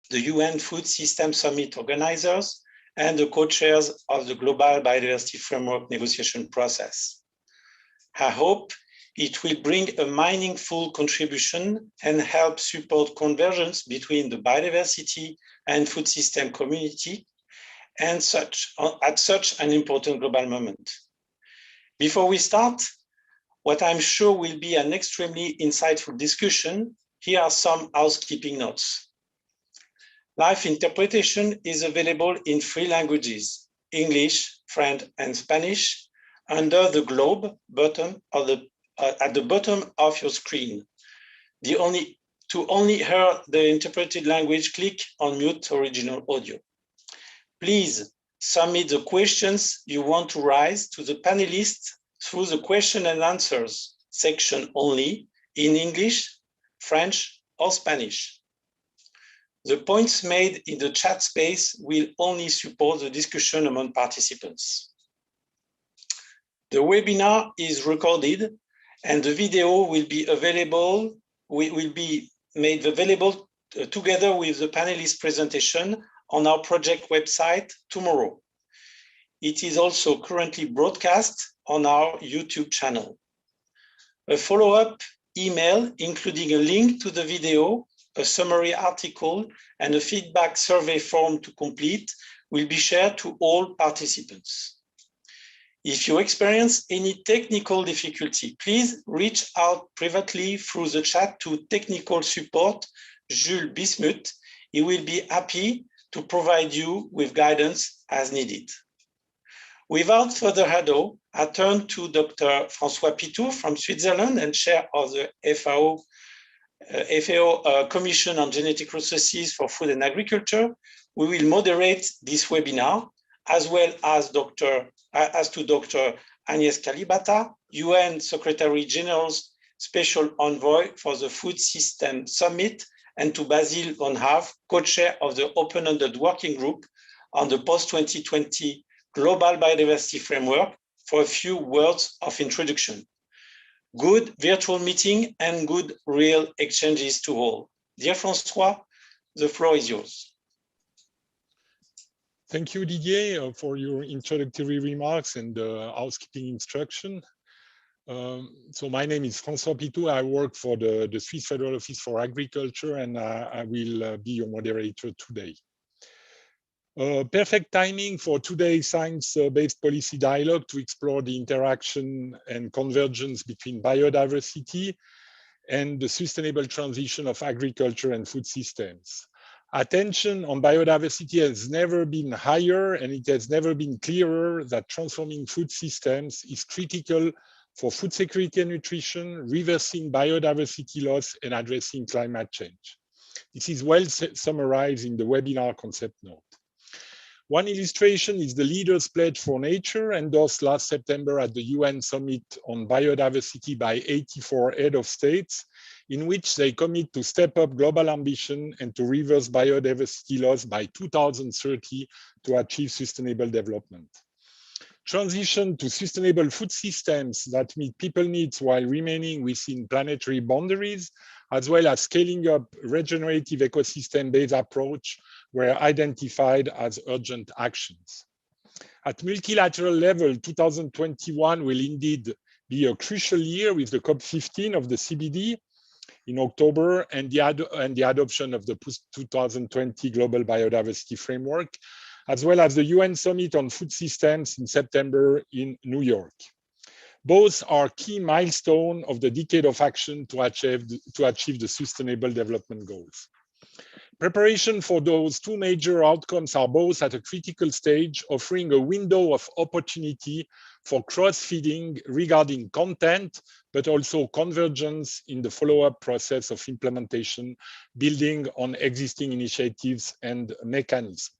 the UN Food System Summit organizers, and the co-chairs of the Global Biodiversity Framework negotiation process. I hope it will bring a meaningful contribution and help support convergence between the biodiversity and food system community and at such an important global moment. Before we start, what I'm sure will be an extremely insightful discussion, here are some housekeeping notes. Live interpretation is available in 3 languages, English, French, and Spanish, under the globe button at the bottom of your screen. To only hear the interpreted language, click on Mute Original Audio. Please submit the questions you want to raise to the panelists through the question and answers section only in English, French, or Spanish. The points made in the chat space will only support the discussion among participants. The webinar is recorded and the video will be made available together with the panelist presentation on our project website tomorrow. It is also currently broadcast on our YouTube channel. A follow-up email, including a link to the video, a summary article, and a feedback survey form to complete, will be shared to all participants. If you experience any technical difficulty, please reach out privately through the chat to technical support, Jules Bismuth. He will be happy to provide you with guidance as needed. Without further ado, I turn to Dr. François Pitou from Switzerland and chair of the FAO Commission on Genetic Resources for Food and Agriculture. We will moderate this webinar, as well as to Dr. Agnès Kalibata, UN Secretary General's Special Envoy for the Food System Summit, and to Basile Van Haaf, co-chair of the Open-Ended Working Group on the Post-2020 Global Biodiversity Framework, for a few words of introduction. Good virtual meeting and good real exchanges to all. Dear François, the floor is yours. Thank you, Didier, for your introductory remarks and housekeeping instruction. So my name is François Pitou. I work for the Swiss Federal Office for Agriculture, and I will be your moderator today. Perfect timing for today's science-based policy dialogue to explore the interaction and convergence between biodiversity and the sustainable transition of agriculture and food systems. Attention on biodiversity has never been higher, and it has never been clearer that transforming food systems is critical for food security and nutrition, reversing biodiversity loss, and addressing climate change. This is well summarized in the webinar concept note. One illustration is the Leaders' Pledge for Nature, endorsed last September at the UN Summit on Biodiversity by 84 head of states, in which they commit to step up global ambition and to reverse biodiversity loss by 2030 to achieve sustainable development. Transition to sustainable food systems that meet people needs while remaining within planetary boundaries, as well as scaling up regenerative ecosystem-based approach, were identified as urgent actions. At multilateral level, 2021 will indeed be a crucial year with the COP15 of the CBD in October and the adoption of the post-2020 Global Biodiversity Framework, as well as the UN Summit on Food Systems in September in New York. Both are key milestones of the decade of action to achieve the Sustainable Development Goals. Preparation for those two major outcomes are both at a critical stage, offering a window of opportunity for cross-feeding regarding content, but also convergence in the follow-up process of implementation, building on existing initiatives and mechanisms.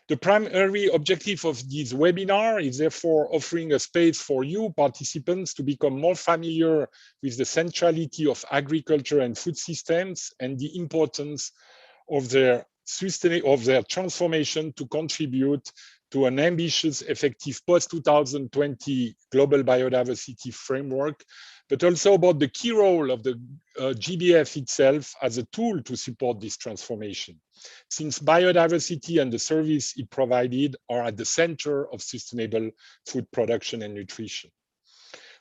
The primary objective of this webinar is therefore offering a space for you participants to become more familiar with the centrality of agriculture and food systems and the importance of their transformation to contribute to an ambitious, effective post-2020 global biodiversity framework but also about the key role of the GBF itself as a tool to support this transformation, since biodiversity and the service it provided are at the center of sustainable food production and nutrition.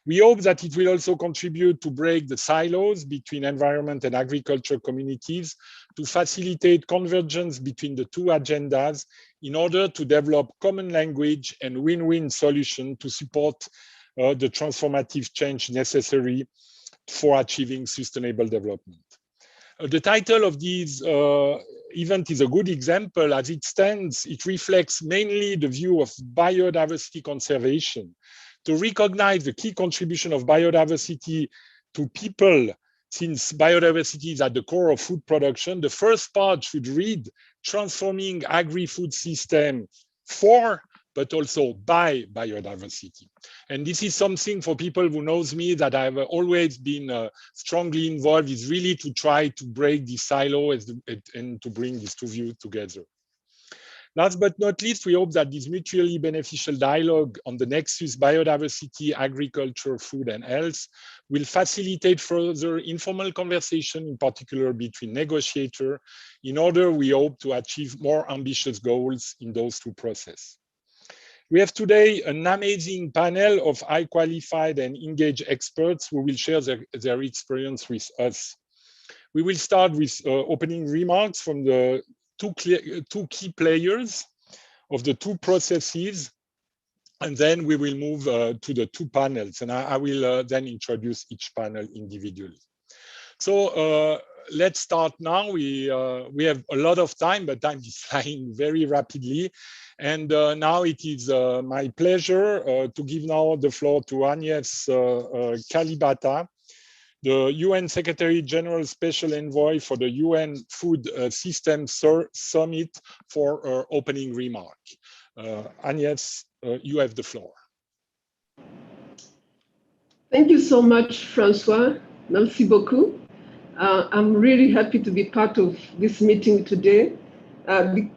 We hope that it will also contribute to break the silos between environment and agriculture communities to facilitate convergence between the two agendas in order to develop common language and win-win solution to support the transformative change necessary for achieving sustainable development. The title of this event is a good example. As it stands, it reflects mainly the view of biodiversity conservation, to recognize the key contribution of biodiversity to people, since biodiversity is at the core of food production. The first part should read transforming agri-food system for, but also by biodiversity. And this is something for people who knows me that I've always been strongly involved, is really to try to break the silo and to bring these two views together. Last but not least, we hope that this mutually beneficial dialogue on the nexus biodiversity, agriculture, food, and health will facilitate further informal conversation, in particular between negotiators, in order, we hope, to achieve more ambitious goals in those two processes. We have today an amazing panel of high qualified and engaged experts who will share their experience with us. We will start with opening remarks from the two key players of the two processes, and then we will move to the two panels, and I will then introduce each panel individually. So let's start now. We have a lot of time, but time is flying very rapidly. And now it is my pleasure to give now the floor to Agnes Kalibata, the UN Secretary General Special Envoy for the UN Food Systems Summit, for opening remark. Agnes, you have the floor. Thank you so much, Francois. Merci beaucoup. I'm really happy to be part of this meeting today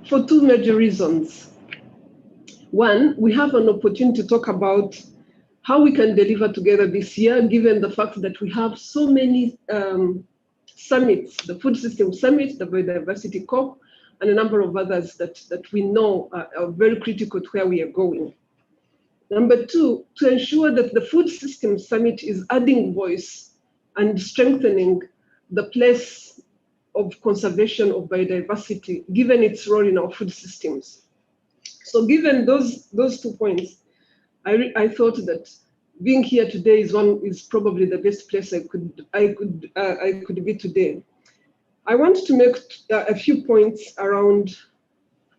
for two major reasons. One, we have an opportunity to talk about how we can deliver together this year, given the fact that we have so many summits, the Food System Summit, the Biodiversity COP, and a number of others that we know are very critical to where we are going. Number two, to ensure that the Food System Summit is adding voice and strengthening the place of conservation of biodiversity, given its role in our food systems. So given those 2 points, I thought that being here today is probably the best place I could be today. I want to make a few points around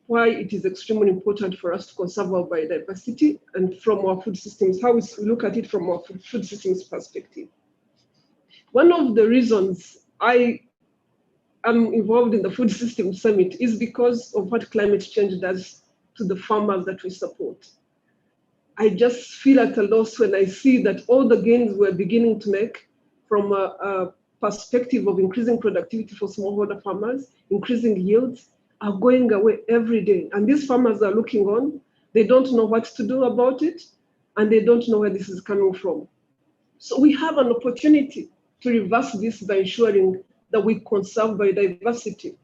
why it is extremely important for us to conserve our biodiversity, and from our food systems, how we look at it from our food systems perspective. One of the reasons I am involved in the Food System Summit is because of what climate change does to the farmers that we support. I just feel at a loss when I see that all the gains we're beginning to make from a perspective of increasing productivity for smallholder farmers, increasing yields, are going away every day. And these farmers are looking on, they don't know what to do about it, and they don't know where this is coming from. So we have an opportunity to reverse this by ensuring that we conserve biodiversity.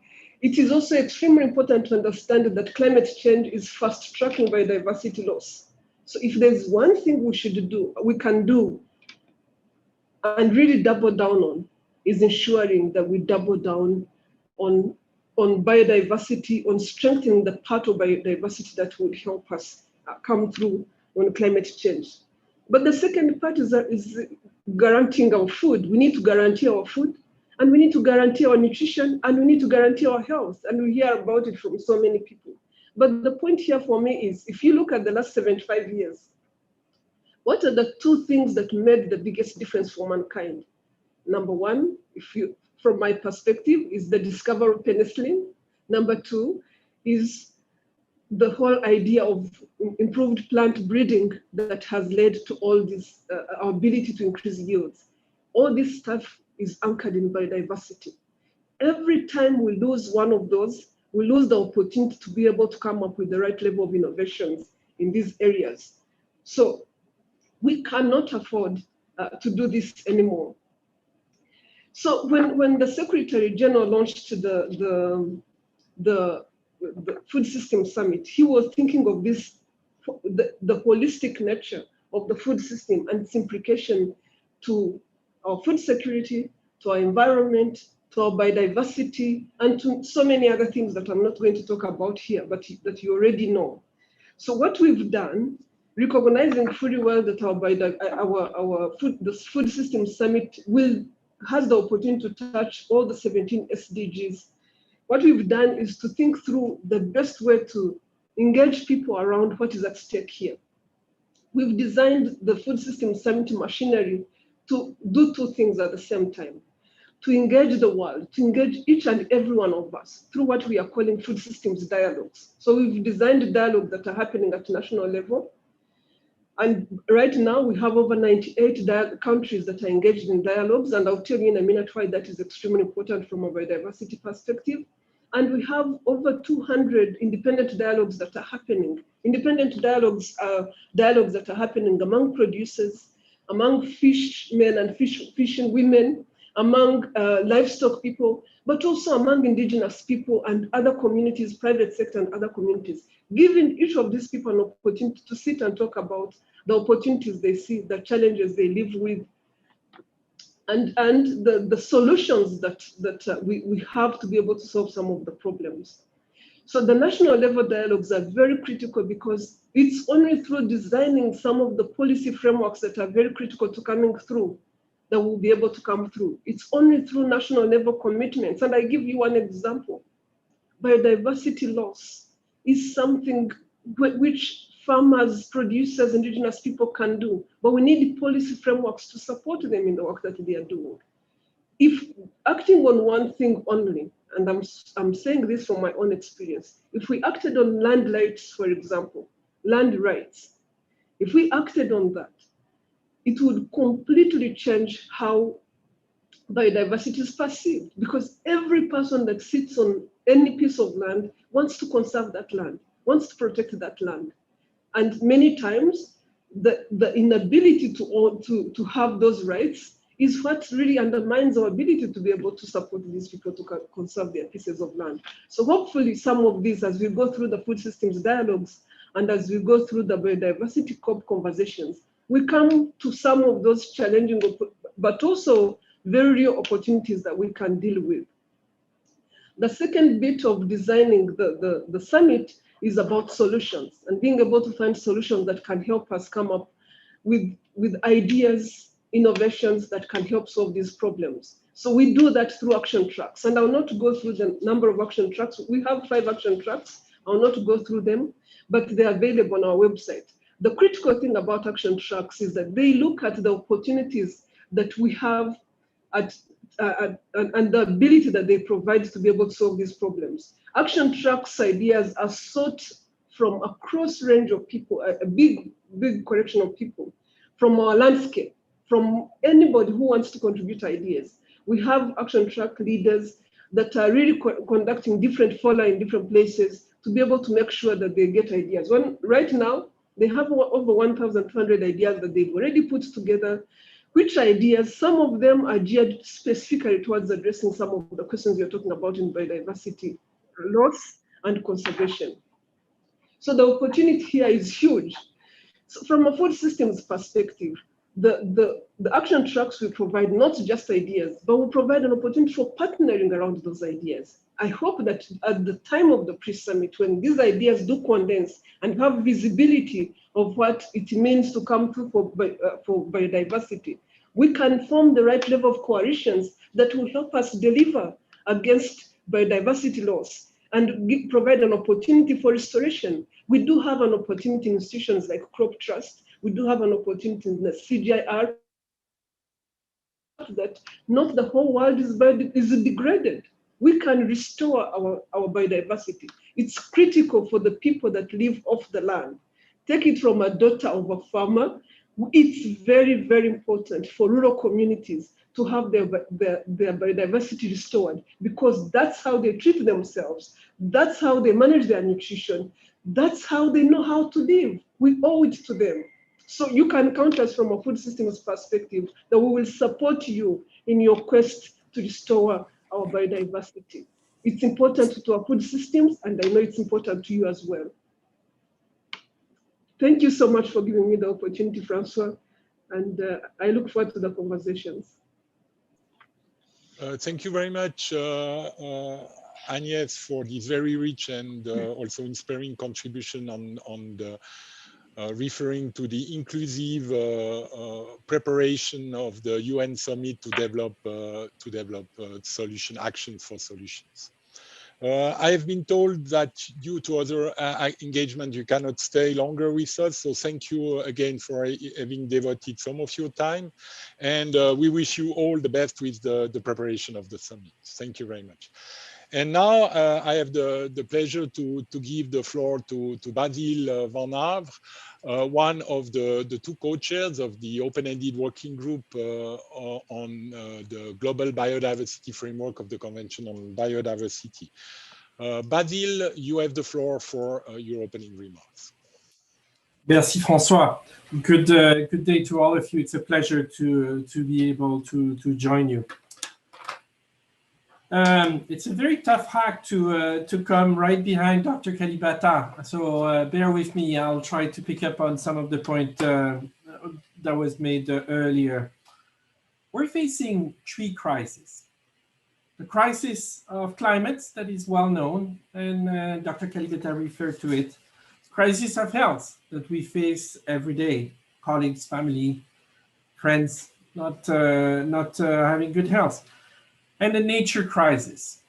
It is also extremely important to understand that climate change is fast-tracking biodiversity loss. So if there's one thing we can do, and really double down on, is ensuring that we double down on biodiversity, on strengthening the part of biodiversity that would help us come through on climate change. But the second part is guaranteeing our food. We need to guarantee our food, and we need to guarantee our nutrition, and we need to guarantee our health. And we hear about it from so many people. But the point here for me is, if you look at the last 75 years, what are the two things that made the biggest difference for mankind? Number one, from my perspective, is the discovery of penicillin. Number two is the whole idea of improved plant breeding that has led to all this, our ability to increase yields. All this stuff is anchored in biodiversity. Every time we lose one of those, we lose the opportunity to be able to come up with the right level of innovations in these areas. So we cannot afford to do this anymore. So when the Secretary General launched the Food System Summit, he was thinking of this, the holistic nature of the food system and its implication to our food security, to our environment, to our biodiversity, and to so many other things that I'm not going to talk about here, but that you already know. So what we've done, recognizing fully well that the Food System Summit has the opportunity to touch all the 17 SDGs. What we've done is to think through the best way to engage people around what is at stake here. We've designed the Food System Summit machinery to do two things at the same time: to engage the world, to engage each and every one of us through what we are calling food systems dialogues. So we've designed dialogues that are happening at national level. And right now we have over 98 countries that are engaged in dialogues. And I'll tell you in a minute why that is extremely important from a biodiversity perspective. And we have over 200 independent dialogues that are happening. Independent dialogues are dialogues that are happening among producers, among fishermen and fishing women, among livestock people, but also among indigenous people and other communities, private sector and other communities, giving each of these people an opportunity to sit and talk about the opportunities they see, the challenges they live with, and the solutions that we have to be able to solve some of the problems. So the national level dialogues are very critical because it's only through designing some of the policy frameworks that are very critical to coming through that will be able to come through. It's only through national level commitments. And I give you one example. Biodiversity loss is something which farmers, producers, indigenous people can do, but we need policy frameworks to support them in the work that they are doing. If acting on one thing only, and I'm saying this from my own experience, if we acted on land rights, for example, land rights, if we acted on that, it would completely change how biodiversity is perceived, because every person that sits on any piece of land wants to conserve that land, wants to protect that land. And many times, the inability to have those rights is what really undermines our ability to be able to support these people to conserve their pieces of land. So hopefully some of these, as we go through the food systems dialogues and as we go through the biodiversity COP conversations, we come to some of those challenging, but also very real opportunities that we can deal with. The second bit of designing the summit is about solutions and being able to find solutions that can help us come up with ideas, innovations that can help solve these problems. So we do that through action tracks. And I'll not go through the number of action tracks. We have 5 action tracks. I'll not go through them, but they're available on our website. The critical thing about action tracks is that they look at the opportunities that we have and the ability that they provide to be able to solve these problems. Action tracks ideas are sought from a cross range of people, a big collection of people, from our landscape, from anybody who wants to contribute ideas. We have action track leaders that are really conducting different fora in different places to be able to make sure that they get ideas. Right now, they have over 1,200 ideas that they've already put together. Which ideas, some of them are geared specifically towards addressing some of the questions you're talking about in biodiversity loss and conservation. So the opportunity here is huge. So from a food systems perspective, the action tracks will provide not just ideas, but will provide an opportunity for partnering around those ideas. I hope that at the time of the pre-summit, when these ideas do condense and have visibility of what it means to come through for biodiversity, we can form the right level of coalitions that will help us deliver against biodiversity loss and provide an opportunity for restoration. We do have an opportunity in institutions like Crop Trust. We do have an opportunity in the CGIR that not the whole world is degraded. We can restore our biodiversity. It's critical for the people that live off the land. Take it from a daughter of a farmer. It's very, very important for rural communities to have their biodiversity restored, because that's how they treat themselves. That's how they manage their nutrition. That's how they know how to live. We owe it to them So you can count us from a food systems perspective that we will support you in your quest to restore our biodiversity. It's important to our food systems, and I know it's important to you as well. Thank you so much for giving me the opportunity, Francois, and I look forward to the conversations. Thank you very much, Agnes, for this very rich and also inspiring contribution on the referring to the inclusive preparation of the UN summit to develop actions for solutions. I have been told that due to other engagement, you cannot stay longer with us. So thank you again for having devoted some of your time. And we wish you all the best with the preparation of the summit. Thank you very much. And now I have the pleasure to give the floor to Basile Van Havre, one of the two co-chairs of the open-ended working group on the Global Biodiversity Framework of the Convention on Biodiversity. Basile, you have the floor for your opening remarks. Merci, François. Good day to all of you. It's a pleasure to be able to join you. It's a very tough hack to come right behind Dr. Kalibata. So bear with me. I'll try to pick up on some of the point that was made earlier. We're facing three crises. The crisis of climate that is well known, and Dr. Kalibata referred to it. Crisis of health that we face every day. Colleagues, family, friends not having good health. And the nature crisis.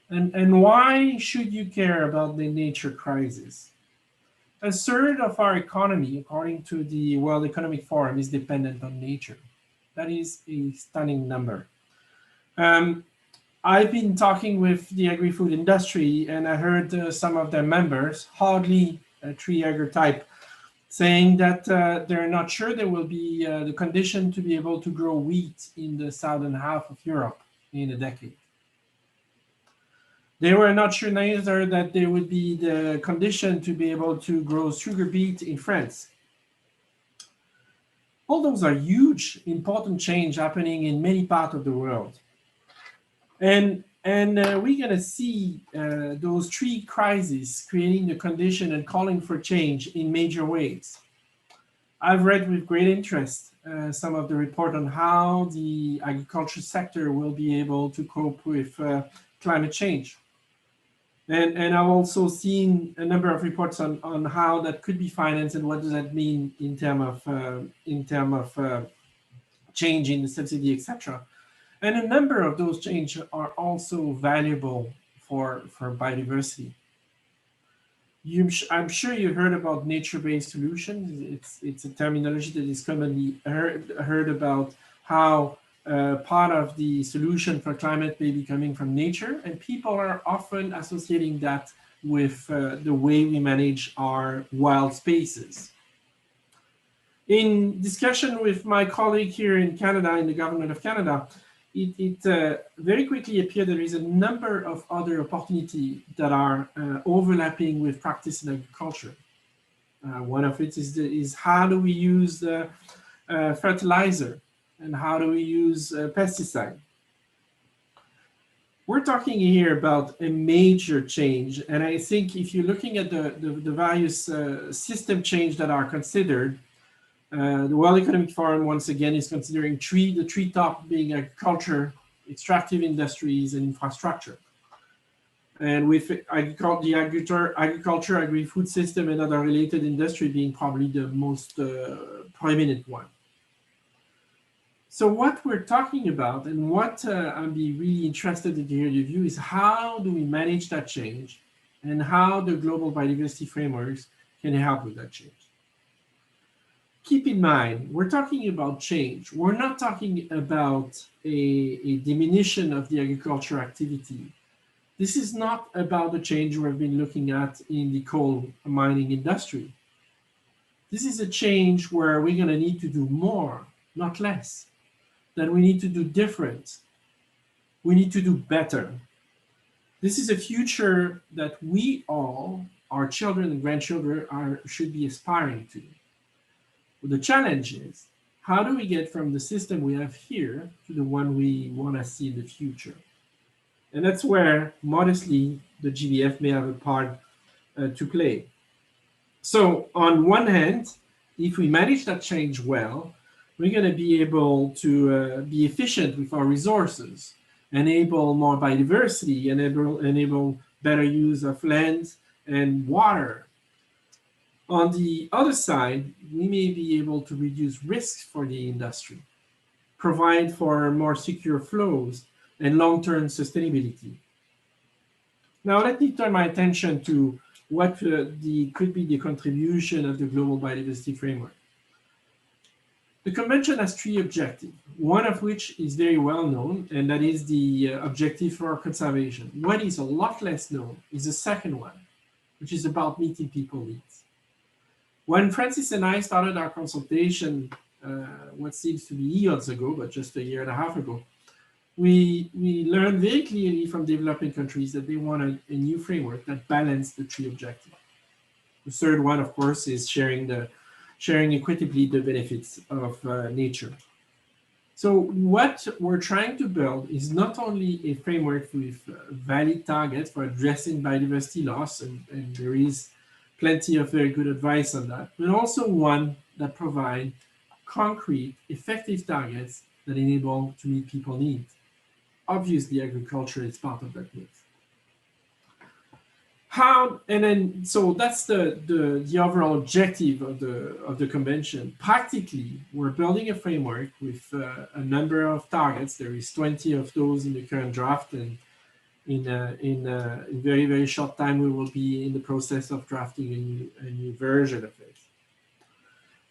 And why should you care about the nature crisis? A third of our economy, according to the World Economic Forum, is dependent on nature. That is a stunning number. I've been talking with the agri-food industry, and I heard some of their members, hardly a tree agri type, saying that they're not sure there will be the condition to be able to grow wheat in the southern half of Europe in a decade. They were not sure neither that there would be the condition to be able to grow sugar beet in France. All those are huge, important change happening in many parts of the world. And we're going to see those three crises creating the condition and calling for change in major ways. I've read with great interest some of the report on how the agriculture sector will be able to cope with climate change. And I've also seen a number of reports on how that could be financed and what does that mean in terms of change in the subsidy, etc. And a number of those changes are also valuable for biodiversity. I'm sure you heard about nature-based solutions. It's a terminology that is commonly heard about how part of the solution for climate may be coming from nature, and people are often associating that with the way we manage our wild spaces. In discussion with my colleague here in Canada, in the government of Canada, it very quickly appeared there is a number of other opportunities that are overlapping with practice in agriculture. One of it is how do we use fertilizer and how do we use pesticide? We're talking here about a major change, and I think if you're looking at the various system change that are considered, the World Economic Forum, once again, is considering the three top being agriculture, extractive industries, and infrastructure. And with agriculture, agri-food system, and other related industry being probably the most prominent one. So what we're talking about, and what I'd be really interested to hear your view, is how do we manage that change, and how the global biodiversity frameworks can help with that change. Keep in mind, we're talking about change. We're not talking about a diminution of the agriculture activity. This is not about the change we've been looking at in the coal mining industry. This is a change where we're going to need to do more, not less. That we need to do different. We need to do better. This is a future that we all, our children and grandchildren, should be aspiring to. But the challenge is, how do we get from the system we have here to the one we want to see in the future? And that's where, modestly, the GBF may have a part to play. So on one hand, if we manage that change well, we're going to be able to be efficient with our resources, enable more biodiversity, enable better use of land and water. On the other side, we may be able to reduce risks for the industry, provide for more secure flows and long-term sustainability. Now, let me turn my attention to what could be the contribution of the Global Biodiversity Framework. The Convention has three objectives, one of which is very well known, and that is the objective for conservation. What is a lot less known is the second one, which is about meeting people's needs. When Francis and I started our consultation, what seems to be eons ago, but just a year and a half ago, we learned very clearly from developing countries that they wanted a new framework that balanced the three objectives. The third one, of course, is sharing equitably the benefits of nature. So what we're trying to build is not only a framework with valid targets for addressing biodiversity loss, and there is plenty of very good advice on that, but also one that provides concrete, effective targets that enable to meet people's needs. Obviously, agriculture is part of that mix. So that's the overall objective of the convention. Practically, we're building a framework with a number of targets. There is 20 of those in the current draft, and in a very, very short time, we will be in the process of drafting a new version of it.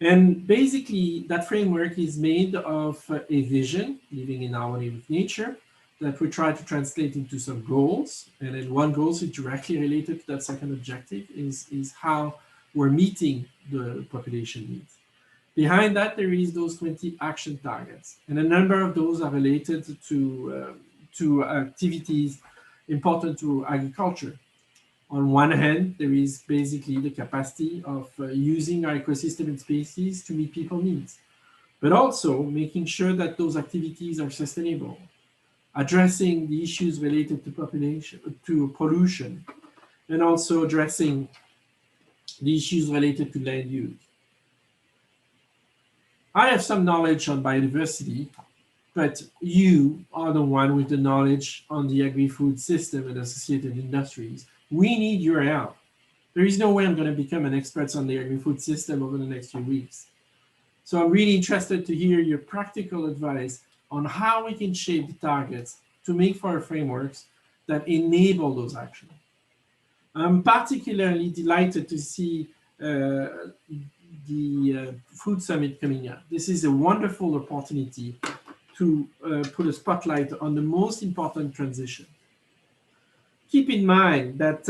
And basically, that framework is made of a vision, living in harmony with nature, that we try to translate into some goals. And then one goal is directly related to that second objective is how we're meeting the population needs. Behind that, there is those 20 action targets. And a number of those are related to activities important to agriculture. On one hand, there is basically the capacity of using our ecosystem and species to meet people's needs, but also making sure that those activities are sustainable, addressing the issues related to pollution, and also addressing the issues related to land use. I have some knowledge on biodiversity, but you are the one with the knowledge on the agri-food system and associated industries. We need your help. There is no way I'm going to become an expert on the agri-food system over the next few weeks. So I'm really interested to hear your practical advice on how we can shape the targets to make for frameworks that enable those actions. I'm particularly delighted to see the Food Summit coming up. This is a wonderful opportunity to put a spotlight on the most important transition. Keep in mind that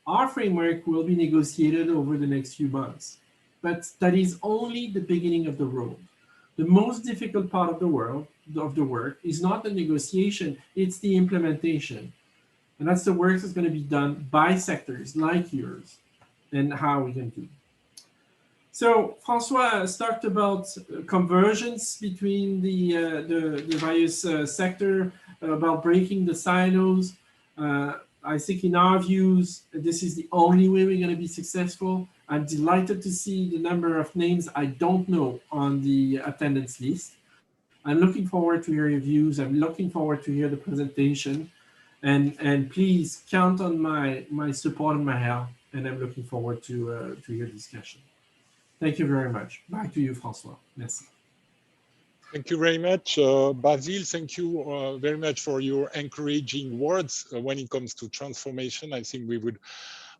our framework will be negotiated over the next few months, but that is only the beginning of the road. The most difficult part of the work is not the negotiation, it's the implementation. And that's the work that's going to be done by sectors like yours and how we can do. So Francois talked about convergence between the various sectors, about breaking the silos. I think in our views, this is the only way we're going to be successful. I'm delighted to see the number of names I don't know on the attendance list. I'm looking forward to hear your views. I'm looking forward to hear the presentation. And please count on my support and my help. And I'm looking forward to your discussion. Thank you very much. Back to you, Francois. Merci. Thank you very much, Basile. Thank you very much for your encouraging words when it comes to transformation. I think we would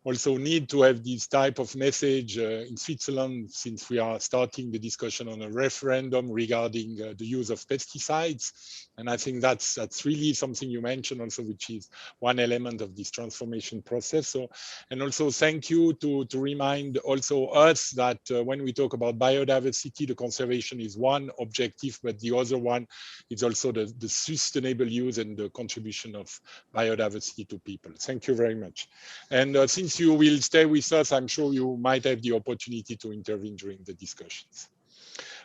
also need to have this type of message in Switzerland, since we are starting the discussion on a referendum regarding the use of pesticides. And I think that's really something you mentioned also, which is one element of this transformation process. So, and also thank you to remind also us that when we talk about biodiversity, the conservation is one objective, but the other one is also the sustainable use and the contribution of biodiversity to people. Thank you very much. And since you will stay with us, I'm sure you might have the opportunity to intervene during the discussions.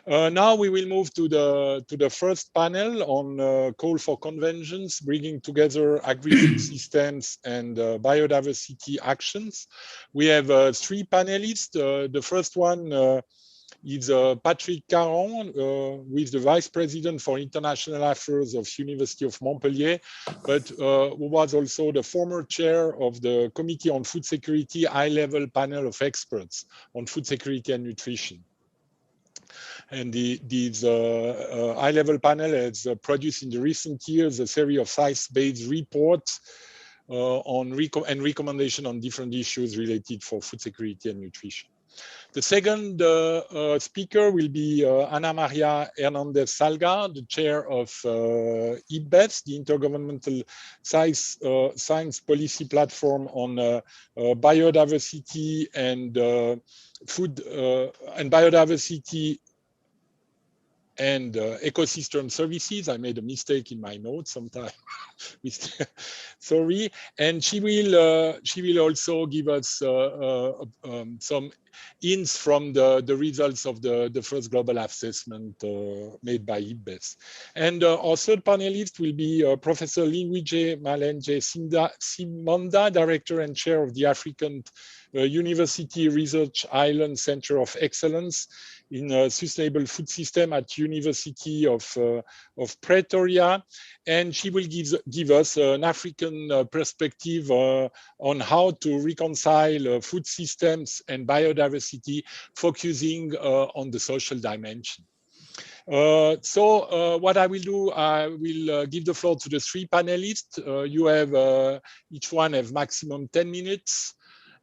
Now we will move to the first panel on call for convergence, bringing together agri-food systems and biodiversity actions. We have 3 panelists. The first one is Patrick Caron, who is the Vice President for International Affairs of University of Montpellier, but who was also the former chair of the Committee on Food Security high-level panel of experts on food security and nutrition. And this high-level panel has produced in the recent years a series of science-based reports and recommendation on different issues related for food security and nutrition. The second speaker will be Ana Maria Hernandez Salga, the chair of IPBES, the Intergovernmental Science Policy Platform on biodiversity and food and biodiversity and ecosystem services. I made a mistake in my notes sometime. Sorry. And she will also give us some hints from the results of the first global assessment made by IPBES. And our third panelist will be Professor Linwije Malenje Simonda, Director and Chair of the African University Research Island Center of Excellence in Sustainable Food System at University of Pretoria. And she will give us an African perspective on how to reconcile food systems and biodiversity, focusing on the social dimension. So what I will do, I will give the floor to the 3 panelists. You have, each one have maximum 10 minutes.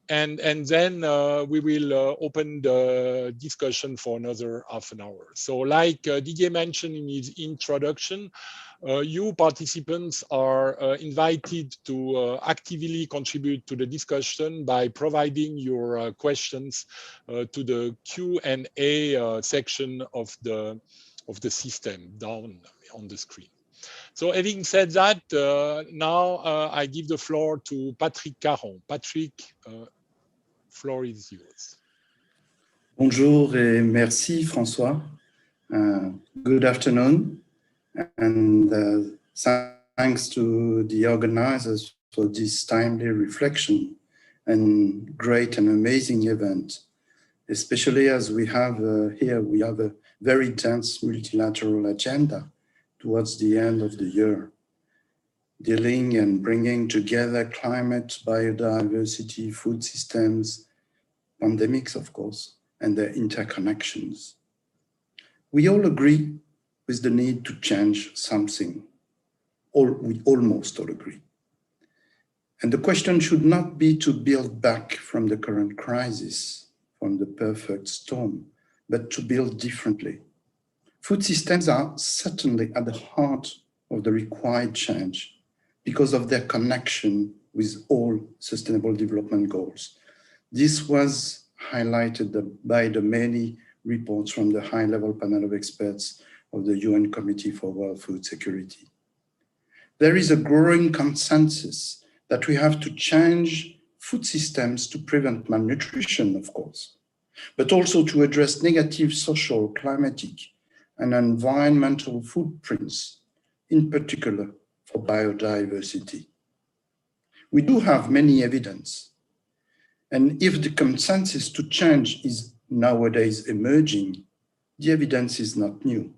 And then we will open the discussion for another half an hour. So like Didier mentioned in his introduction, you participants are invited to actively contribute to the discussion by providing your questions to the Q&A section of the system down on the screen. So having said that, now I give the floor to Patrick Caron. Patrick, floor is yours. Bonjour et merci, François. Good afternoon, and thanks to the organizers for this timely reflection and great and amazing event, especially as we have here, we have a very dense multilateral agenda towards the end of the year, dealing and bringing together climate, biodiversity, food systems, pandemics, of course, and their interconnections. We all agree with the need to change something. We almost all agree. And the question should not be to build back from the current crisis, from the perfect storm, but to build differently. Food systems are certainly at the heart of the required change because of their connection with all Sustainable Development Goals. This was highlighted by the many reports from the high-level panel of experts of the UN Committee for World Food Security. There is a growing consensus that we have to change food systems to prevent malnutrition, of course, but also to address negative social, climatic, and environmental footprints, in particular for biodiversity. We do have many evidence, and if the consensus to change is nowadays emerging, the evidence is not new.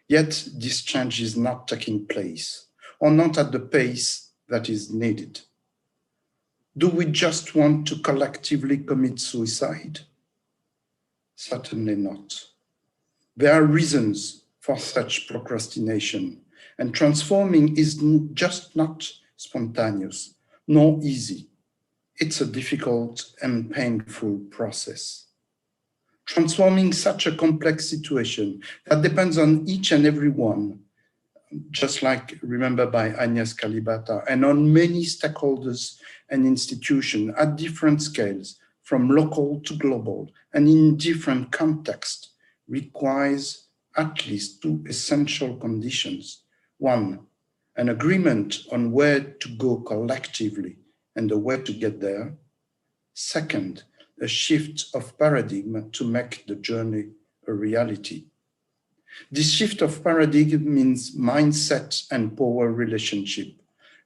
Yet this change is not taking place, or not at the pace that is needed. Do we just want to collectively commit suicide? Certainly not. There are reasons for such procrastination, and transforming is just not spontaneous, nor easy. It's a difficult and painful process. Transforming such a complex situation that depends on each and every one, just like remember by Agnes Kalibata, and on many stakeholders and institutions at different scales, from local to global, and in different contexts, requires at least 2 essential conditions. 1, an agreement on where to go collectively and the way to get there. 2nd, a shift of paradigm to make the journey a reality. This shift of paradigm means mindset and power relationship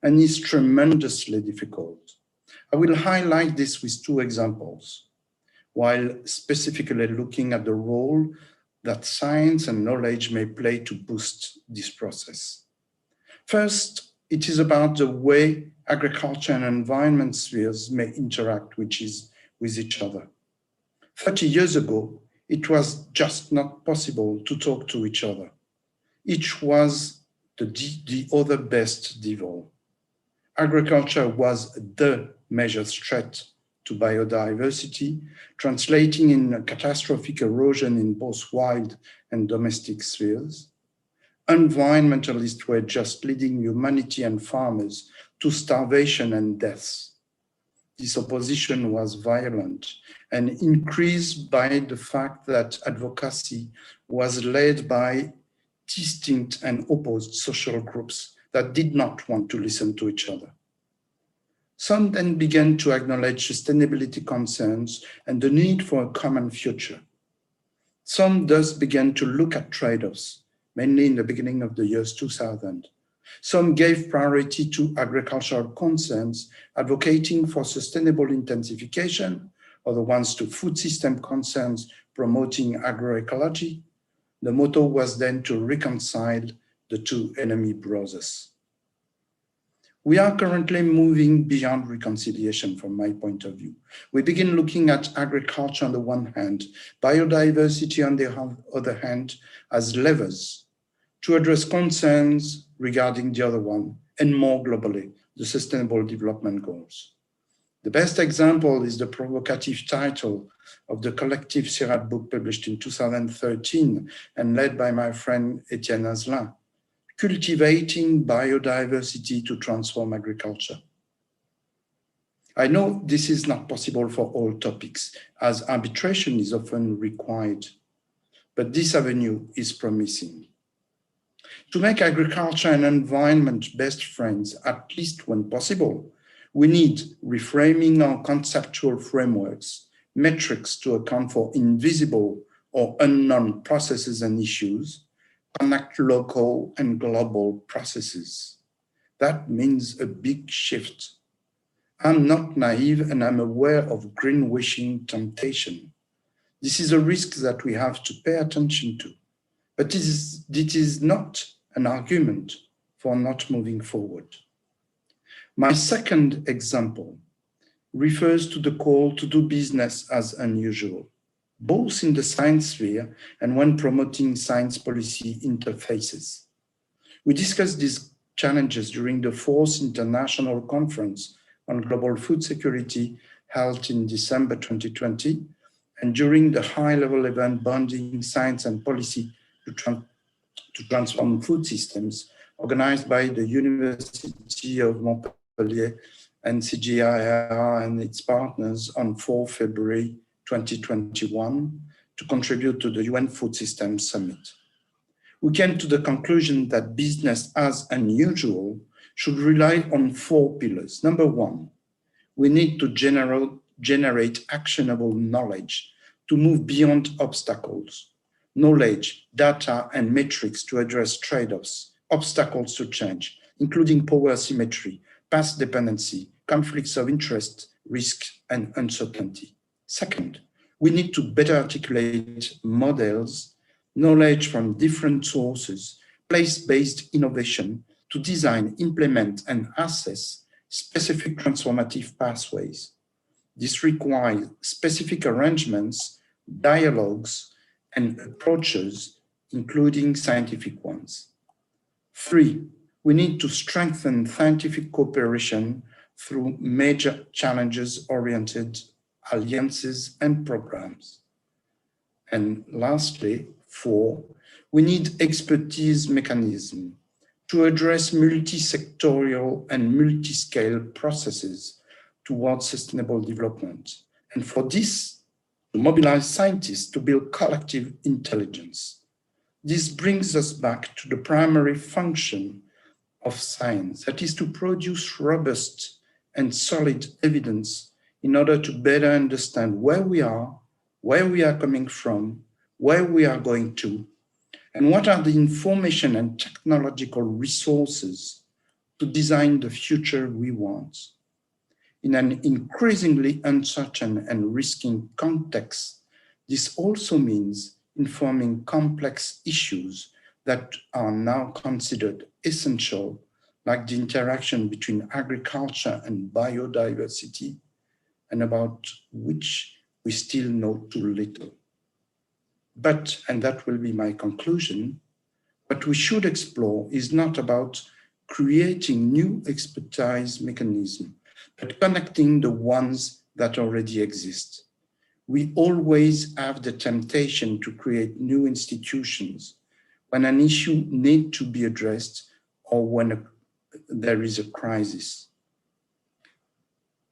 and is tremendously difficult. I will highlight this with two examples, while specifically looking at the role that science and knowledge may play to boost this process. First, it is about the way agriculture and environment spheres may interact with each other. 30 years ago, it was just not possible to talk to each other. Each was the other best devil. Agriculture was the major threat to biodiversity, translating in a catastrophic erosion in both wild and domestic spheres. Environmentalists were just leading humanity and farmers to starvation and deaths. This opposition was violent and increased by the fact that advocacy was led by distinct and opposed social groups that did not want to listen to each other. Some then began to acknowledge sustainability concerns and the need for a common future. Some thus began to look at trade-offs, mainly in the beginning of the years 2000. Some gave priority to agricultural concerns, advocating for sustainable intensification, other ones to food system concerns, promoting agroecology. The motto was then to reconcile the two enemy brothers. We are currently moving beyond reconciliation from my point of view. We begin looking at agriculture on the one hand, biodiversity on the other hand, as levers to address concerns regarding the other one, and more globally, the Sustainable Development Goals. The best example is the provocative title of the collective CIRAD book published in 2013 and led by my friend Etienne Azlin, Cultivating Biodiversity to Transform Agriculture. I know this is not possible for all topics, as arbitration is often required, but this avenue is promising. To make agriculture and environment best friends, at least when possible, we need reframing our conceptual frameworks, metrics to account for invisible or unknown processes and issues, connect local and global processes. That means a big shift. I'm not naive and I'm aware of greenwashing temptation. This is a risk that we have to pay attention to, but it is not an argument for not moving forward. My second example refers to the call to do business as unusual, both in the science sphere and when promoting science policy interfaces. We discussed these challenges during the 4th International Conference on Global Food Security held in December 2020, and during the high-level event Bonding Science and Policy to Transform Food Systems, organized by the University of Montpellier and CGIAR and its partners on 4 February 2021 to contribute to the UN Food Systems Summit. We came to the conclusion that business as unusual should rely on 4 pillars. Number 1, we need to generate actionable knowledge to move beyond obstacles. Knowledge, data, and metrics to address trade-offs, obstacles to change, including power asymmetry, past dependency, conflicts of interest, risk, and uncertainty. Second, we need to better articulate models, knowledge from different sources, place-based innovation to design, implement, and assess specific transformative pathways. This requires specific arrangements, dialogues, and approaches, including scientific ones. 3, we need to strengthen scientific cooperation through major challenges-oriented alliances and programs. And lastly, 4, we need expertise mechanism to address multi-sectorial and multi-scale processes towards sustainable development. And for this, to mobilize scientists to build collective intelligence. This brings us back to the primary function of science, that is to produce robust and solid evidence in order to better understand where we are coming from, where we are going to, And what are the information and technological resources to design the future we want? In an increasingly uncertain and risking context, this also means informing complex issues that are now considered essential, like the interaction between agriculture and biodiversity, and about which we still know too little. But, and that will be my conclusion, what we should explore is not about creating new expertise mechanisms, but connecting the ones that already exist. We always have the temptation to create new institutions when an issue needs to be addressed or when there is a crisis.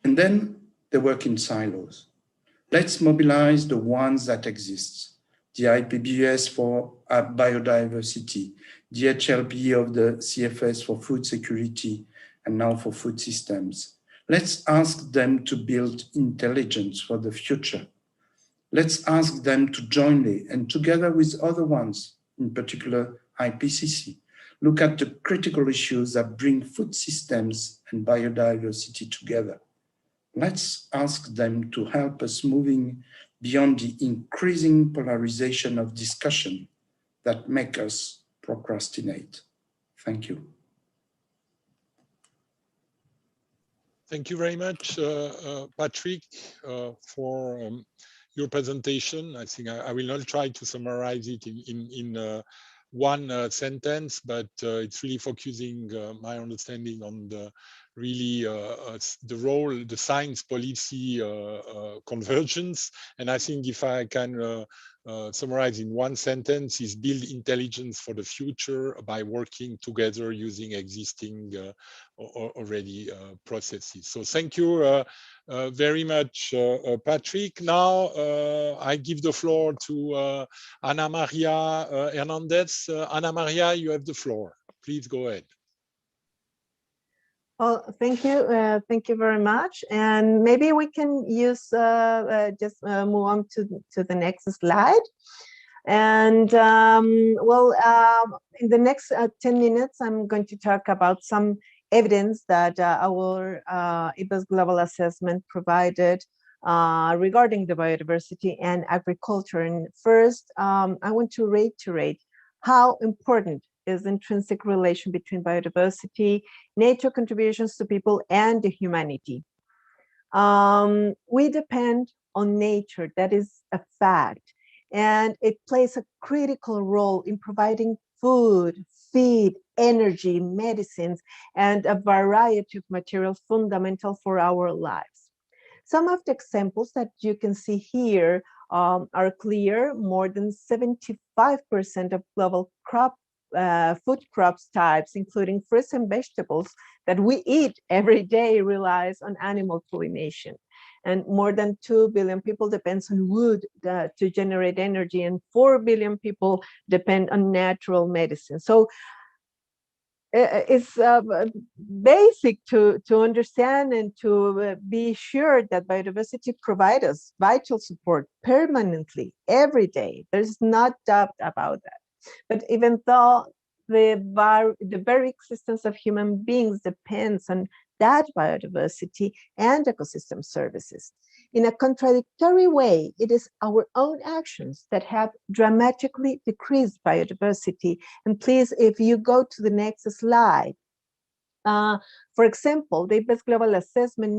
And then they work in silos. Let's mobilize the ones that exist. The IPBES for biodiversity, the HLB of the CFS for food security, and now for food systems. Let's ask them to build intelligence for the future. Let's ask them to jointly and together with other ones, in particular IPCC, look at the critical issues that bring food systems and biodiversity together. Let's ask them to help us moving beyond the increasing polarization of discussion that make us procrastinate. Thank you. Thank you very much, Patrick, for your presentation. I think I will not try to summarize it in one sentence, but it's really focusing my understanding on the the role, the science policy convergence. And I think if I can summarize in one sentence, is build intelligence for the future by working together using existing already processes. So thank you very much, Patrick. Now I give the floor to Ana Maria Hernandez. Ana Maria, you have the floor. Please go ahead. Well, thank you very much. And maybe we can use just move on to the next slide. And in the next 10 minutes, I'm going to talk about some evidence that our IPBES global assessment provided regarding the biodiversity and agriculture. And first, I want to reiterate how important is intrinsic relation between biodiversity, nature contributions to people, and the humanity. We depend on nature, that is a fact, and it plays a critical role in providing food, feed, energy, medicines, and a variety of materials fundamental for our lives. Some of the examples that you can see here are clear. More than 75% of global food crops types, including fruits and vegetables that we eat every day, relies on animal pollination. And more than 2 billion people depend on wood to generate energy, and 4 billion people depend on natural medicine. So it's basic to understand and to be sure that biodiversity provides us vital support permanently, every day. There's not doubt about that. But even though the very existence of human beings depends on that biodiversity and ecosystem services, in a contradictory way, it is our own actions that have dramatically decreased biodiversity. And please, if you go to the next slide, for example, the IPBES Global Assessment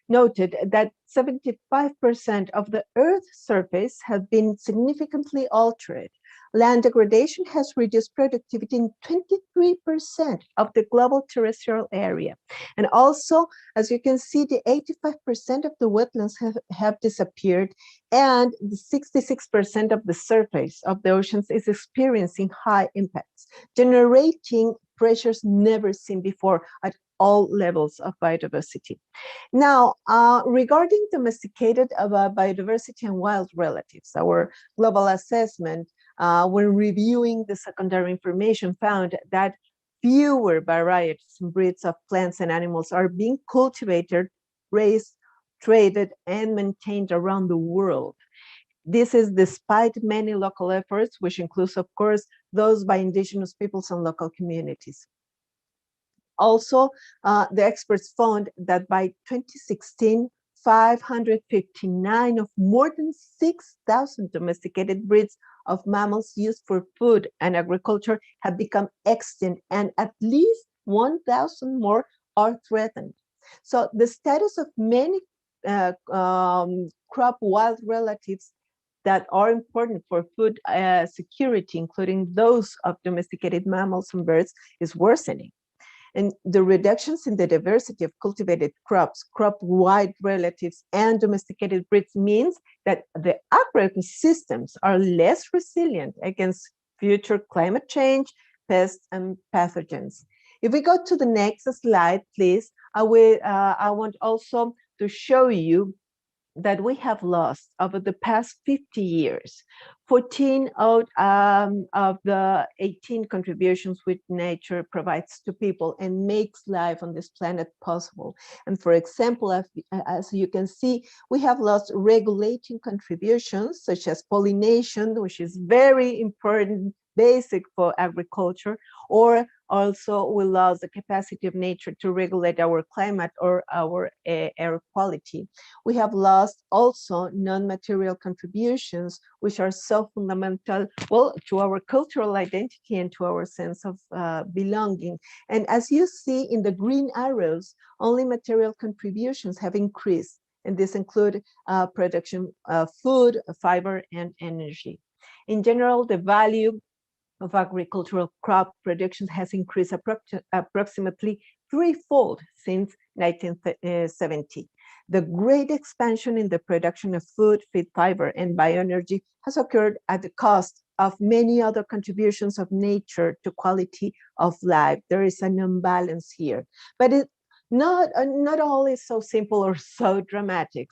noted that 75% of the Earth's surface have been significantly altered. Land degradation has reduced productivity in 23% of the global terrestrial area. And also, as you can see, the 85% of the wetlands have disappeared, and the 66% of the surface of the oceans is experiencing high impacts, generating pressures never seen before at all levels of biodiversity. Now, regarding domesticated biodiversity and wild relatives, our global assessment, when reviewing the secondary information, found that fewer varieties and breeds of plants and animals are being cultivated, raised, traded, and maintained around the world. This is despite many local efforts, which includes, of course, those by indigenous peoples and local communities. Also, the experts found that by 2016, 559 of more than 6,000 domesticated breeds of mammals used for food and agriculture have become extinct, and at least 1,000 more are threatened. So the status of many crop wild relatives that are important for food security, including those of domesticated mammals and birds, is worsening. And the reductions in the diversity of cultivated crops, crop-wide relatives, and domesticated breeds means that the agroecosystems are less resilient against future climate change, pests, and pathogens. If we go to the next slide, please, I want also to show you that we have lost over the past 50 years, 14 out of the 18 contributions which nature provides to people and makes life on this planet possible. And for example, as you can see, we have lost regulating contributions such as pollination, which is very important, basic for agriculture, or also we lost the capacity of nature to regulate our climate or our air quality. We have lost also non-material contributions, which are so fundamental, well, to our cultural identity and to our sense of belonging. And as you see in the green arrows, only material contributions have increased, and this include production of food, fiber, and energy. In general, the value of agricultural crop production has increased approximately threefold since 1970. The great expansion in the production of food, feed, fiber, and bioenergy has occurred at the cost of many other contributions of nature to quality of life. There is an imbalance here, but not all is so simple or so dramatic.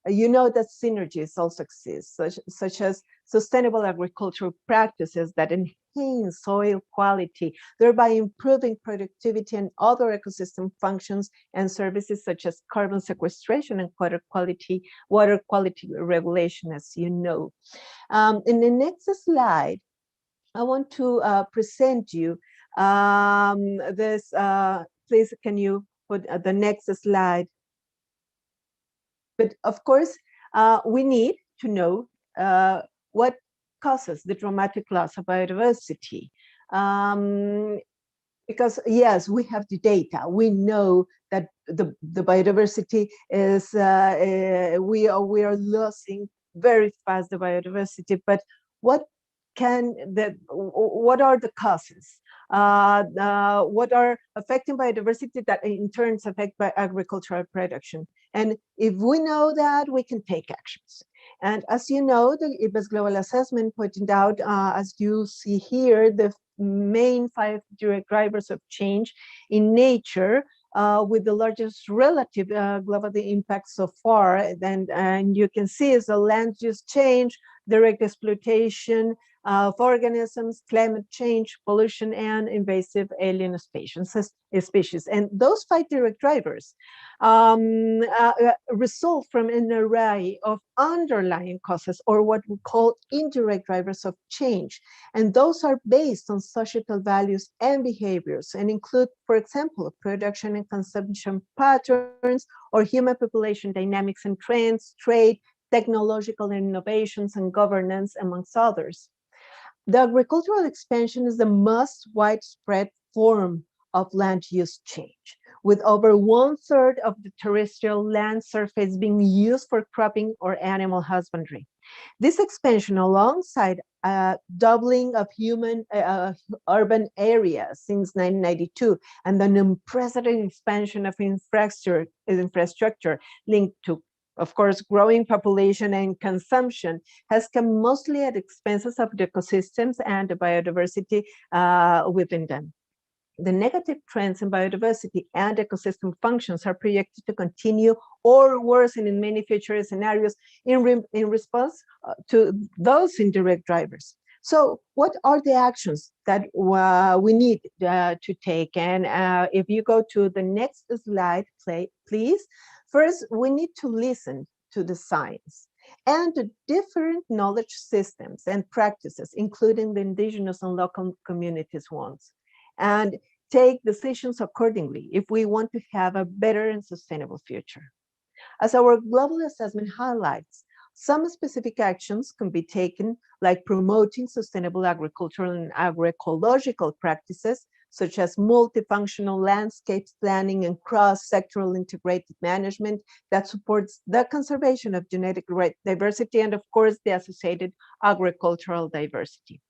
You know that synergies also exist, such as sustainable agricultural practices that enhance soil quality, thereby improving productivity and other ecosystem functions and services such as carbon sequestration and water quality regulation, as you know. In the next slide, I want to present you this. Please, can you put the next slide? But of course, we need to know what causes the dramatic loss of biodiversity. Because yes, we have the data. We know that the biodiversity is, we are losing very fast the biodiversity, but what are the causes? What are affecting biodiversity that in turn affect by agricultural production? And if we know that, we can take actions. And as you know, the IPBES Global Assessment pointed out, as you see here, the main 5 direct drivers of change in nature, with the largest relative global impact so far. And you can see is the land use change, direct exploitation of organisms, climate change, pollution, and invasive alien species. And those 5 direct drivers result from an array of underlying causes, or what we call indirect drivers of change. And those are based on societal values and behaviors, and include, for example, production and consumption patterns, or human population dynamics and trends, trade, technological innovations, and governance, amongst others. The agricultural expansion is the most widespread form of land use change, with over 1/3 of the terrestrial land surface being used for cropping or animal husbandry. This expansion, alongside doubling of human urban areas since 1992, and an unprecedented expansion of infrastructure linked to, of course, growing population and consumption, has come mostly at expenses of the ecosystems and the biodiversity within them. The negative trends in biodiversity and ecosystem functions are projected to continue or worsen in many future scenarios in response to those indirect drivers. So what are the actions that we need to take? And if you go to the next slide, please. First, we need to listen to the science. and the different knowledge systems and practices, including the indigenous and local communities ones, and take decisions accordingly if we want to have a better and sustainable future. As our global assessment highlights, some specific actions can be taken, like promoting sustainable agricultural and agroecological practices, such as multifunctional landscapes planning and cross-sectoral integrated management that supports the conservation of genetic diversity and, of course, the associated agricultural diversity.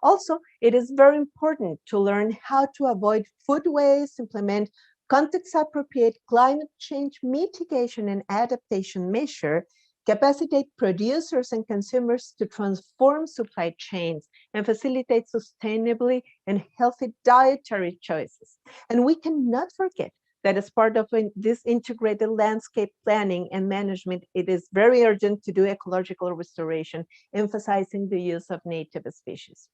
Also, it is very important to learn how to avoid food waste, implement context-appropriate climate change mitigation and adaptation measure, capacitate producers and consumers to transform supply chains and facilitate sustainably and healthy dietary choices. And we cannot forget that as part of this integrated landscape planning and management, it is very urgent to do ecological restoration, emphasizing the use of native species.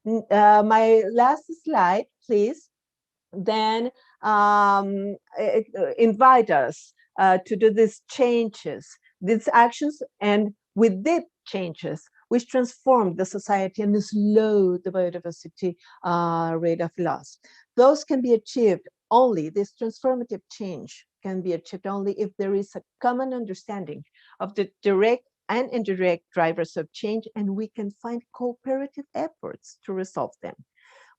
My last slide, please. Then invite us to do these changes, these actions, and with deep changes, which transform the society and slow the biodiversity rate of loss. Those can be achieved only, this transformative change can be achieved only if there is a common understanding of the direct and indirect drivers of change, and we can find cooperative efforts to resolve them.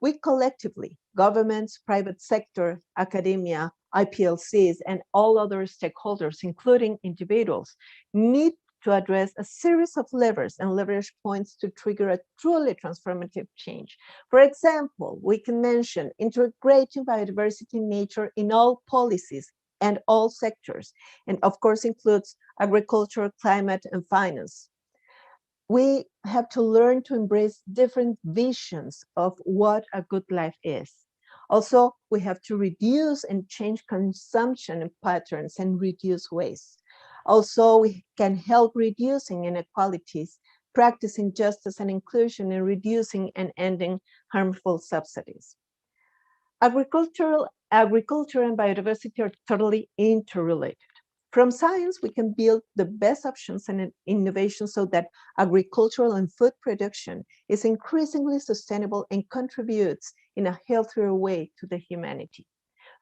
We collectively, governments, private sector, academia, IPLCs, and all other stakeholders, including individuals, need to address a series of levers and leverage points to trigger a truly transformative change. For example, we can mention integrating biodiversity nature in all policies and all sectors, and of course includes agriculture, climate, and finance. We have to learn to embrace different visions of what a good life is. Also, we have to reduce and change consumption patterns and reduce waste. Also, we can help reducing inequalities, practicing justice and inclusion, and reducing and ending harmful subsidies. Agriculture and biodiversity are totally interrelated. From science, we can build the best options and innovation so that agricultural and food production is increasingly sustainable and contributes in a healthier way to the humanity.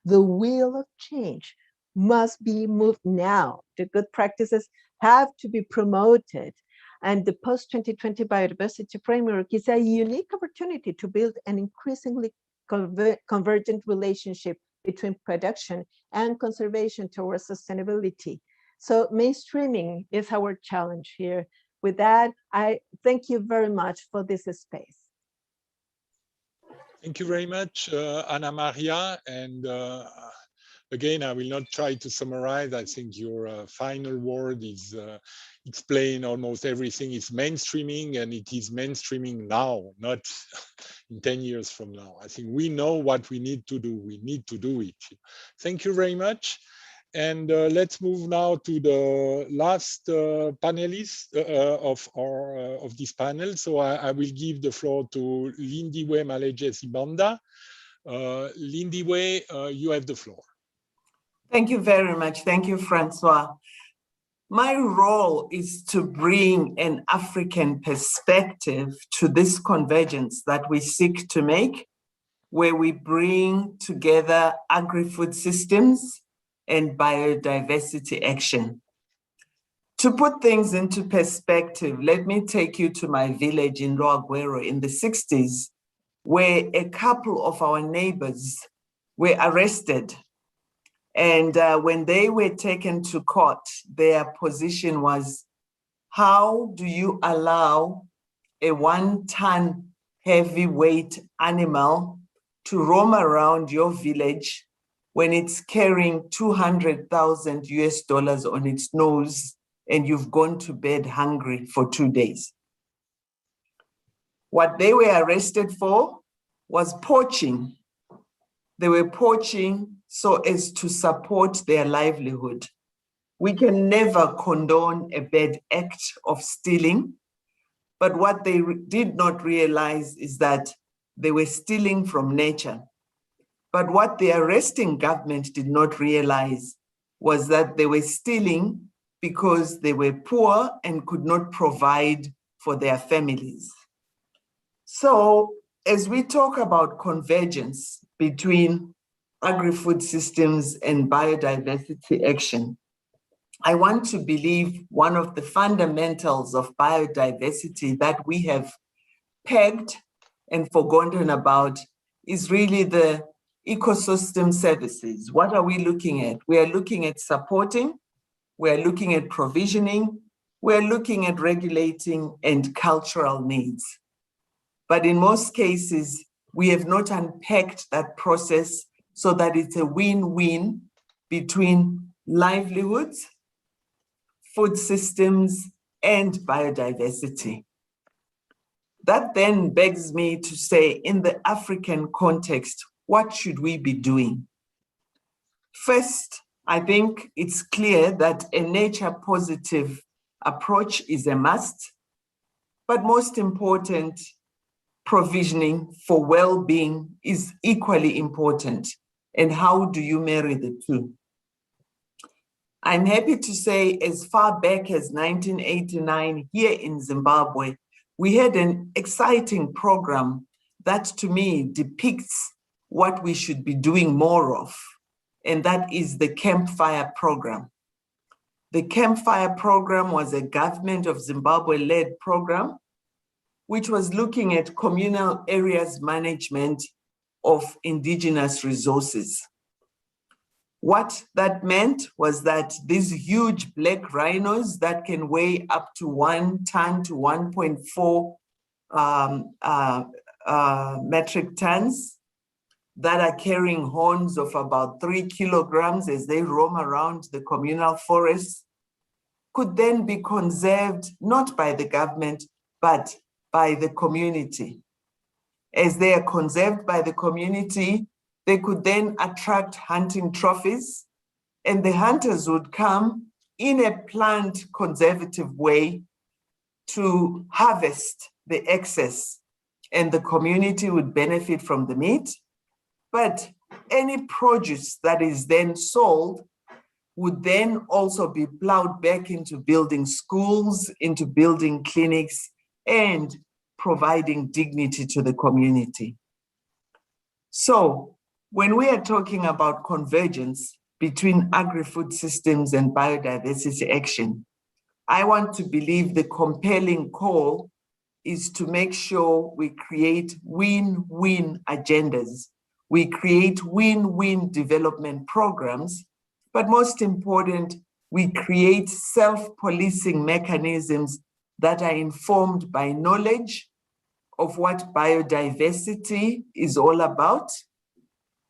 The wheel of change must be moved now. The good practices have to be promoted. And the post-2020 biodiversity framework is a unique opportunity to build an increasingly convergent relationship between production and conservation towards sustainability. So mainstreaming is our challenge here. With that, I thank you very much for this space. Thank you very much, Ana Maria. And again, I will not try to summarize. I think your final word is explain almost everything. It's mainstreaming, and it is mainstreaming now, not in 10 years from now. I think we know what we need to do. We need to do it. Thank you very much. And let's move now to the last panelist of this panel. So I will give the floor to Lindiwe Maleje-Sibanda. Lindiwe, you have the floor. Thank you very much. Thank you, Francois. My role is to bring an African perspective to this convergence that we seek to make, where we bring together agri-food systems and biodiversity action. To put things into perspective, let me take you to my village in Loaguero in the 60s, where a couple of our neighbors were arrested. And when they were taken to court, their position was, how do you allow a 1-ton heavyweight animal to roam around your village when it's carrying $200,000 on its nose and you've gone to bed hungry for 2 days? What they were arrested for was poaching. They were poaching so as to support their livelihood. We can never condone a bad act of stealing, but what they did not realize is that they were stealing from nature. But what the arresting government did not realize was that they were stealing because they were poor and could not provide for their families. So as we talk about convergence between agri-food systems and biodiversity action, I want to believe one of the fundamentals of biodiversity that we have pegged and forgotten about is really the ecosystem services. What are we looking at? We are looking at supporting, we are looking at provisioning, we are looking at regulating and cultural needs. But in most cases, we have not unpacked that process so that it's a win-win between livelihoods, food systems, and biodiversity. That then begs me to say, in the African context, what should we be doing? First, I think it's clear that a nature-positive approach is a must, but most important, provisioning for well-being is equally important. And how do you marry the two? I'm happy to say as far back as 1989 here in Zimbabwe, we had an exciting program that to me depicts what we should be doing more of, and that is the Campfire program. The Campfire program was a government of Zimbabwe-led program, which was looking at communal areas management of indigenous resources. What that meant was that these huge black rhinos that can weigh up to 1 ton to 1.4 metric tons, that are carrying horns of about 3 kilograms as they roam around the communal forests, could then be conserved not by the government, but by the community. As they are conserved by the community, they could then attract hunting trophies, and the hunters would come in a planned conservative way to harvest the excess, and the community would benefit from the meat. But any produce that is then sold would then also be plowed back into building schools, into building clinics, and providing dignity to the community. So when we are talking about convergence between agri-food systems and biodiversity action, I want to believe the compelling call is to make sure we create win-win agendas. We create win-win development programs, but most important, we create self-policing mechanisms that are informed by knowledge of what biodiversity is all about.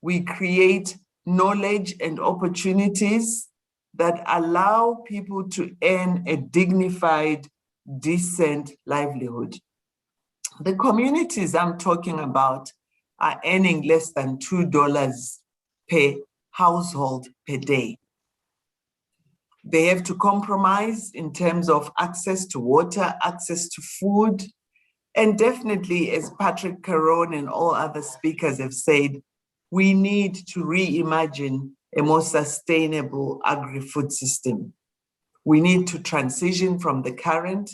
We create knowledge and opportunities that allow people to earn a dignified, decent livelihood. The communities I'm talking about are earning less than $2 per household per day. They have to compromise in terms of access to water, access to food, and definitely, as Patrick Caron and all other speakers have said, we need to reimagine a more sustainable agri-food system. We need to transition from the current,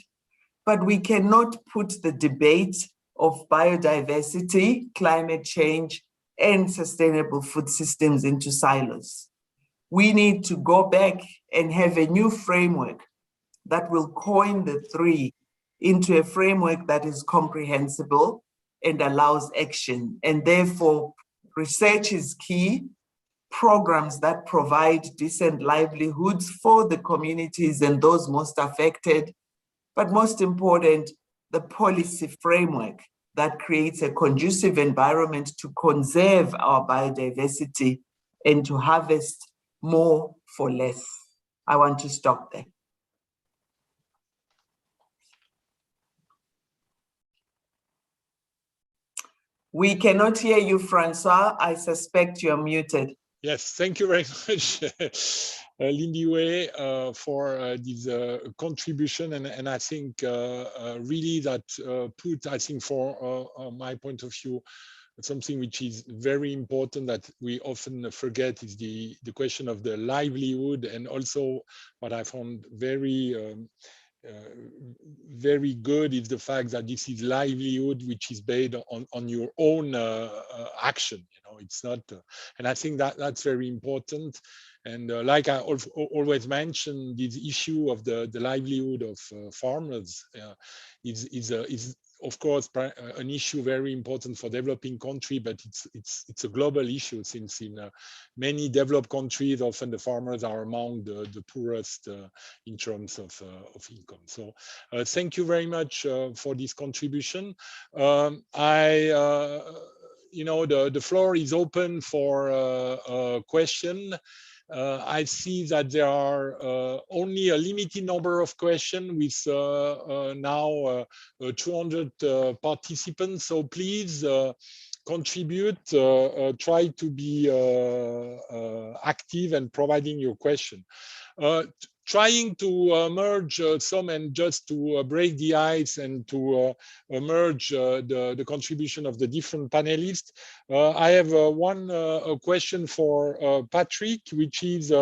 but we cannot put the debate of biodiversity, climate change, and sustainable food systems into silos. We need to go back and have a new framework that will coin the three into a framework that is comprehensible and allows action. And therefore, research is key, programs that provide decent livelihoods for the communities and those most affected, but most important, the policy framework that creates a conducive environment to conserve our biodiversity and to harvest more for less. I want to stop there. We cannot hear you, Francois. I suspect you're muted. Yes, thank you very much, Lindiwe, for this contribution. And I think really that put, I think for my point of view, something which is very important that we often forget is the question of the livelihood, and also what I found very good is the fact that this is livelihood which is based on your own action. It's not, and I think that that's very important. And like I always mention, this issue of the livelihood of farmers is of course an issue very important for developing country, but it's a global issue, since in many developed countries often the farmers are among the poorest in terms of income. So thank you very much for this contribution. The floor is open for a question. I see that there are only a limited number of questions with now 200 participants. So please contribute, try to be active and providing your question. Trying to merge some, and just to break the ice and to merge the contribution of the different panelists. I have one question for Patrick, which is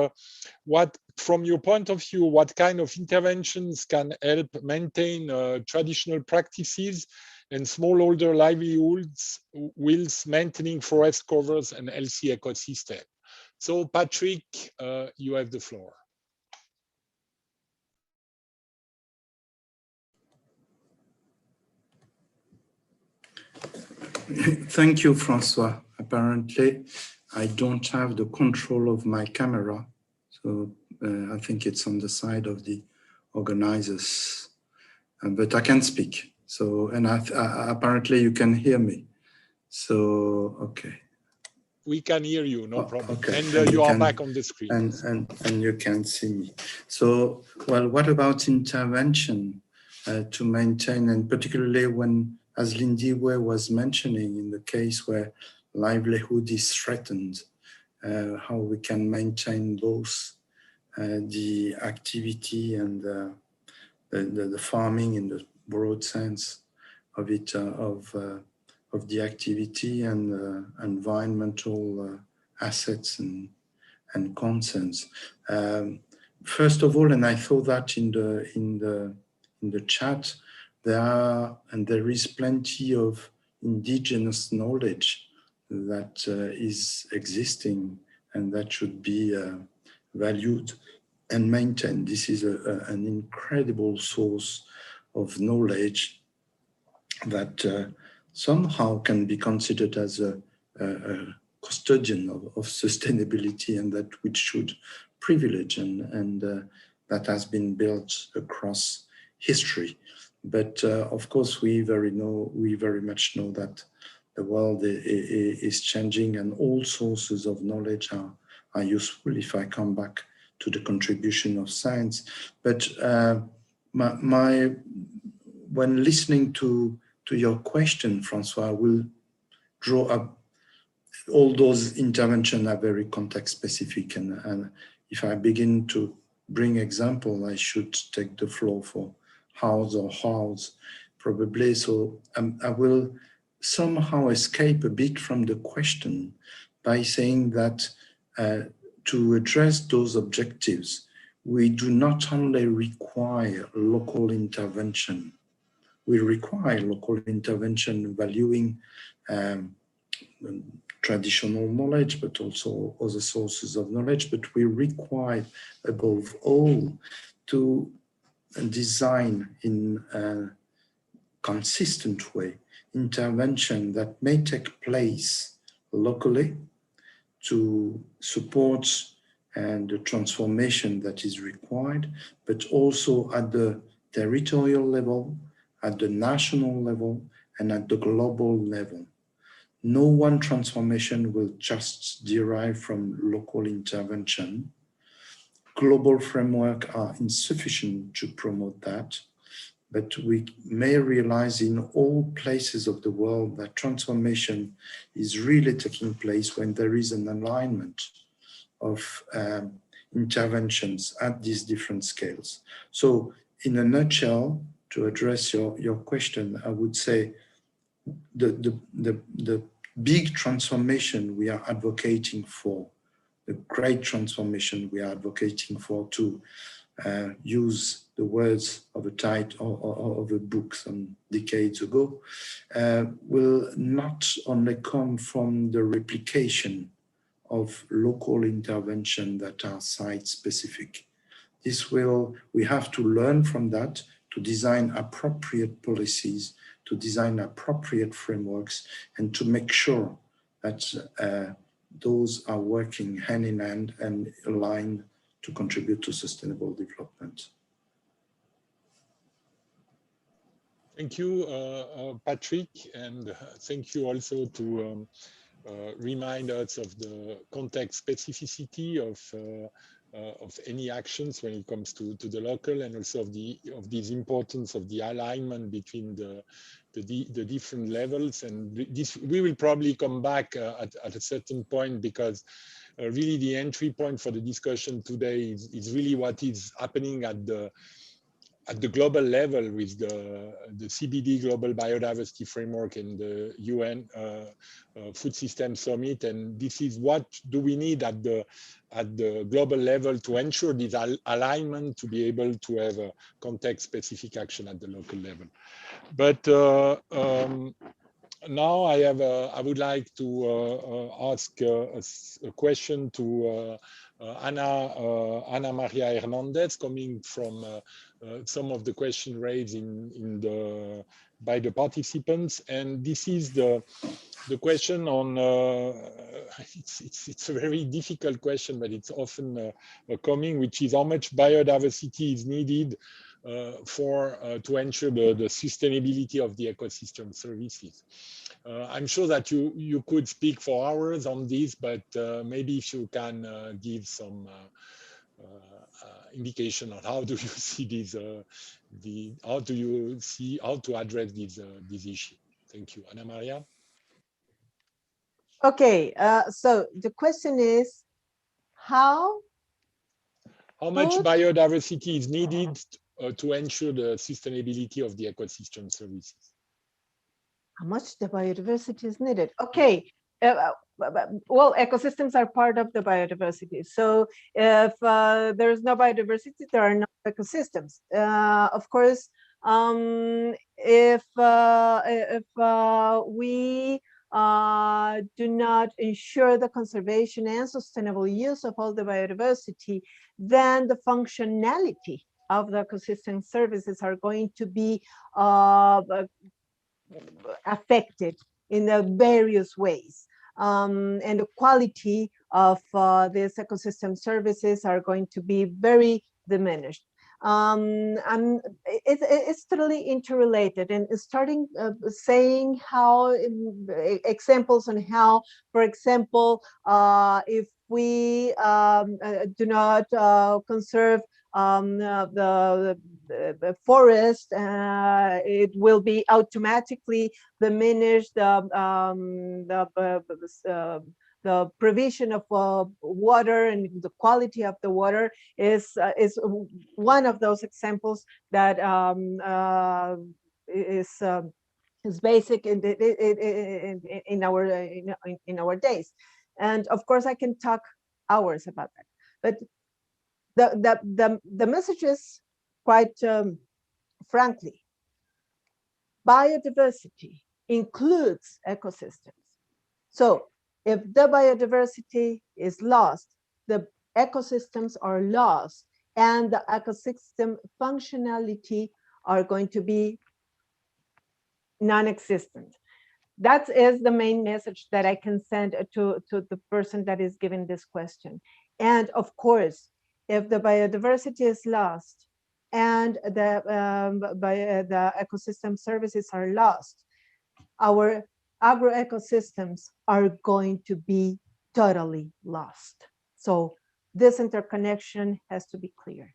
what, from your point of view, what kind of interventions can help maintain traditional practices and smallholder livelihoods whilst maintaining forest covers and healthy ecosystem? So Patrick, you have the floor. Thank you, Francois. Apparently, I don't have the control of my camera, so I think it's on the side of the organizers, but I can speak. So, and apparently you can hear me. So, okay. We can hear you, no problem. Okay. And you are back on the screen. And you can see me. So, well, what about intervention to maintain, and particularly when, as Lindy Way was mentioning, in the case where livelihood is threatened, how we can maintain both the activity and the farming in the broad sense of it, of the activity and environmental assets and concerns. First of all, and I thought that in the chat, there is plenty of indigenous knowledge that is existing and that should be valued and maintained. This is an incredible source of knowledge that somehow can be considered as a custodian of sustainability, and that which should privilege, and that has been built across history. But of course, we very much know that the world is changing, and all sources of knowledge are useful if I come back to the contribution of science. But when listening to your question, Francois, I will draw up all those interventions are very context specific, and if I begin to bring example, I should take the floor for house probably. So I will somehow escape a bit from the question by saying that to address those objectives, we do not only require local intervention, we require local intervention valuing traditional knowledge, but also other sources of knowledge, but we require above all to design in a consistent way intervention that may take place locally to support and the transformation that is required, but also at the territorial level, at the national level, and at the global level. No one transformation will just derive from local intervention. Global frameworks are insufficient to promote that, but we may realize in all places of the world that transformation is really taking place when there is an alignment of interventions at these different scales. So in a nutshell, to address your question, I would say the big transformation we are advocating for, the great transformation we are advocating for, to use the words of a title of a book some decades ago, will not only come from the replication of local intervention that are site-specific. We have to learn from that to design appropriate policies, to design appropriate frameworks, and to make sure that those are working hand in hand and aligned to contribute to sustainable development. Thank you, Patrick, and thank you also to remind us of the context specificity of any actions when it comes to the local, and also of this importance of the alignment between the different levels. And this, we will probably come back at a certain point, because really the entry point for the discussion today is really what is happening at the global level with the CBD Global Biodiversity Framework and the UN Food System Summit. And this is what do we need at the global level to ensure this alignment, to be able to have a context-specific action at the local level. But now I would like to ask a question to Ana Maria Hernandez, coming from some of the questions raised by the participants, and this is the question on it's a very difficult question, but it's often coming, which is how much biodiversity is needed to ensure the sustainability of the ecosystem services. I'm sure that you could speak for hours on this, but maybe if you can give some indication on how do you see this, how to address this issue. Thank you, Ana Maria. Okay, so the question is how much biodiversity is needed to ensure the sustainability of the ecosystem services? How much the biodiversity is needed? Okay, well, ecosystems are part of the biodiversity. So if there is no biodiversity, there are no ecosystems. Of course, if we do not ensure the conservation and sustainable use of all the biodiversity, then the functionality of the ecosystem services are going to be affected in various ways. And the quality of these ecosystem services are going to be very diminished. And it's totally interrelated, and starting saying how examples on how, for example, if we do not conserve the forest, it will be automatically diminish the provision of water, and the quality of the water is one of those examples that is basic in our days. And of course, I can talk hours about that, but the message is quite frankly, biodiversity includes ecosystems. So if the biodiversity is lost, the ecosystems are lost, and the ecosystem functionality are going to be non-existent. That is the main message that I can send to the person that is giving this question. And of course, if the biodiversity is lost and the ecosystem services are lost, our agroecosystems are going to be totally lost. So this interconnection has to be clear.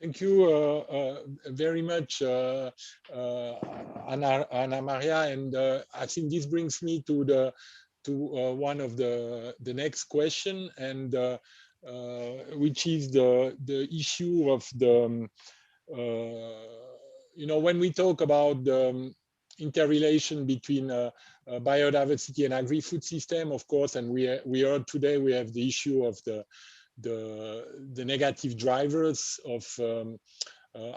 Thank you very much, Ana Maria. And I think this brings me to one of the next question, and which is the issue of the when we talk about the interrelation between biodiversity and agri-food system, of course, and we heard today we have the issue of the negative drivers of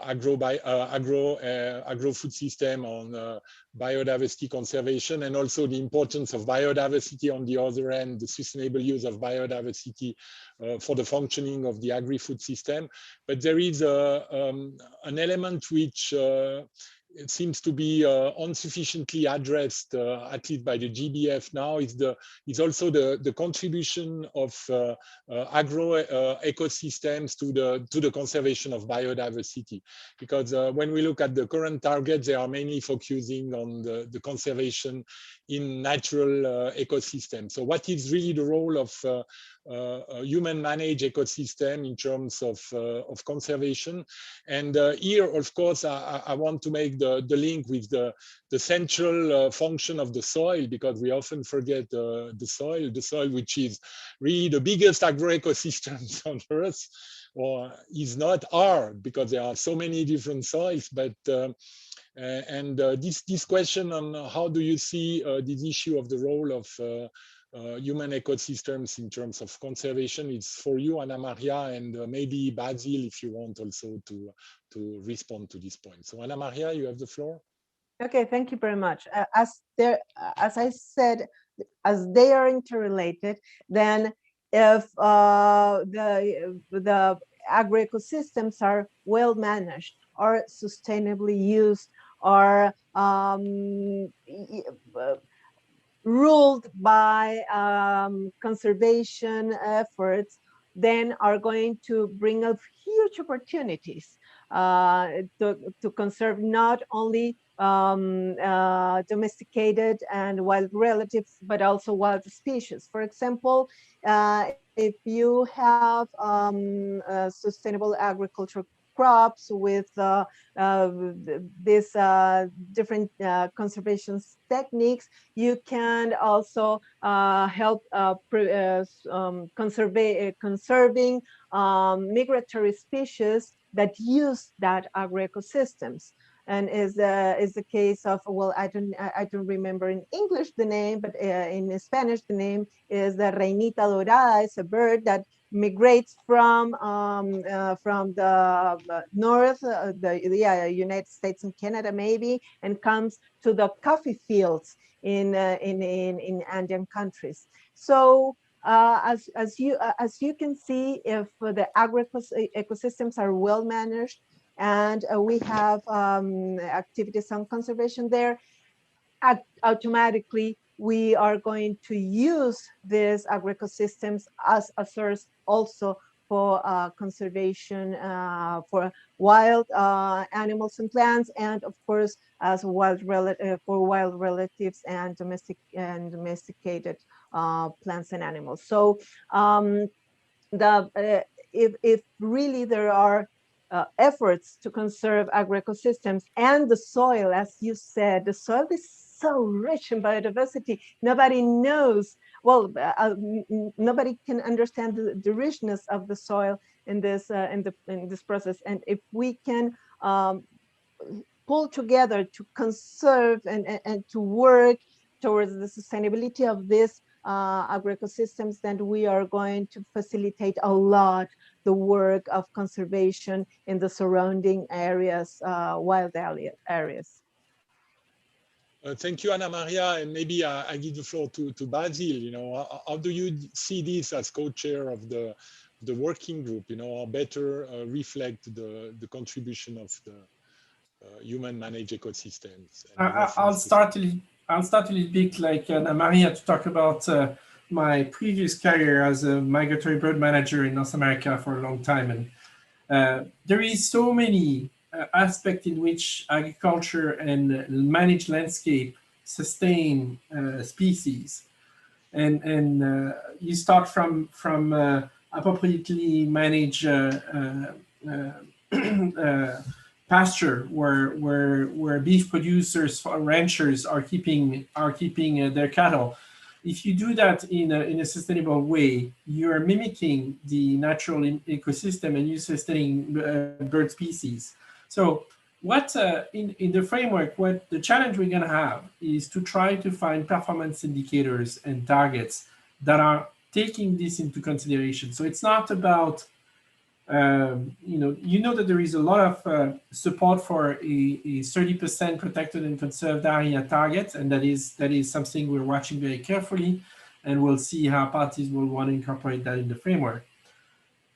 agro-food system on biodiversity conservation, and also the importance of biodiversity on the other end, the sustainable use of biodiversity for the functioning of the agri-food system. But there is an element which it seems to be insufficiently addressed, at least by the GBF now, is also the contribution of agro ecosystems to the conservation of biodiversity. Because when we look at the current targets, they are mainly focusing on the conservation in natural ecosystems. So what is really the role of human managed ecosystem in terms of conservation? And here, of course, I want to make the link with the central function of the soil, because we often forget the soil, which is really the biggest agroecosystems on Earth, or is not hard because there are so many different soils. But this question on how do you see this issue of the role of human ecosystems in terms of conservation is for you, Anna Maria, and maybe Basil, if you want also to respond to this point. So Anna Maria, you have the floor. Okay, thank you very much. As I said, as they are interrelated, then if the agro-ecosystems are well managed, or sustainably used, or ruled by conservation efforts, then are going to bring up huge opportunities to conserve not only domesticated and wild relatives, but also wild species. For example, if you have sustainable agriculture crops with these different conservation techniques, you can also help conserving migratory species that use that agroecosystems. And is the case of, well, I don't remember in English the name, but in Spanish the name is the reinita dorada. It's a bird that migrates from the north, the United States and Canada maybe, and comes to the coffee fields in Andean countries. So as you can see, if the agroecosystems are well managed, and we have activities on conservation there, automatically we are going to use these agroecosystems as a source also for conservation for wild animals and plants, and of course as for wild relatives and domesticated plants and animals. So if really there are efforts to conserve agroecosystems, and the soil, as you said, the soil is so rich in biodiversity. Nobody knows, well, nobody can understand the richness of the soil in this process. And if we can pull together to conserve and to work towards the sustainability of this agroecosystems, then we are going to facilitate a lot the work of conservation in the surrounding areas, wild areas. Thank you, Anna Maria, and maybe I give the floor to Basil. You know, how do you see this as co-chair of the working group? You know, or better reflect the contribution of the human managed ecosystems. I'll start a little bit like Anna Maria to talk about my previous career as a migratory bird manager in North America for a long time. And there is so many aspects in which agriculture and managed landscape sustain species. And you start from appropriately managed pasture where beef producers or ranchers are keeping their cattle. If you do that in a sustainable way, you are mimicking the natural ecosystem and you're sustaining bird species. So what in the framework, what the challenge we're going to have is to try to find performance indicators and targets that are taking this into consideration. So it's not about, you know that there is a lot of support for a 30% protected and conserved area target, and that is something we're watching very carefully, and we'll see how parties will want to incorporate that in the framework.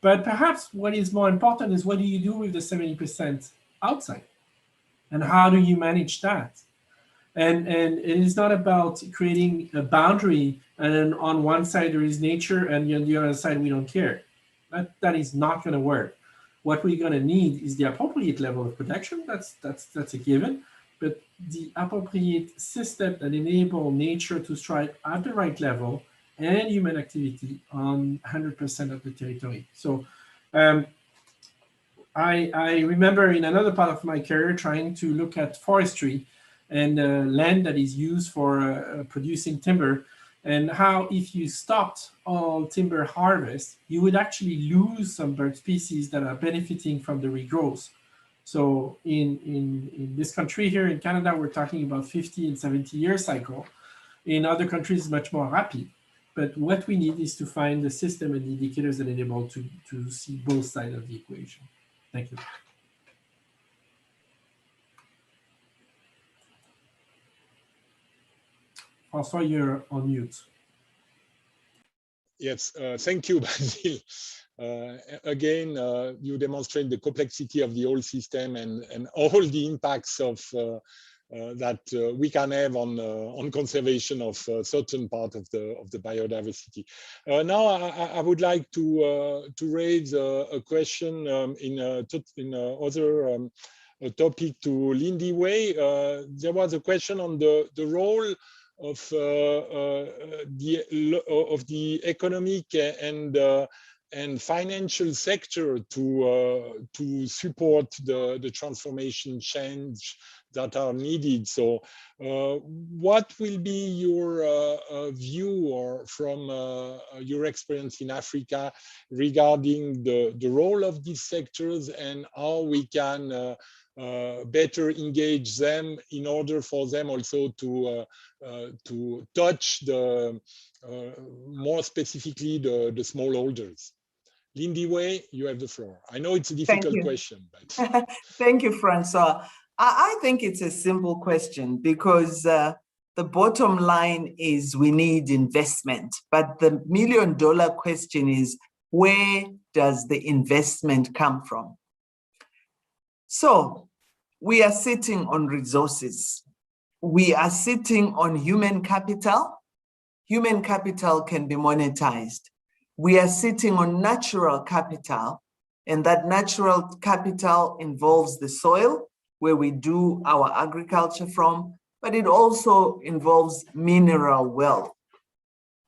But perhaps what is more important is, what do you do with the 70% outside? And how do you manage that? And it is not about creating a boundary and then on one side there is nature and on the other side we don't care. That is not going to work. What we're going to need is the appropriate level of protection. That's a given. But the appropriate system that enable nature to strive at the right level and human activity on 100% of the territory. So I remember in another part of my career trying to look at forestry and land that is used for producing timber, and how if you stopped all timber harvest, you would actually lose some bird species that are benefiting from the regrowth. So in this country here in Canada, we're talking about 50 and 70 year cycle. In other countries, much more rapid. But what we need is to find the system and the indicators that enable to see both sides of the equation. Thank you. François, you're on mute. Yes, thank you, Basil. Again, you demonstrate the complexity of the whole system and all the impacts of that we can have on conservation of certain part of the biodiversity. Now, I would like to raise a question in other topic to Lindy Way. There was a question on the role of the economic and financial sector to support the transformation change that are needed. So what will be your view or from your experience in Africa regarding the role of these sectors and how we can better engage them in order for them also to touch the more specifically the smallholders? Lindy Way, you have the floor. I know it's a difficult question, but thank you, Francois. I think it's a simple question because the bottom line is we need investment, but the million-dollar question is, where does the investment come from? So we are sitting on resources. We are sitting on human capital. Human capital can be monetized. We are sitting on natural capital, and that natural capital involves the soil where we do our agriculture from, but it also involves mineral wealth.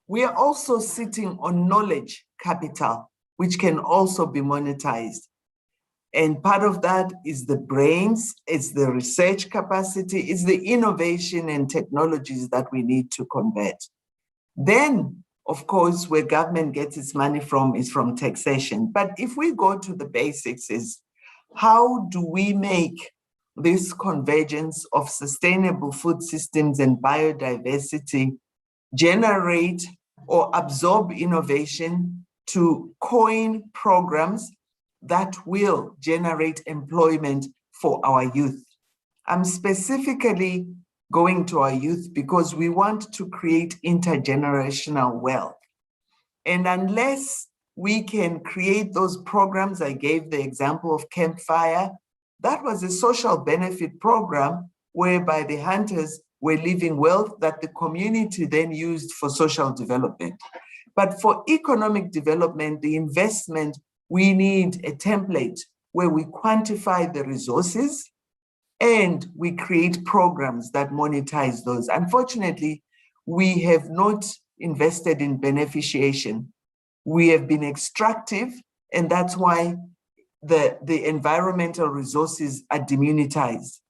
We are also sitting on knowledge capital, which can also be monetized. And part of that is the brains, it's the research capacity, it's the innovation and technologies that we need to convert. Then, of course, where government gets its money from is from taxation. But if we go to the basics, is how do we make this convergence of sustainable food systems and biodiversity generate or absorb innovation to coin programs that will generate employment for our youth? I'm specifically going to our youth because we want to create intergenerational wealth. And unless we can create those programs, I gave the example of Campfire, that was a social benefit program whereby the hunters were leaving wealth that the community then used for social development. But for economic development, the investment, we need a template where we quantify the resources and we create programs that monetize those. Unfortunately, we have not invested in beneficiation. We have been extractive, and that's why the environmental resources are demonetized.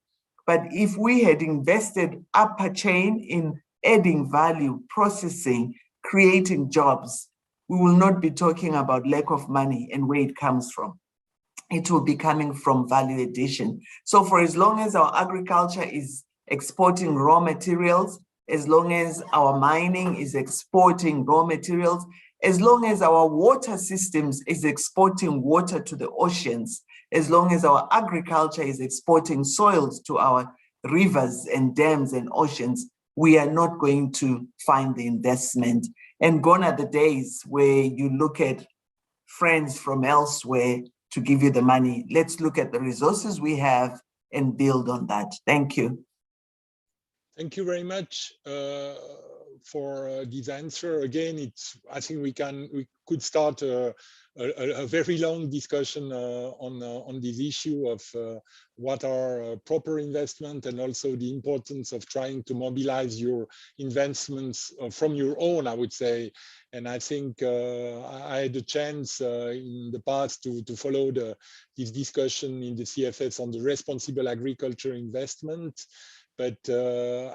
But if we had invested upper chain in adding value, processing, creating jobs, we will not be talking about lack of money and where it comes from. it will be coming from value addition. So for as long as our agriculture is exporting raw materials, as long as our mining is exporting raw materials, as long as our water systems is exporting water to the oceans, as long as our agriculture is exporting soils to our rivers and dams and oceans, we are not going to find the investment. And gone are the days where you look at friends from elsewhere to give you the money. Let's look at the resources we have and build on that. Thank you. Thank you very much for this answer. Again, I think we could start a very long discussion on this issue of what are proper investment, and also the importance of trying to mobilize your investments from your own, I would say. And I think I had a chance in the past to follow this discussion in the CFS on the responsible agriculture investment. But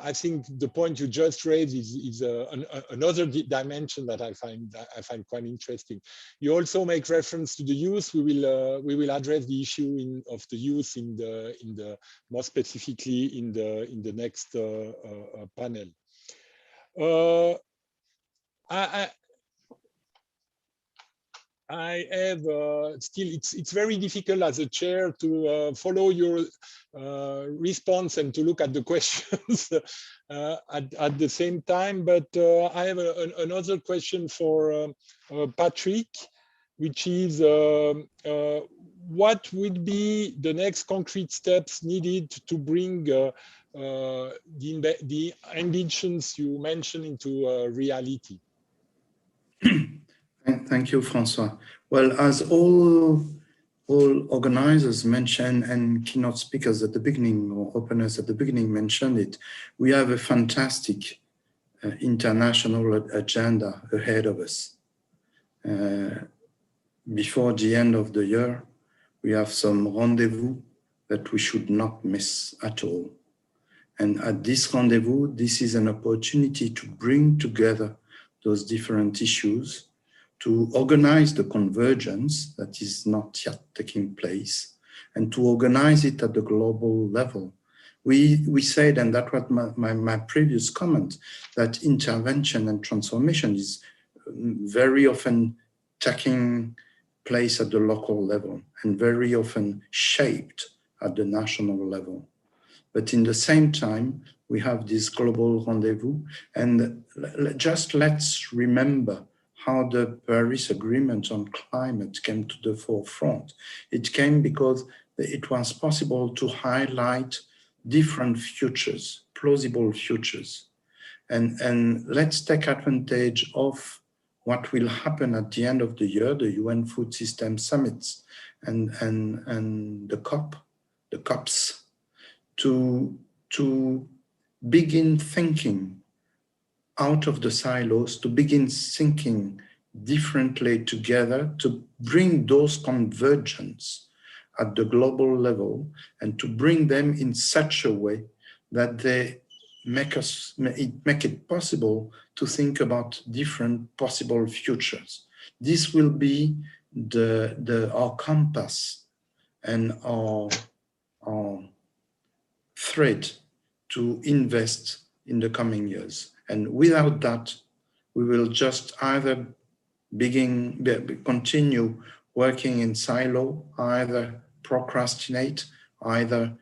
I think the point you just raised is another dimension that I find quite interesting. You also make reference to the youth. We will address the issue of the youth in the more specifically in the next panel. I have still, it's very difficult as a chair to follow your response and to look at the questions at the same time. But I have another question for Patrick, which is what would be the next concrete steps needed to bring the ambitions you mentioned into reality? Thank you, Francois. Well, as all organizers mentioned and keynote speakers at the beginning, or openers at the beginning mentioned it, we have a fantastic international agenda ahead of us. Before the end of the year, we have some rendezvous that we should not miss at all. And at this rendezvous, this is an opportunity to bring together those different issues, to organize the convergence that is not yet taking place, and to organize it at the global level. We said, and that was my previous comment, that intervention and transformation is very often taking place at the local level and very often shaped at the national level. But in the same time, we have this global rendezvous, and just let's remember how the Paris Agreement on climate came to the forefront. It came because it was possible to highlight different futures, plausible futures. And let's take advantage of what will happen at the end of the year, the UN Food System Summits and the COPs, to begin thinking out of the silos, to begin thinking differently together, to bring those convergence at the global level, and to bring them in such a way that they make it possible to think about different possible futures. This will be our compass and our thread to invest in the coming years. And without that, we will just either continue working in silo, either procrastinate, either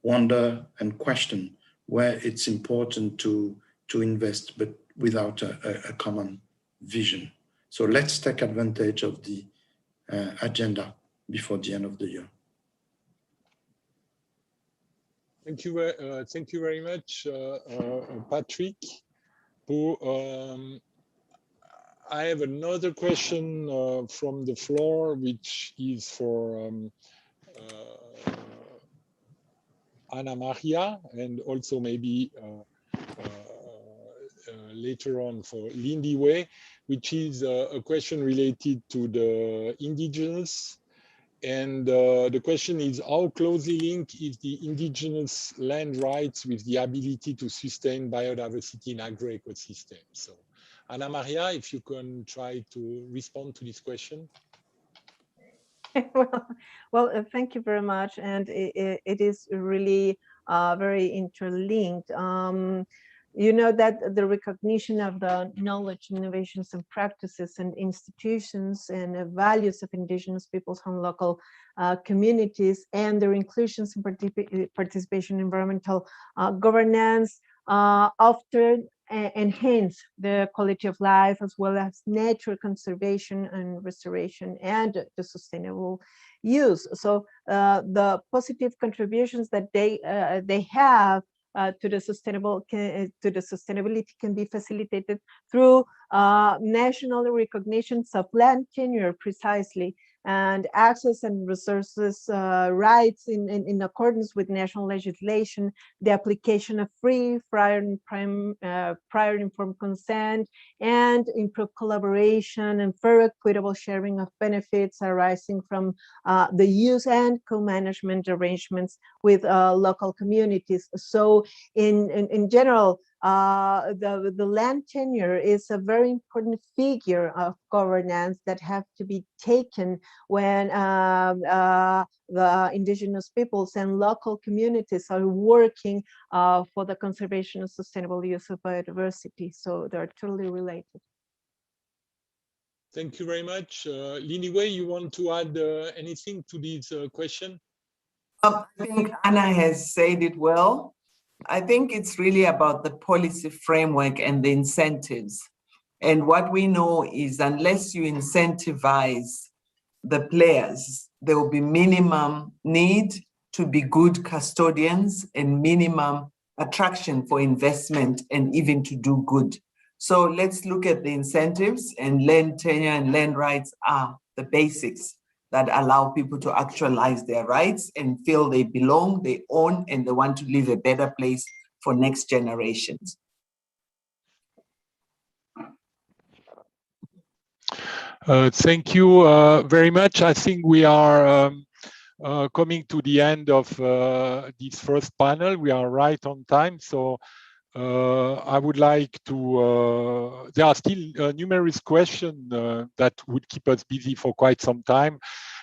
wonder and question where it's important to invest, but without a common vision. So let's take advantage of the agenda before the end of the year. Thank you very much, Patrick. I have another question from the floor, which is for Ana Maria, and also maybe later on for Lindy Way, which is a question related to the indigenous. And the question is, how closely linked is the indigenous land rights with the ability to sustain biodiversity in agro-ecosystems? So, Ana Maria, if you can try to respond to this question. Well, thank you very much. And it is really very interlinked. You know that the recognition of the knowledge, innovations, and practices and institutions and values of indigenous peoples and local communities and their inclusions and participation in environmental governance often enhance the quality of life, as well as nature conservation and restoration and the sustainable use. So the positive contributions that they have to the sustainability can be facilitated through national recognitions of land tenure precisely, and access and resources rights in accordance with national legislation, the application of free, prior informed consent, and improved collaboration and fair equitable sharing of benefits arising from the use and co-management arrangements with local communities. So in general, the land tenure is a very important figure of governance that have to be taken when the indigenous peoples and local communities are working for the conservation and sustainable use of biodiversity. So they're totally related. Thank you very much. Lini Wei, you want to add anything to this question? I think Anna has said it well. I think it's really about the policy framework and the incentives. And what we know is unless you incentivize the players, there will be minimum need to be good custodians and minimum attraction for investment and even to do good. So let's look at the incentives, and land tenure and land rights are the basics that allow people to actualize their rights and feel they belong, they own, and they want to leave a better place for next generations. Thank you very much. I think we are coming to the end of this first panel. We are right on time. So I would like to, there are still numerous questions that would keep us busy for quite some time.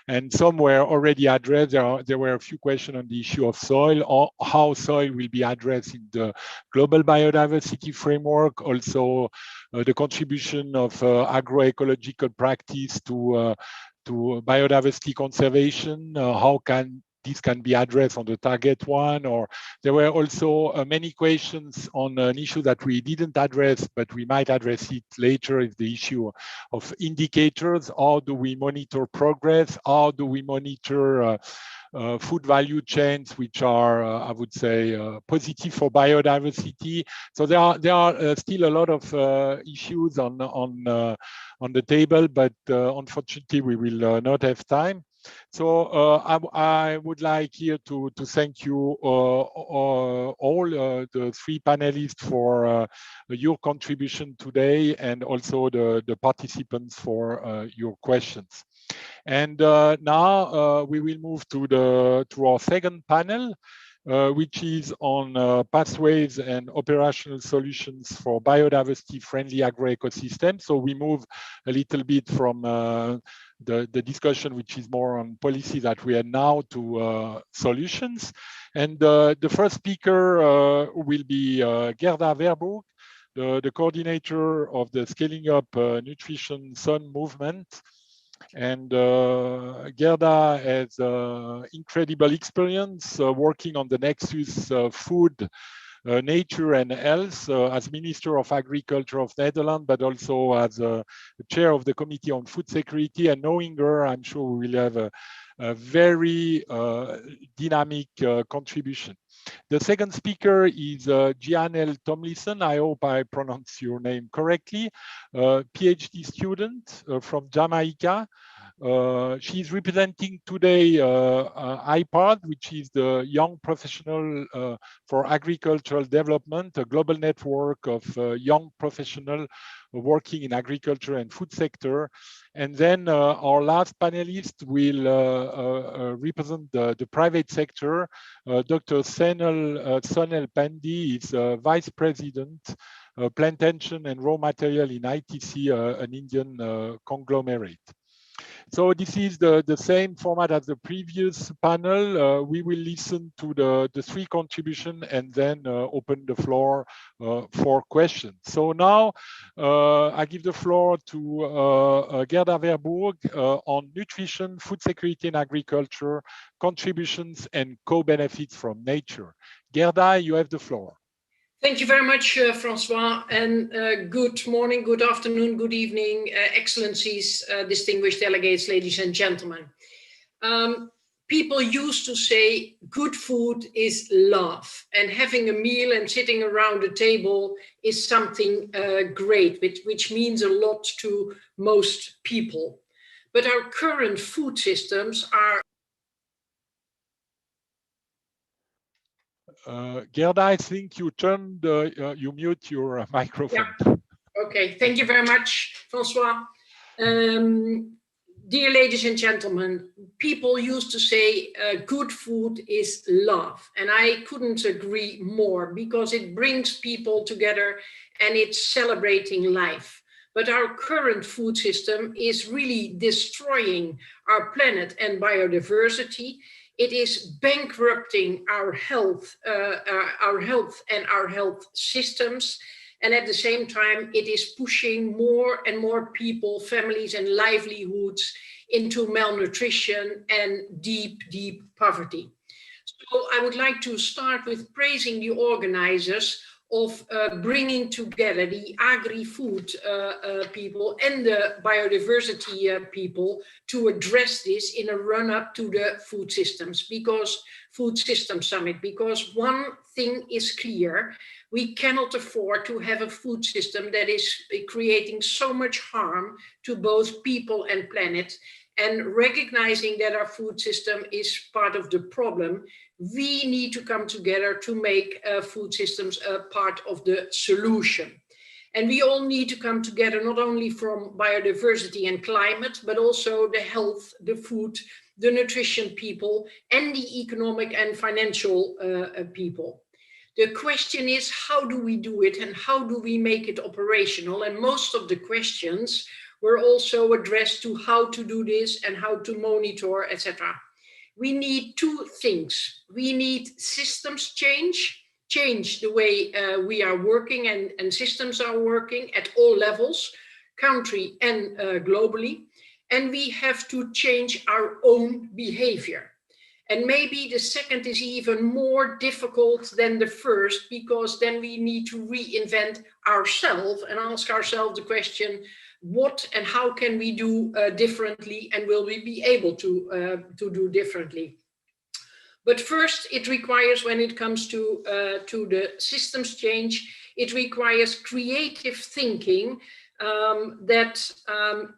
And some were already addressed. There were a few questions on the issue of soil, or how soil will be addressed in the global biodiversity framework. Also, the contribution of agroecological practice to biodiversity conservation. How can this can be addressed on the target one? Or there were also many questions on an issue that we didn't address, but we might address it later, is the issue of indicators. How do we monitor progress? How do we monitor food value chains, which are, I would say, positive for biodiversity? So there are still a lot of issues on the table, but unfortunately we will not have time. So I would like here to thank you all the three panelists for your contribution today, and also the participants for your questions. And now we will move to our second panel, which is on pathways and operational solutions for biodiversity-friendly agroecosystems. So we move a little bit from the discussion, which is more on policy, that we are now to solutions. And the first speaker will be Gerda Verburg, the coordinator of the Scaling Up Nutrition Sun movement. And Gerda has incredible experience working on the nexus food, nature and health as Minister of Agriculture of Netherlands, but also as chair of the Committee on Food Security. And knowing her, I'm sure we will have a very dynamic contribution. The second speaker is Giannel Tomlinson. I hope I pronounce your name correctly. PhD student from Jamaica. She's representing today IPAD, which is the Young Professional for Agricultural Development, a global network of young professionals working in agriculture and food sector. And then our last panelist will represent the private sector. Dr. Sonal Pandey is Vice President, Plantation and Raw Material in ITC, an Indian conglomerate. So this is the same format as the previous panel. We will listen to the three contributions and then open the floor for questions. So now I give the floor to Gerda Verburg on nutrition, food security and agriculture, contributions and co-benefits from nature. Gerda, you have the floor. Thank you very much, Francois, and good morning, good afternoon, good evening, excellencies, distinguished delegates, ladies and gentlemen. People used to say good food is love, and having a meal and sitting around a table is something great, which means a lot to most people. But our current food systems are Gerda, I think you turned, you mute your microphone. Yeah. Okay, thank you very much, Francois. Dear ladies and gentlemen, people used to say good food is love. And I couldn't agree more because it brings people together and it's celebrating life. But our current food system is really destroying our planet and biodiversity. It is bankrupting our health and our health systems. And at the same time, it is pushing more and more people, families and livelihoods into malnutrition and deep, deep poverty. So I would like to start with praising the organizers of bringing together the Agri-Food people and the biodiversity people to address this in a run-up to the food systems, food system summit, because one thing is clear: we cannot afford to have a food system that is creating so much harm to both people and planet. And recognizing that our food system is part of the problem, we need to come together to make food systems a part of the solution. And we all need to come together, not only from biodiversity and climate, but also the health, the food, the nutrition people, and the economic and financial people. The question is, how do we do it and how do we make it operational? And most of the questions were also addressed to how to do this and how to monitor, etc. We need two things. We need systems change the way we are working and systems are working at all levels, country and globally. And we have to change our own behavior. And maybe the second is even more difficult than the first, because then we need to reinvent ourselves and ask ourselves the question, what and how can we do differently, and will we be able to do differently? But first, it requires, when it comes to the systems change, it requires creative thinking that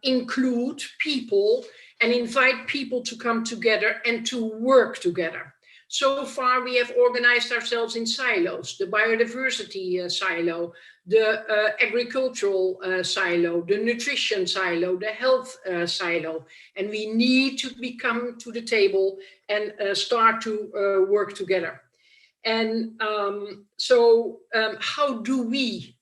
include people and invite people to come together and to work together. So far, we have organized ourselves in silos: the biodiversity silo, the agricultural silo, the nutrition silo, the health silo. And we need to come to the table and start to work together. And how do we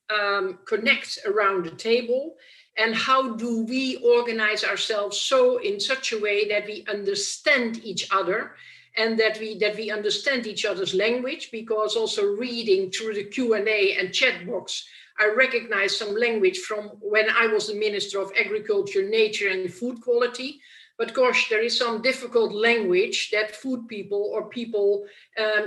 connect around the table? And how do we organize ourselves so in such a way that we understand each other, and that we understand each other's language? Because also reading through the Q&A and chat box, I recognize some language from when I was the Minister of Agriculture, Nature and Food Quality. But gosh, there is some difficult language that food people or people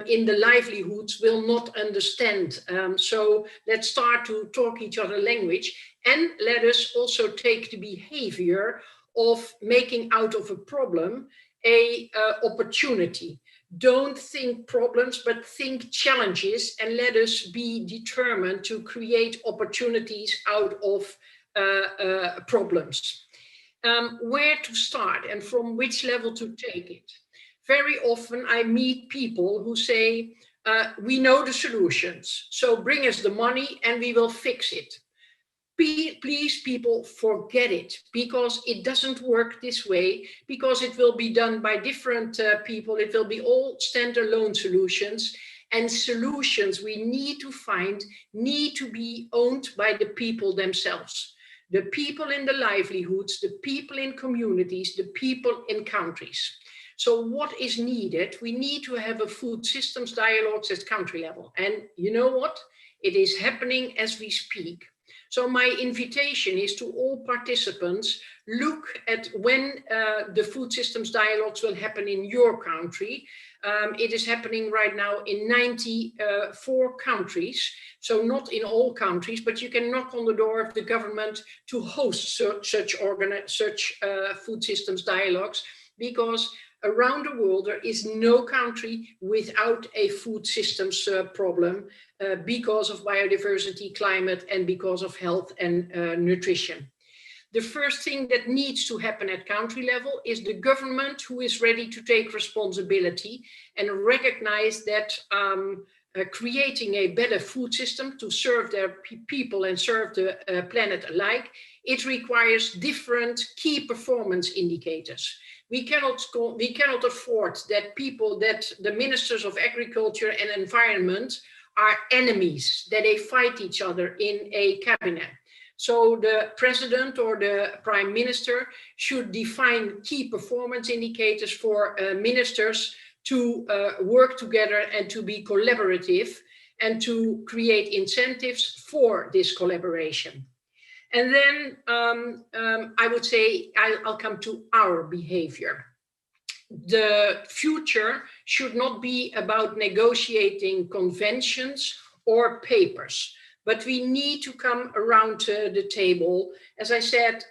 in the livelihoods will not understand. So let's start to talk each other language, and let us also take the behavior of making out of a problem a opportunity. Don't think problems, but think challenges, and let us be determined to create opportunities out of problems. Where to start and from which level to take it? Very often I meet people who say, we know the solutions, so bring us the money and we will fix it. Please, people, forget it, because it doesn't work this way, because it will be done by different people. It will be all standalone solutions, and solutions we need to find need to be owned by the people themselves. the people in the livelihoods, the people in communities, the people in countries. So what is needed? We need to have a food systems dialogues at country level. And you know what? It is happening as we speak. So my invitation is to all participants, look at when the food systems dialogues will happen in your country. It is happening right now in 94 countries. So not in all countries, but you can knock on the door of the government to host such food systems dialogues, because around the world, there is no country without a food systems problem because of biodiversity, climate, and because of health and nutrition. The first thing that needs to happen at country level is the government who is ready to take responsibility and recognize that creating a better food system to serve their people and serve the planet alike, it requires different key performance indicators. We cannot afford that the ministers of agriculture and environment are enemies, that they fight each other in a cabinet. So the president or the prime minister should define key performance indicators for ministers to work together and to be collaborative and to create incentives for this collaboration. And then I would say I'll come to our behavior. The future should not be about negotiating conventions or papers, but we need to come around the table. As I said,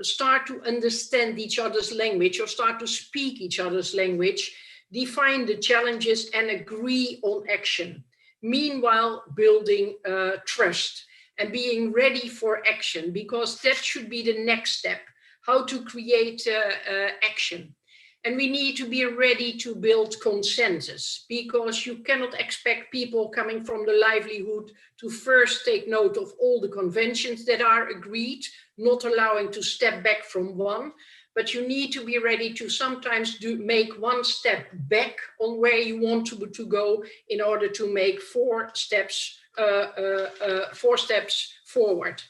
start to understand each other's language or start to speak each other's language, define the challenges and agree on action. Meanwhile, building trust and being ready for action, because that should be the next step, how to create action. And we need to be ready to build consensus, because you cannot expect people coming from the livelihood to first take note of all the conventions that are agreed, not allowing to step back from one. But you need to be ready to sometimes make one step back on where you want to go in order to make four steps forward.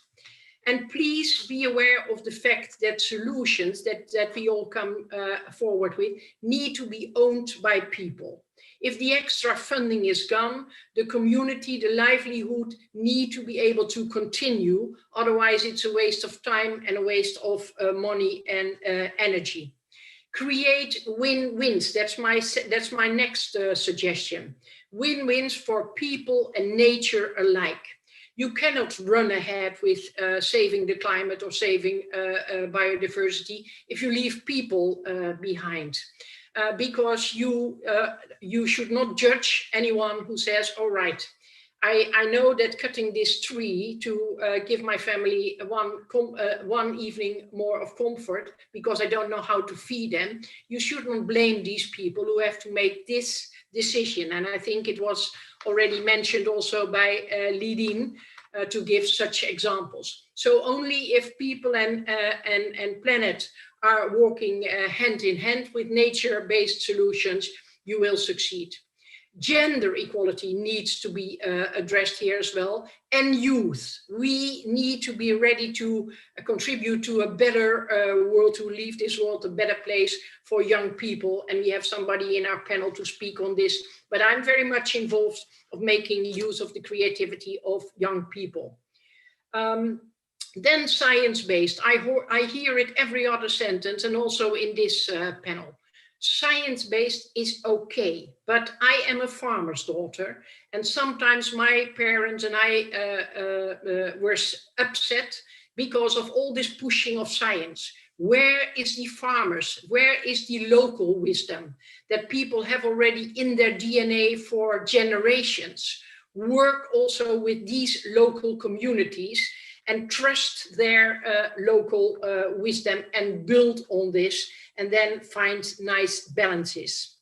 And please be aware of the fact that solutions that we all come forward with need to be owned by people. If the extra funding is gone, the community, the livelihood need to be able to continue. Otherwise, it's a waste of time and a waste of money and energy. Create win-wins. That's my next suggestion. Win-wins for people and nature alike. You cannot run ahead with saving the climate or saving biodiversity if you leave people behind. Because you should not judge anyone who says, all right, I know that cutting this tree to give my family one evening more of comfort because I don't know how to feed them. You shouldn't blame these people who have to make this decision. And I think it was already mentioned also by Lidine to give such examples. So only if people and planet are walking hand in hand with nature-based solutions, you will succeed. Gender equality needs to be addressed here as well. And youth, we need to be ready to contribute to a better world, to leave this world a better place for young people. And we have somebody in our panel to speak on this. But I'm very much involved of making use of the creativity of young people. Then science-based, I hear it every other sentence and also in this panel. Science-based is okay, but I am a farmer's daughter, and sometimes my parents and I were upset because of all this pushing of science. Where is the farmers? Where is the local wisdom that people have already in their DNA for generations? Work also with these local communities and trust their local wisdom and build on this, and then find nice balances.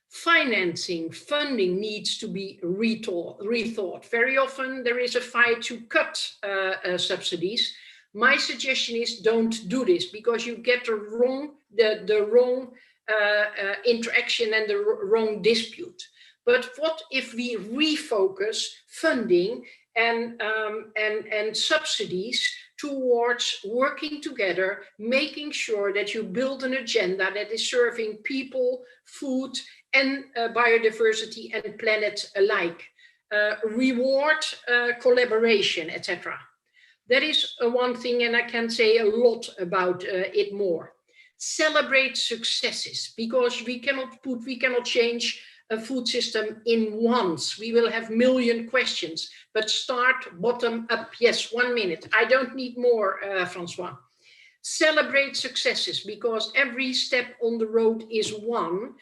Financing, funding needs to be rethought. Very often there is a fight to cut subsidies. My suggestion is don't do this, because you get the wrong interaction and the wrong dispute. But what if we refocus funding and subsidies towards working together, making sure that you build an agenda that is serving people, food, and biodiversity and planet alike. Reward collaboration, etc. That is one thing, and I can say a lot about it more. Celebrate successes, because we cannot change a food system in once. We will have million questions, but start bottom up. Yes, 1 minute. I don't need more, Francois. Celebrate successes, because every step on the road is one.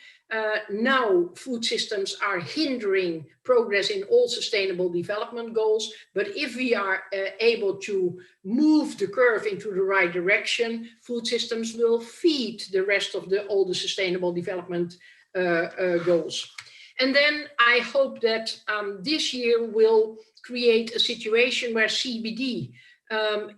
Now food systems are hindering progress in all sustainable development goals, but if we are able to move the curve into the right direction, food systems will feed the rest of all the sustainable development goals. And then I hope that this year will create a situation where CBD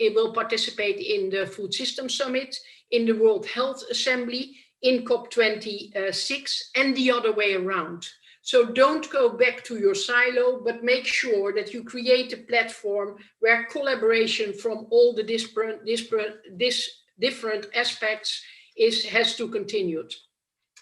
it will participate in the Food System Summit, in the World Health Assembly, in COP26, and the other way around. So don't go back to your silo, but make sure that you create a platform where collaboration from all the different aspects has to continue.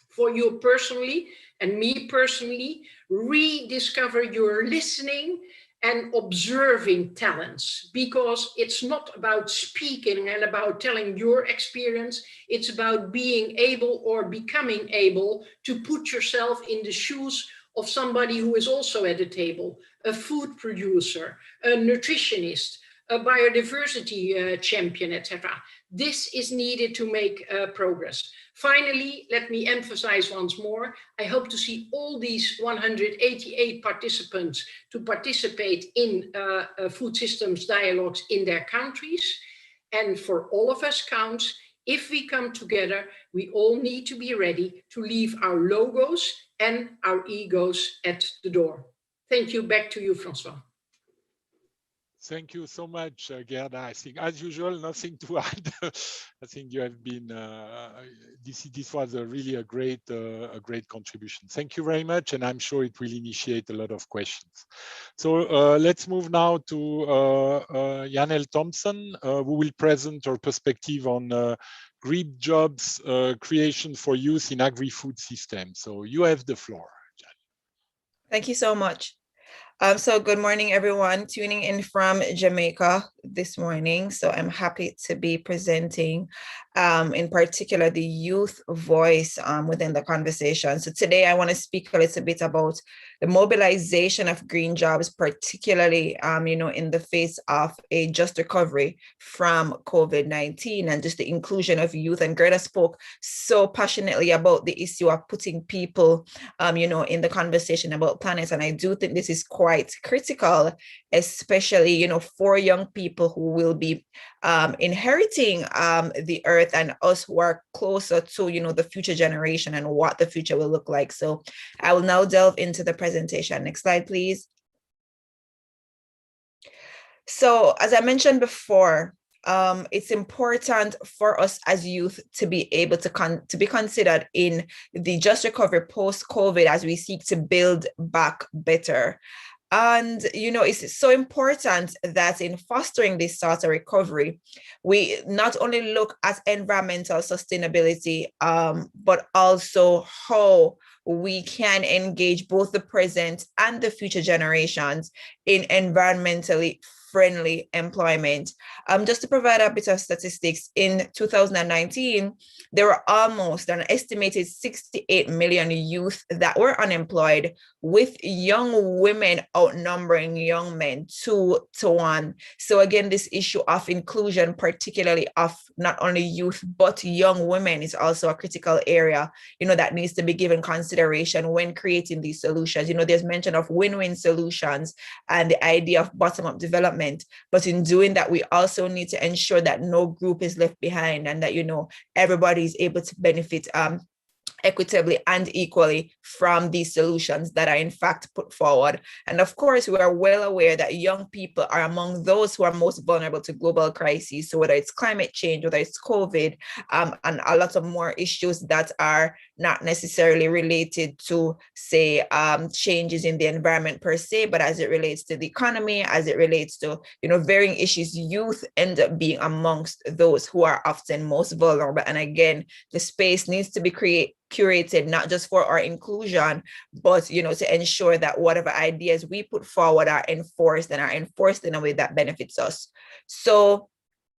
For you personally, and me personally, rediscover your listening and observing talents, because it's not about speaking and about telling your experience, it's about being able or becoming able to put yourself in the shoes of somebody who is also at the table, a food producer, a nutritionist, a biodiversity champion, etc. This is needed to make progress. Finally, let me emphasize once more, I hope to see all these 188 participants to participate in food systems dialogues in their countries. And for all of us counts, if we come together, we all need to be ready to leave our logos and our egos at the door. Thank you. Back to you, Francois. Thank you so much, Gerda. I think, as usual, nothing to add. I think you have been, this was really a great contribution. Thank you very much, and I'm sure it will initiate a lot of questions. So let's move now to Giannel Tomlinson, who will present her perspective on green jobs creation for youth in agri-food systems. So you have the floor, Giannel. Thank you so much. So good morning, everyone, tuning in from Jamaica this morning. So I'm happy to be presenting in particular the youth voice within the conversation. So today I want to speak a little bit about the mobilization of green jobs, particularly in the face of a just recovery from COVID-19 and just the inclusion of youth. And Greta spoke so passionately about the issue of putting people in the conversation about planet. And I do think this is quite critical, especially for young people who will be inheriting the earth, and us who are closer to the future generation and what the future will look like. So I will now delve into the presentation. Next slide, please. So as I mentioned before, it's important for us as youth to be able to be considered in the just recovery post-COVID as we seek to build back better. And, it's so important that in fostering this sort of recovery, we not only look at environmental sustainability, but also how we can engage both the present and the future generations in environmentally friendly employment. Just to provide a bit of statistics, in 2019, there were almost an estimated 68 million youth that were unemployed, with young women outnumbering young men 2 to 1. So again, this issue of inclusion, particularly of not only youth, but young women, is also a critical area, that needs to be given consideration when creating these solutions. There's mention of win-win solutions and the idea of bottom-up development. But in doing that, we also need to ensure that no group is left behind and that, everybody is able to benefit equitably and equally from these solutions that are in fact put forward. And of course, we are well aware that young people are among those who are most vulnerable to global crises. So whether it's climate change, whether it's COVID, and a lot of more issues that are not necessarily related to, say, changes in the environment per se, but as it relates to the economy, as it relates to, varying issues, youth end up being amongst those who are often most vulnerable. And again, the space needs to be curated, not just for our inclusion, but to ensure that whatever ideas we put forward are enforced and are enforced in a way that benefits us. So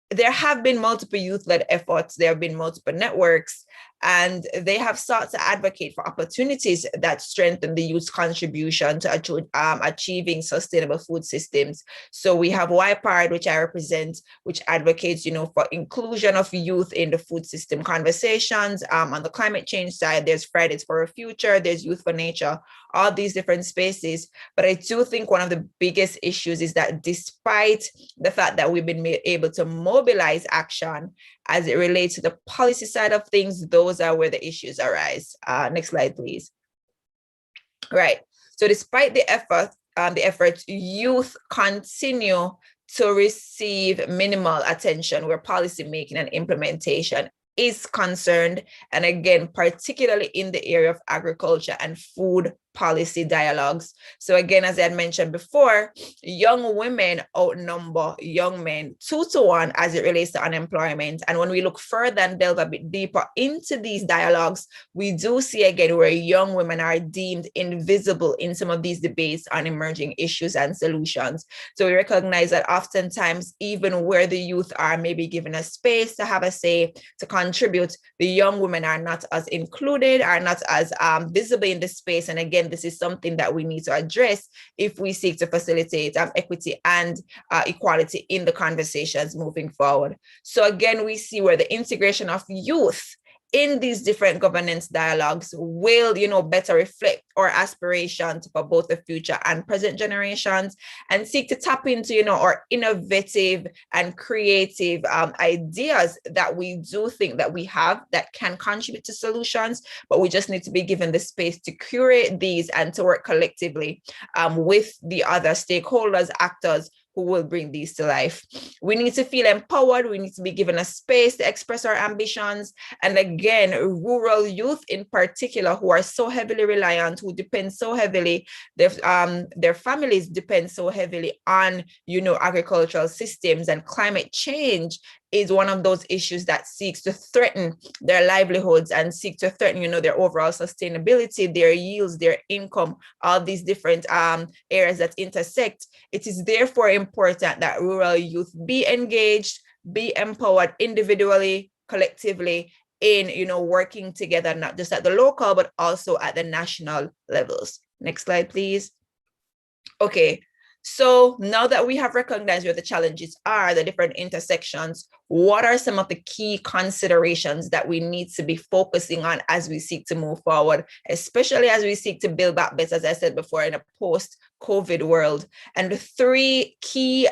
there have been multiple youth-led efforts, there have been multiple networks, and they have sought to advocate for opportunities that strengthen the youth's contribution to achieving sustainable food systems. So we have YPARD, which I represent, which advocates, for inclusion of youth in the food system conversations. On the climate change side, there's Fridays for a Future, there's Youth for Nature, all these different spaces. But I do think one of the biggest issues is that despite the fact that we've been able to mobilize action as it relates to the policy side of things, those are where the issues arise. Next slide, please. Right. So despite the efforts, youth continue to receive minimal attention where policy making and implementation is concerned. And again, particularly in the area of agriculture and food policy dialogues. So again, as I had mentioned before, young women outnumber young men 2-to-1 as it relates to unemployment. And when we look further and delve a bit deeper into these dialogues, we do see again where young women are deemed invisible in some of these debates on emerging issues and solutions. So we recognize that oftentimes, even where the youth are maybe given a space to have a say, to contribute, the young women are not as included, are not as visible in the space. And again, this is something that we need to address if we seek to facilitate equity and equality in the conversations moving forward. So again, we see where the integration of youth in these different governance dialogues will, better reflect our aspirations for both the future and present generations, and seek to tap into, our innovative and creative ideas that we do think that we have that can contribute to solutions, but we just need to be given the space to curate these and to work collectively with the other stakeholders, actors, who will bring these to life. We need to feel empowered. We need to be given a space to express our ambitions. And again, rural youth in particular, who are so heavily reliant, who depend so heavily, their families depend so heavily on, agricultural systems, and climate change is one of those issues that seeks to threaten their livelihoods and seek to threaten, their overall sustainability, their yields, their income, all these different areas that intersect. It is therefore important that rural youth be engaged, be empowered individually, collectively, in working together, not just at the local, but also at the national levels. Next slide, please. Okay. So now that we have recognized where the challenges are, the different intersections, what are some of the key considerations that we need to be focusing on as we seek to move forward, especially as we seek to build back better, as I said before, in a post-COVID world? And the three key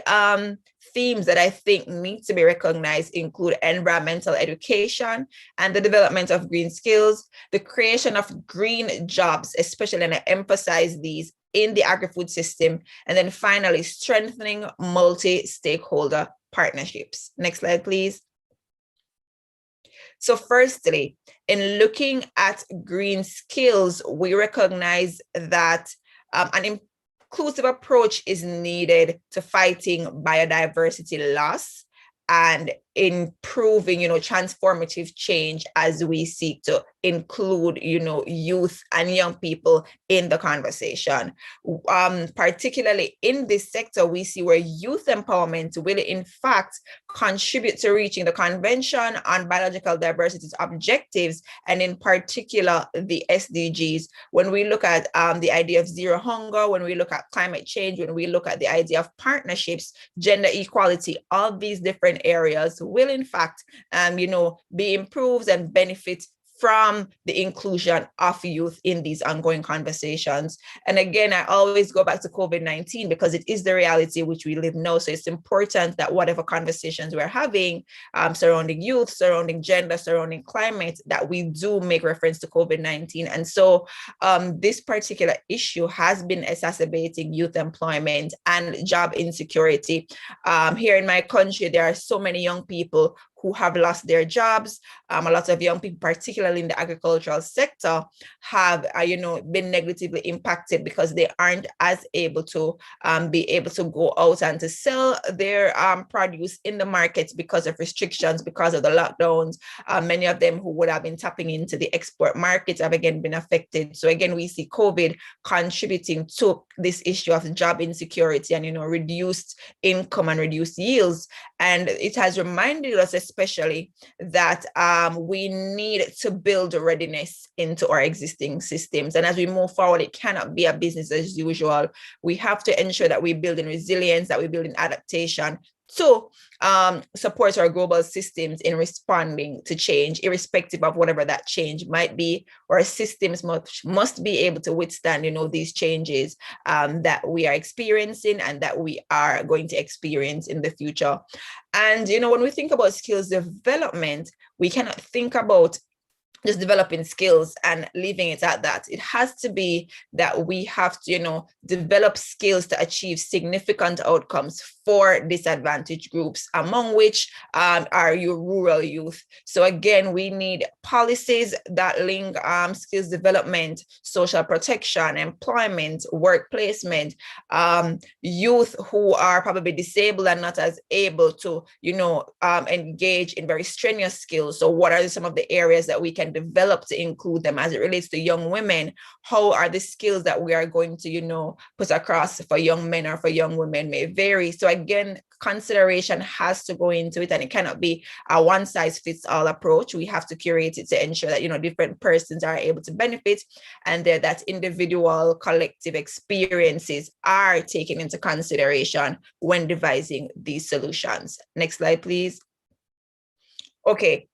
themes that I think need to be recognized include environmental education and the development of green skills, the creation of green jobs, especially, and I emphasize these, in the agri-food system, and then finally strengthening multi-stakeholder partnerships. Next slide, please. So firstly, in looking at green skills, we recognize that an inclusive approach is needed to fighting biodiversity loss and improving, transformative change as we seek to include, youth and young people in the conversation. Particularly in this sector, we see where youth empowerment will in fact contribute to reaching the Convention on Biological Diversity's objectives, and in particular, the SDGs. When we look at the idea of zero hunger, when we look at climate change, when we look at the idea of partnerships, gender equality, all these different areas will in fact, be improved and benefit from the inclusion of youth in these ongoing conversations. And again, I always go back to COVID-19 because it is the reality which we live now. So it's important that whatever conversations we're having surrounding youth, surrounding gender, surrounding climate, that we do make reference to COVID-19. And so this particular issue has been exacerbating youth employment and job insecurity. Here in my country, there are so many young people who have lost their jobs. A lot of young people, particularly in the agricultural sector, have been negatively impacted because they aren't as able to be able to go out and to sell their produce in the markets because of restrictions, because of the lockdowns. Many of them who would have been tapping into the export markets have again been affected. So again, we see COVID contributing to this issue of job insecurity and reduced income and reduced yields. And it has reminded us especially that we need to build readiness into our existing systems. And as we move forward, it cannot be a business as usual. We have to ensure that we build in resilience, that we build in adaptation to support our global systems in responding to change, irrespective of whatever that change might be. Our systems must be able to withstand, these changes that we are experiencing and that we are going to experience in the future. And, when we think about skills development, we cannot think about just developing skills and leaving it at that. It has to be that we have to, develop skills to achieve significant outcomes for disadvantaged groups, among which are your rural youth. So again, we need policies that link skills development, social protection, employment, work placement, youth who are probably disabled and not as able to, engage in very strenuous skills. So what are some of the areas that we can develop to include them as it relates to young women? How are the skills that we are going to, put across for young men or for young women may vary. So again, consideration has to go into it, and it cannot be a one-size-fits-all approach. We have to curate it to ensure that, different persons are able to benefit and that individual, collective experiences are taken into consideration when devising these solutions. Next slide, please. Okay.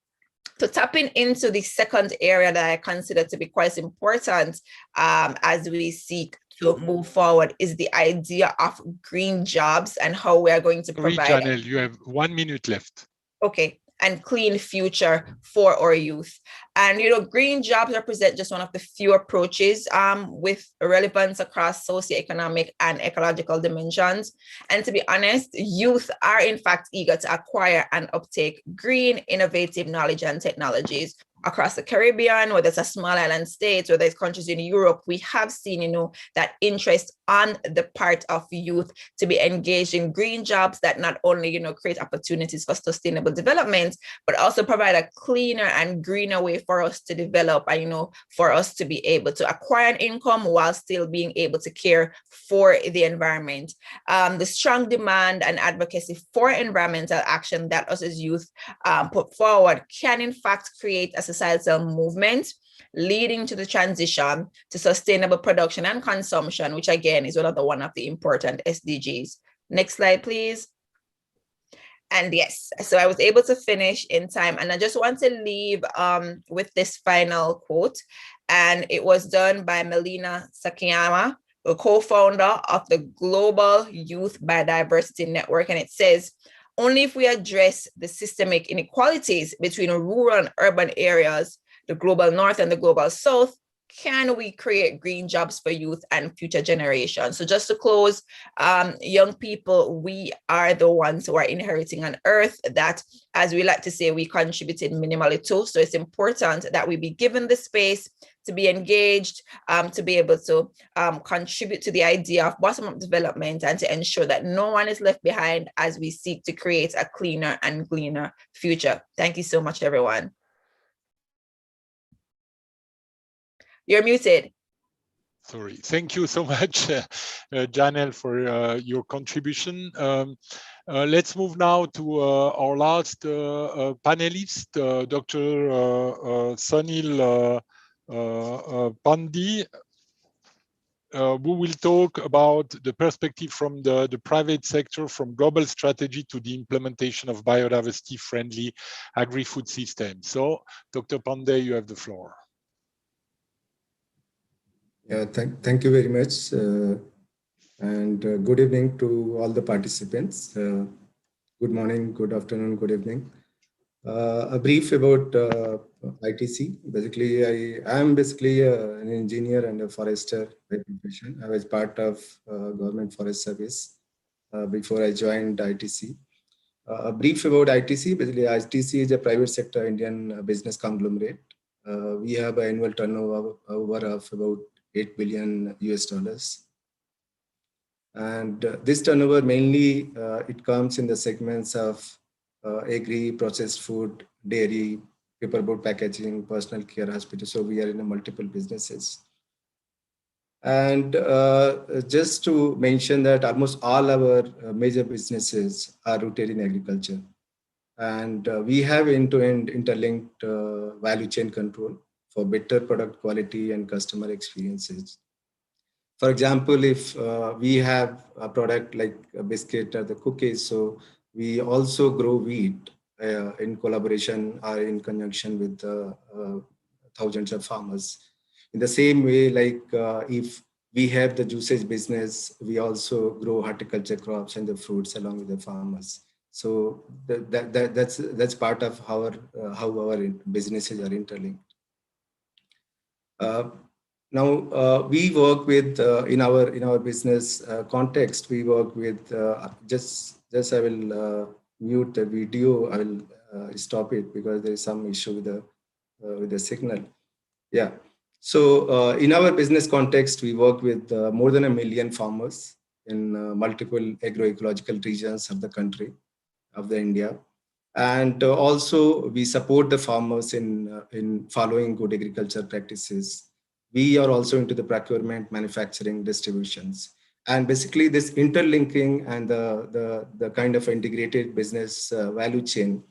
So tapping into the second area that I consider to be quite important as we seek to move forward is the idea of green jobs and how we are going to provide. Giannel, you have 1 minute left. Okay. And clean future for our youth. And, green jobs represent just one of the few approaches with relevance across socioeconomic and ecological dimensions. And to be honest, youth are in fact eager to acquire and uptake green, innovative knowledge and technologies. Across the Caribbean, whether it's a small island states, whether it's countries in Europe, we have seen, that interest on the part of youth to be engaged in green jobs that not only, create opportunities for sustainable development, but also provide a cleaner and greener way for us to develop and, for us to be able to acquire an income while still being able to care for the environment. The strong demand and advocacy for environmental action that us as youth put forward can in fact create a societal movement leading to the transition to sustainable production and consumption, which again is one of the important SDGs. Next slide, please. And yes, so I was able to finish in time, and I just want to leave with this final quote, and it was done by Melina Sakiyama, the co-founder of the Global Youth Biodiversity Network, and it says, "Only if we address the systemic inequalities between rural and urban areas, the global north and the global south, can we create green jobs for youth and future generations." So just to close, young people, we are the ones who are inheriting an earth that, as we like to say, we contributed minimally to. So it's important that we be given the space to be engaged, to be able to contribute to the idea of bottom-up development and to ensure that no one is left behind as we seek to create a cleaner and greener future. Thank you so much, everyone. You're muted. Sorry. Thank you so much, Giannel, for your contribution. Let's move now to our last panelist, Dr. Sunil Pandey. who will talk about the perspective from the private sector, from global strategy to the implementation of biodiversity-friendly agri-food systems. So, Dr. Pandey, you have the floor. Yeah, thank you very much. And good evening to all the participants. Good morning, good afternoon, good evening. A brief about ITC. Basically, I am basically an engineer and a forester by profession. I was part of Government Forest Service before I joined ITC. A brief about ITC. Basically, ITC is a private sector Indian business conglomerate. We have an annual turnover of about $8 billion US. And this turnover mainly, it comes in the segments of agri, processed food, dairy, paperboard packaging, personal care, hospital. So we are in multiple businesses. And just to mention that almost all our major businesses are rooted in agriculture. And we have end-to-end interlinked value chain control for better product quality and customer experiences. For example, if we have a product like a biscuit or the cookies, so we also grow wheat in collaboration or in conjunction with thousands of farmers. In the same way, like if we have the juices business, we also grow horticulture crops and the fruits along with the farmers. So that's part of how our businesses are interlinked. Now we work with in our business context. We work with just I will mute the video. I will stop it because there is some issue with the signal. Yeah. So in our business context, we work with more than 1 million farmers in multiple agroecological regions of the country of the India. And also we support the farmers in following good agriculture practices. We are also into the procurement, manufacturing, distributions. And basically this interlinking and the kind of integrated business value chain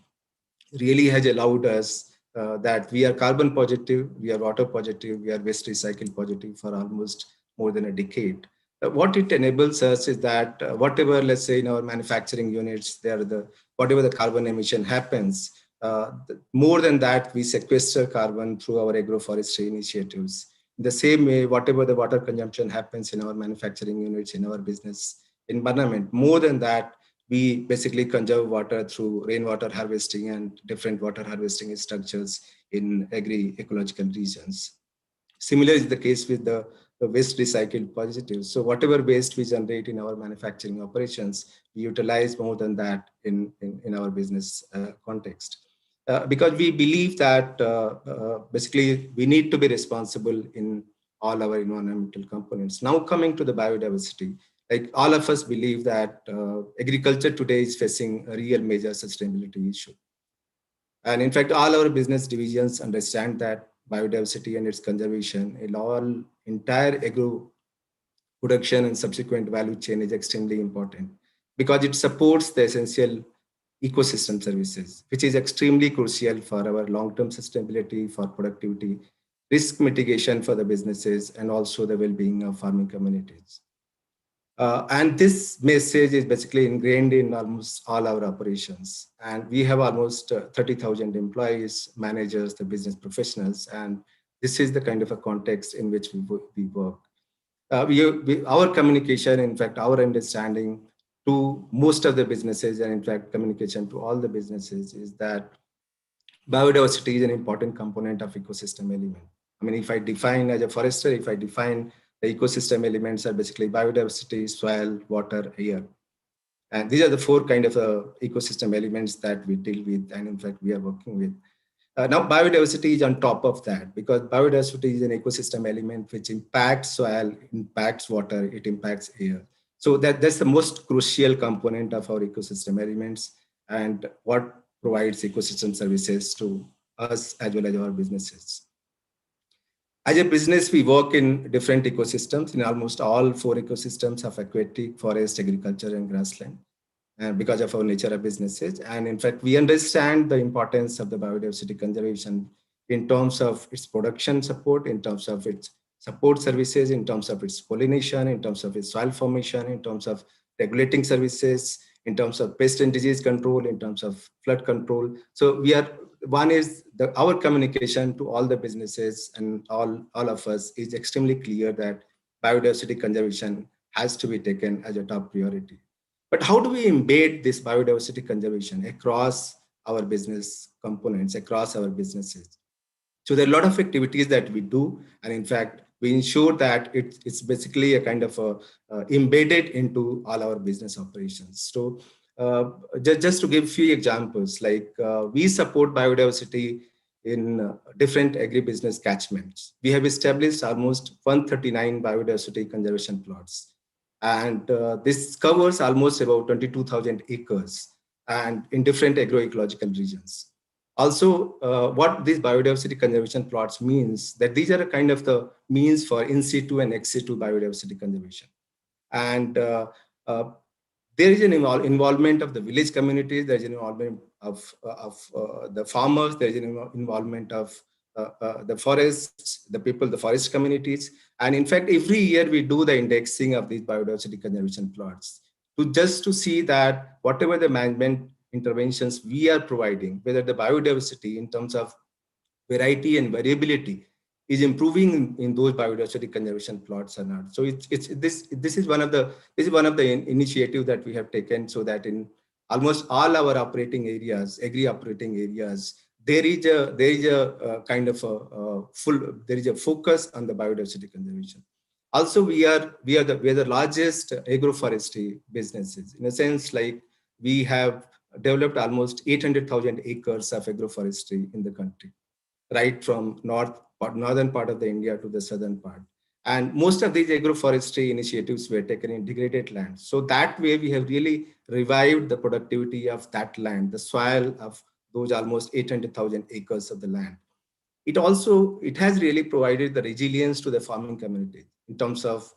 really has allowed us that we are carbon positive, we are water positive, we are waste recycle positive for almost more than a decade. What it enables us is that whatever, let's say in our manufacturing units, whatever the carbon emission happens, more than that, we sequester carbon through our agroforestry initiatives. In the same way, whatever the water consumption happens in our manufacturing units, in our business environment, more than that, we basically conserve water through rainwater harvesting and different water harvesting structures in agri-ecological regions. Similar is the case with the waste recycled positive. So whatever waste we generate in our manufacturing operations, we utilize more than that in our business context. Because we believe that basically we need to be responsible in all our environmental components. Now coming to the biodiversity, like all of us believe that agriculture today is facing a real major sustainability issue. And in fact, all our business divisions understand that biodiversity and its conservation in all entire agro production and subsequent value chain is extremely important because it supports the essential ecosystem services, which is extremely crucial for our long-term sustainability, for productivity, risk mitigation for the businesses, and also the well-being of farming communities. And this message is basically ingrained in almost all our operations. And we have almost 30,000 employees, managers, the business professionals, and this is the kind of a context in which we work. Our communication, in fact, our understanding to most of the businesses, and in fact, communication to all the businesses, is that biodiversity is an important component of ecosystem element. I mean, if I define as a forester, if I define the ecosystem elements are basically biodiversity, soil, water, air. And these are the 4 kind of ecosystem elements that we deal with, and in fact, we are working with. Now, biodiversity is on top of that because biodiversity is an ecosystem element which impacts soil, impacts water, it impacts air. So that's the most crucial component of our ecosystem elements and what provides ecosystem services to us as well as our businesses. As a business, we work in different ecosystems, in almost all 4 ecosystems of aquatic, forest, agriculture, and grassland, because of our nature of businesses. And in fact, we understand the importance of the biodiversity conservation in terms of its production support, in terms of its support services in terms of its pollination, in terms of its soil formation, in terms of regulating services, in terms of pest and disease control, in terms of flood control. So one is our communication to all the businesses and all of us is extremely clear that biodiversity conservation has to be taken as a top priority. But how do we embed this biodiversity conservation across our business components, across our businesses? So there are a lot of activities that we do, and in fact, we ensure that it's basically a kind of embedded into all our business operations. So just to give a few examples, like we support biodiversity in different agribusiness catchments. We have established almost 139 biodiversity conservation plots. And this covers almost about 22,000 acres and in different agroecological regions. Also, what these biodiversity conservation plots means that these are a kind of the means for in situ and ex situ biodiversity conservation. And there is an involvement of the village communities, there is an involvement of the farmers, there is an involvement of the forests, the people, the forest communities. And in fact, every year we do the indexing of these biodiversity conservation plots to see that whatever the management interventions we are providing, whether the biodiversity in terms of variety and variability is improving in those biodiversity conservation plots or not. So this is one of the initiatives that we have taken, so that in almost all our operating areas, agri operating areas, there is a kind of there is a focus on the biodiversity conservation. Also, we are the largest agroforestry businesses, in a sense, like we have developed almost 800,000 acres of agroforestry in the country, right from northern part of the India to the southern part. And most of these agroforestry initiatives were taken in degraded land. So that way we have really revived the productivity of that land, the soil of those almost 800,000 acres of the land. It has really provided the resilience to the farming community in terms of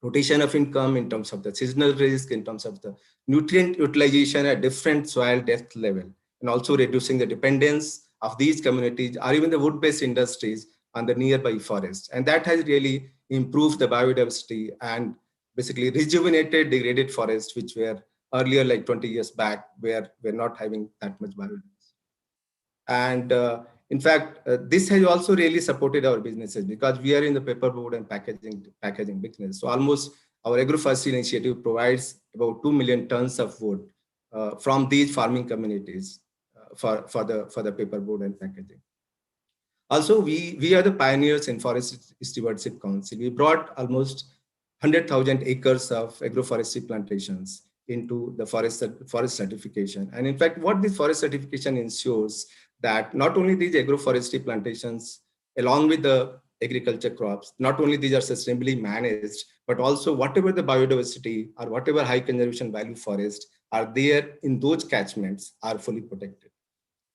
rotation of income, in terms of the seasonal risk, in terms of the nutrient utilization at different soil depth level, and also reducing the dependence of these communities or even the wood-based industries on the nearby forest. And that has really improved the biodiversity and basically rejuvenated degraded forests, which were earlier, like 20 years back, where we're not having that much biodiversity. And in fact, this has also really supported our businesses because we are in the paperboard and packaging business. So almost our agroforestry initiative provides about 2 million tons of wood from these farming communities for the paperboard and packaging. Also, we are the pioneers in Forest Stewardship Council. We brought almost 100,000 acres of agroforestry plantations into the forest certification. And in fact, what this forest certification ensures that not only these agroforestry plantations, along with the agriculture crops, not only these are sustainably managed, but also whatever the biodiversity or whatever high conservation value forests are there in those catchments are fully protected.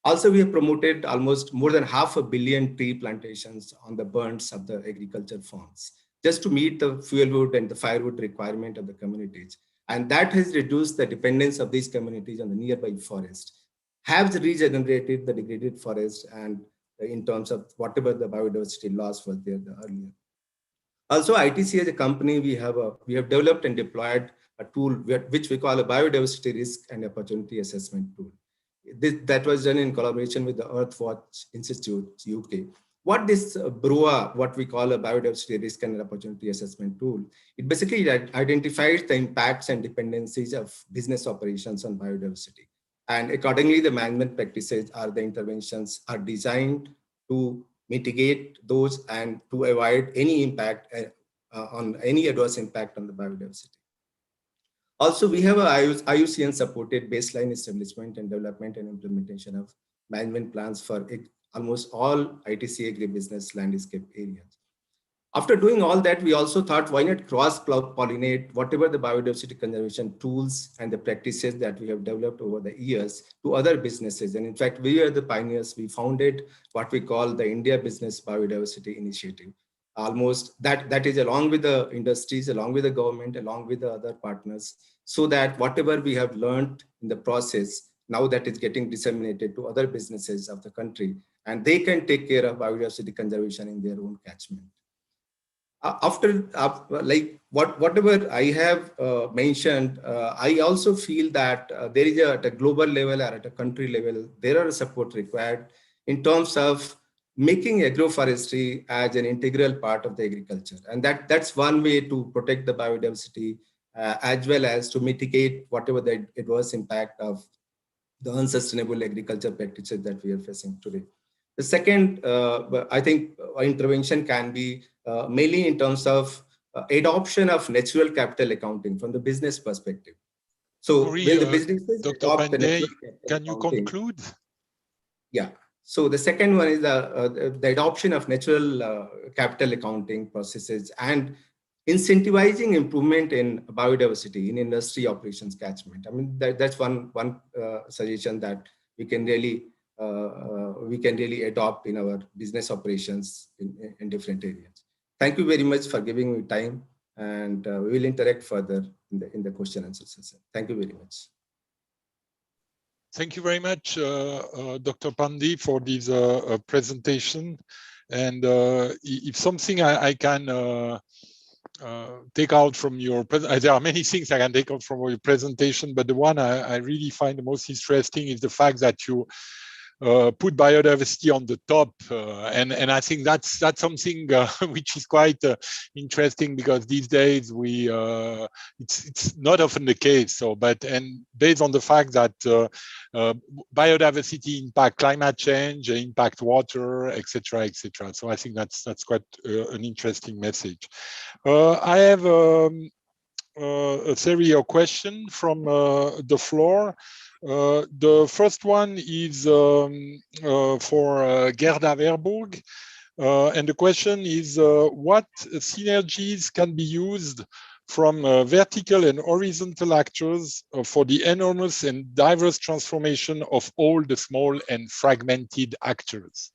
Also, we have promoted almost more than 500 million tree plantations on the burns of the agriculture farms, just to meet the fuel wood and the firewood requirement of the communities. And that has reduced the dependence of these communities on the nearby forest, have regenerated the degraded forest, and in terms of whatever the biodiversity loss was there earlier. Also, ITC as a company, we have developed and deployed a tool which we call a biodiversity risk and opportunity assessment tool. That was done in collaboration with the Earthwatch Institute, UK. What this BROA, what we call a biodiversity risk and opportunity assessment tool, it basically identifies the impacts and dependencies of business operations on biodiversity. And accordingly, the management practices or the interventions are designed to mitigate those and to avoid any impact on any adverse impact on the biodiversity. Also, we have a IUCN supported baseline establishment and development and implementation of management plans for almost all ITC agribusiness landscape areas. After doing all that, we also thought, why not cross-pollinate whatever the biodiversity conservation tools and the practices that we have developed over the years to other businesses. And in fact, we are the pioneers. We founded what we call the India Business Biodiversity Initiative. Almost that is along with the industries, along with the government, along with the other partners, so that whatever we have learned in the process, now that is getting disseminated to other businesses of the country, and they can take care of biodiversity conservation in their own catchment. after like whatever I have mentioned, I also feel that there is at a global level or at a country level, there are support required in terms of making agroforestry as an integral part of the agriculture. And that's one way to protect the biodiversity as well as to mitigate whatever the adverse impact of the unsustainable agriculture practices that we are facing today. The second, I think intervention can be mainly in terms of adoption of natural capital accounting from the business perspective. So Sorry, when the businesses Dr. adopt the Pandey, natural capital can you accounting, conclude? Yeah. So the second one is the adoption of natural capital accounting processes and incentivizing improvement in biodiversity in industry operations catchment. I mean, that's one suggestion that we can really adopt in our business operations in different areas. Thank you very much for giving me time, and we will interact further in the question and answer session. Thank you very much. Thank you very much, Dr. Pandey, for this presentation. And if something I can take out from your presentation, there are many things I can take out from your presentation, but the one I really find the most interesting is the fact that you put biodiversity on the top, and I think that's something which is quite interesting, because these days it's not often the case. So, and based on the fact that biodiversity impact climate change, impact water, etc., etc. So I think that's quite an interesting message. I have a series of questions from the floor. The first one is for Gerda Verburg, and the question is what synergies can be used from vertical and horizontal actors for the enormous and diverse transformation of all the small and fragmented actors?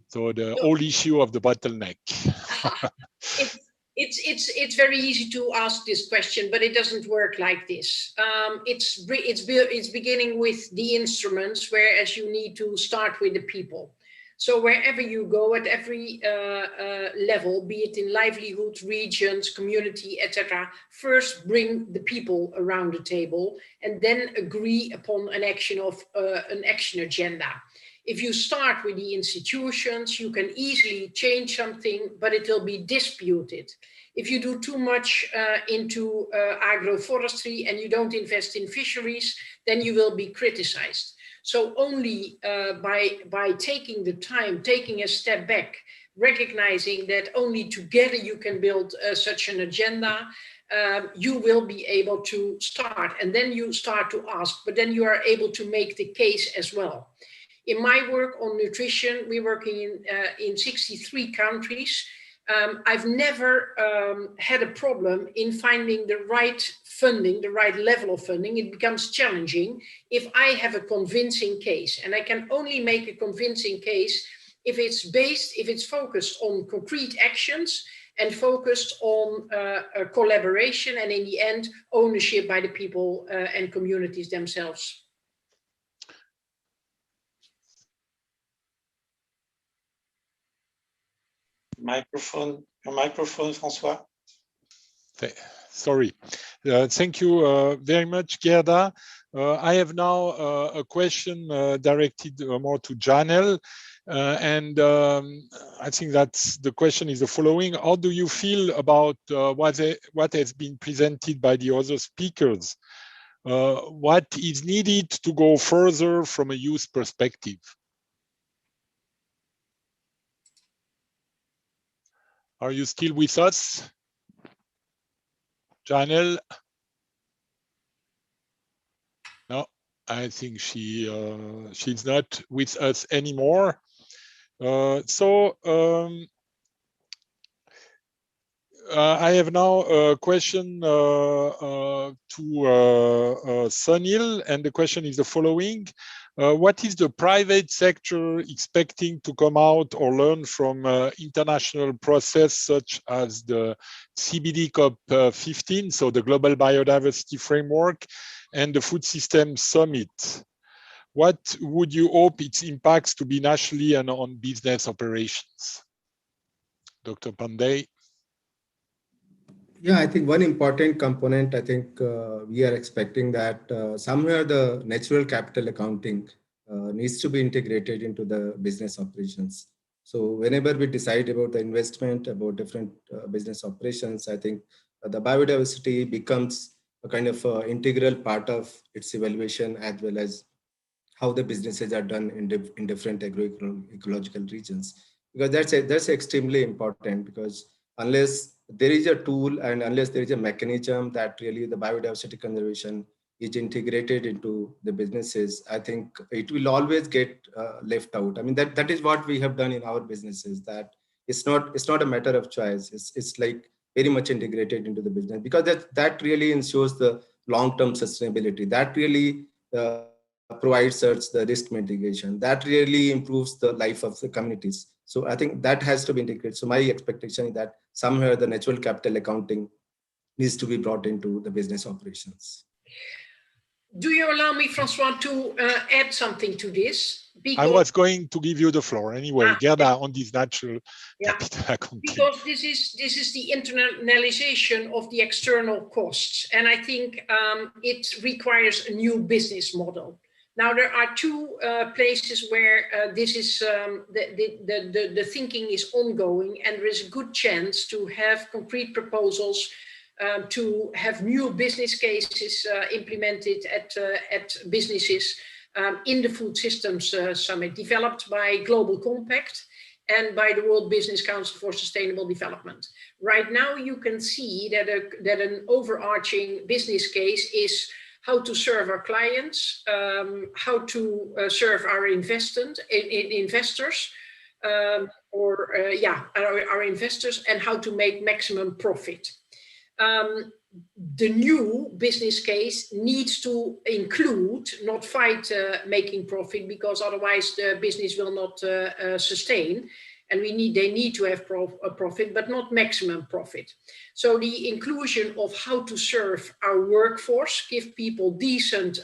So the whole issue of the bottleneck. It's very easy to ask this question, but it doesn't work like this. It's beginning with the instruments, whereas you need to start with the people. So wherever you go, at every level, be it in livelihood, regions, community, etc., first bring the people around the table and then agree upon an action agenda. If you start with the institutions, you can easily change something, but it will be disputed. If you do too much into agroforestry and you don't invest in fisheries, then you will be criticized. So only by taking the time, taking a step back, recognizing that only together you can build such an agenda, you will be able to start. And then you start to ask, but then you are able to make the case as well. In my work on nutrition, we're working in 63 countries. I've never had a problem in finding the right funding, the right level of funding. It becomes challenging if I have a convincing case. And I can only make a convincing case if it's focused on concrete actions and focused on collaboration and in the end, ownership by the people and communities themselves. Your microphone, François. Sorry. Thank you very much, Gerda. I have now a question directed more to Giannel. And I think the question is the following. How do you feel about what has been presented by the other speakers? What is needed to go further from a youth perspective? Are you still with us? Giannel? No, I think she's not with us anymore. I have now a question to Sunil, and the question is the following. What is the private sector expecting to come out or learn from international process such as the CBD COP15, so the Global Biodiversity Framework, and the Food Systems Summit? What would you hope its impacts to be nationally and on business operations? Dr. Pandey. Yeah, I think one important component, I think we are expecting that somewhere the natural capital accounting needs to be integrated into the business operations. So whenever we decide about the investment, about different business operations, I think the biodiversity becomes a kind of integral part of its evaluation, as well as how the businesses are done in different agroecological regions, because that's extremely important, because unless there is a tool and unless there is a mechanism that really the biodiversity conservation is integrated into the businesses, I think it will always get left out. I mean, that is what we have done in our businesses, that it's not a matter of choice. It's like very much integrated into the business, because that really ensures the long-term sustainability. That really provides us the risk mitigation. That really improves the life of the communities. So I think that has to be integrated. So my expectation is that somewhere the natural capital accounting needs to be brought into the business operations. Do you allow me, Francois, to add something to this? I was going to give you the floor anyway, Gerda, on this natural capital accounting. Because this is the internalization of the external costs, and I think it requires a new business model. Now, there are two places where this is the thinking is ongoing, and there is a good chance to have concrete proposals to have new business cases implemented at businesses in the Food Systems Summit, developed by Global Compact and by the World Business Council for Sustainable Development. Right now, you can see that an overarching business case is how to serve our clients, how to serve our investors, our investors, and how to make maximum profit. The new business case needs to include, not fight making profit, because otherwise the business will not sustain. And they need to have a profit, but not maximum profit. So the inclusion of how to serve our workforce, give people decent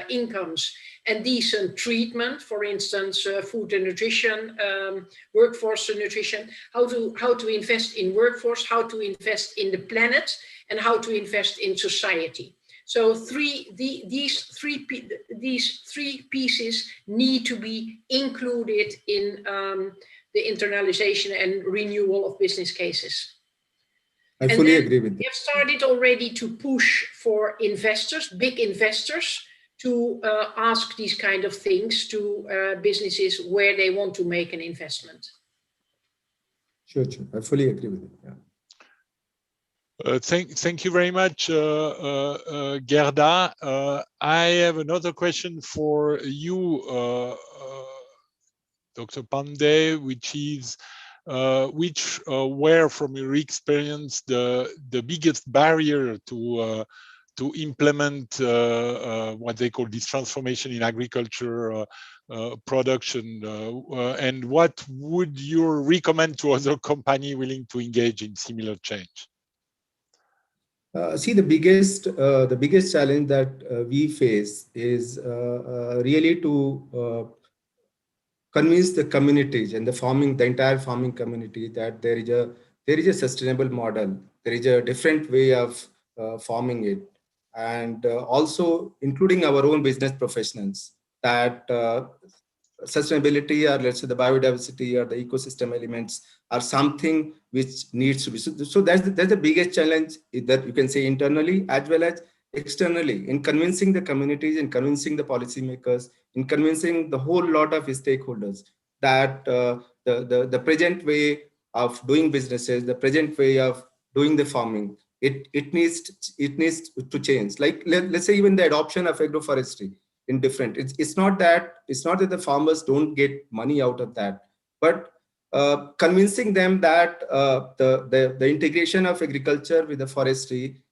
incomes and decent treatment, for instance, food and nutrition, workforce and nutrition, how to invest in workforce, how to invest in the planet, and how to invest in society. So these three pieces need to be included in the internalization and renewal of business cases. I fully agree with that. We have started already to push for investors, big investors, to ask these kind of things to businesses where they want to make an investment. Sure. I fully agree with it. Yeah. Thank you very much, Gerda. I have another question for you, Dr. Pandey, which is, which were, from your experience, the biggest barrier to implement what they call this transformation in agriculture production, and what would you recommend to other companies willing to engage in similar change? See, the biggest challenge that we face is really to convince the communities and the entire farming community that there is a sustainable model. There is a different way of farming it, and also including our own business professionals, that sustainability, or let's say the biodiversity or the ecosystem elements, are something which needs to be. So that's the biggest challenge that you can say internally as well as externally, in convincing the communities, in convincing the policymakers, in convincing the whole lot of stakeholders that the present way of doing businesses, the present way of doing the farming, it needs to change. Like let's say even the adoption of agroforestry in different. It's not that the farmers don't get money out of that, but convincing them that the integration of agriculture with the forestry,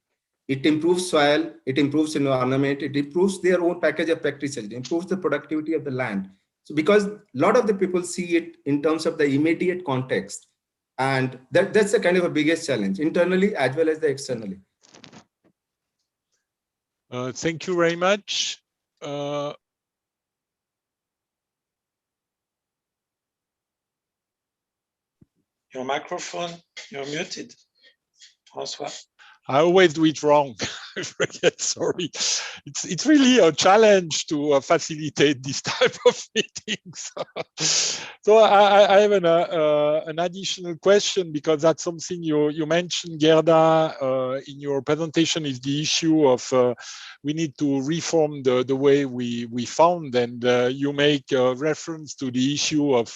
it improves soil, it improves environment, it improves their own package of practices, it improves the productivity of the land. So because a lot of the people see it in terms of the immediate context, and that's the kind of a biggest challenge internally as well as the externally. Thank you very much. Your microphone, you're muted. François? I always do it wrong. I forget, sorry. It's really a challenge to facilitate this type of meetings. So I have an additional question, because that's something you mentioned, Gerda, in your presentation, is the issue of we need to reform the way we found, and you make reference to the issue of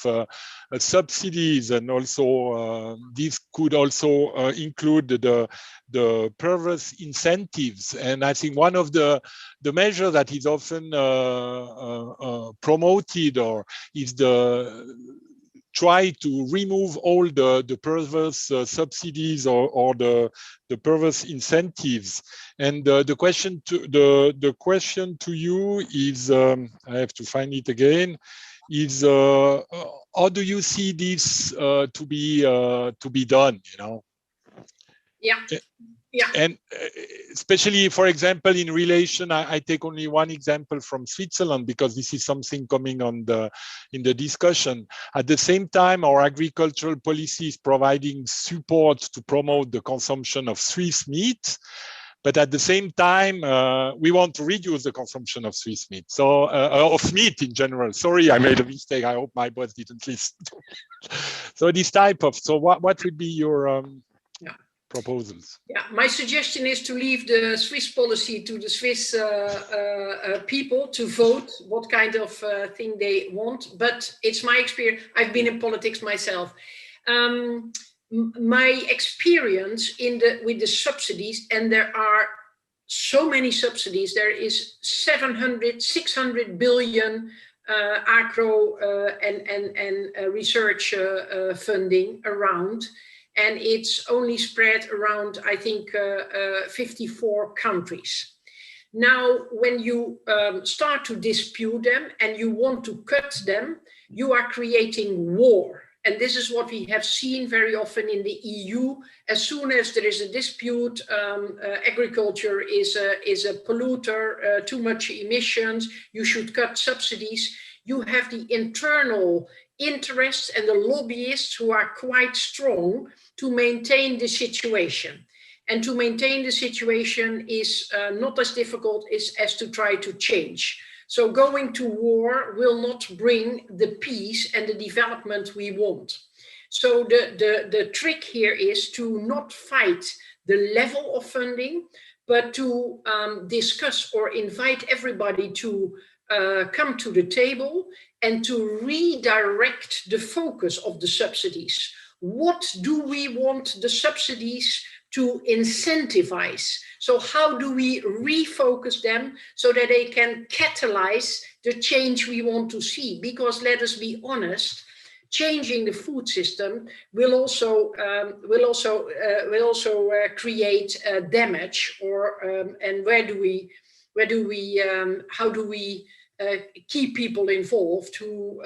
subsidies, and also this could also include the perverse incentives. And I think one of the measure that is often promoted or is the try to remove all the perverse subsidies or the perverse incentives. And the question to you is, I have to find it again, is how do you see this to be done? You know? Yeah. Yeah. And especially, for example, in relation, I take only one example from Switzerland, because this is something coming on in the discussion. At the same time, our agricultural policy is providing support to promote the consumption of Swiss meat. But at the same time, we want to reduce the consumption of Swiss meat, so of meat in general. Sorry, I made a mistake. I hope my boss didn't listen to me. So this type of, so what would be your proposals? Yeah, my suggestion is to leave the Swiss policy to the Swiss people to vote what kind of thing they want. But it's my experience. I've been in politics myself. My experience with the subsidies, and there are so many subsidies. There is 600 billion agro and research funding around. And it's only spread around, I think, 54 countries. Now, when you start to dispute them and you want to cut them, you are creating war. And this is what we have seen very often in the EU. As soon as there is a dispute, agriculture is a polluter, too much emissions, you should cut subsidies. You have the internal interests and the lobbyists who are quite strong to maintain the situation. And to maintain the situation is not as difficult as to try to change. So going to war will not bring the peace and the development we want. So the trick here is to not fight the level of funding, but to discuss or invite everybody to come to the table and to redirect the focus of the subsidies. What do we want the subsidies to incentivize? So how do we refocus them so that they can catalyze the change we want to see? Because let us be honest, changing the food system will also create damage. And how do we keep people involved who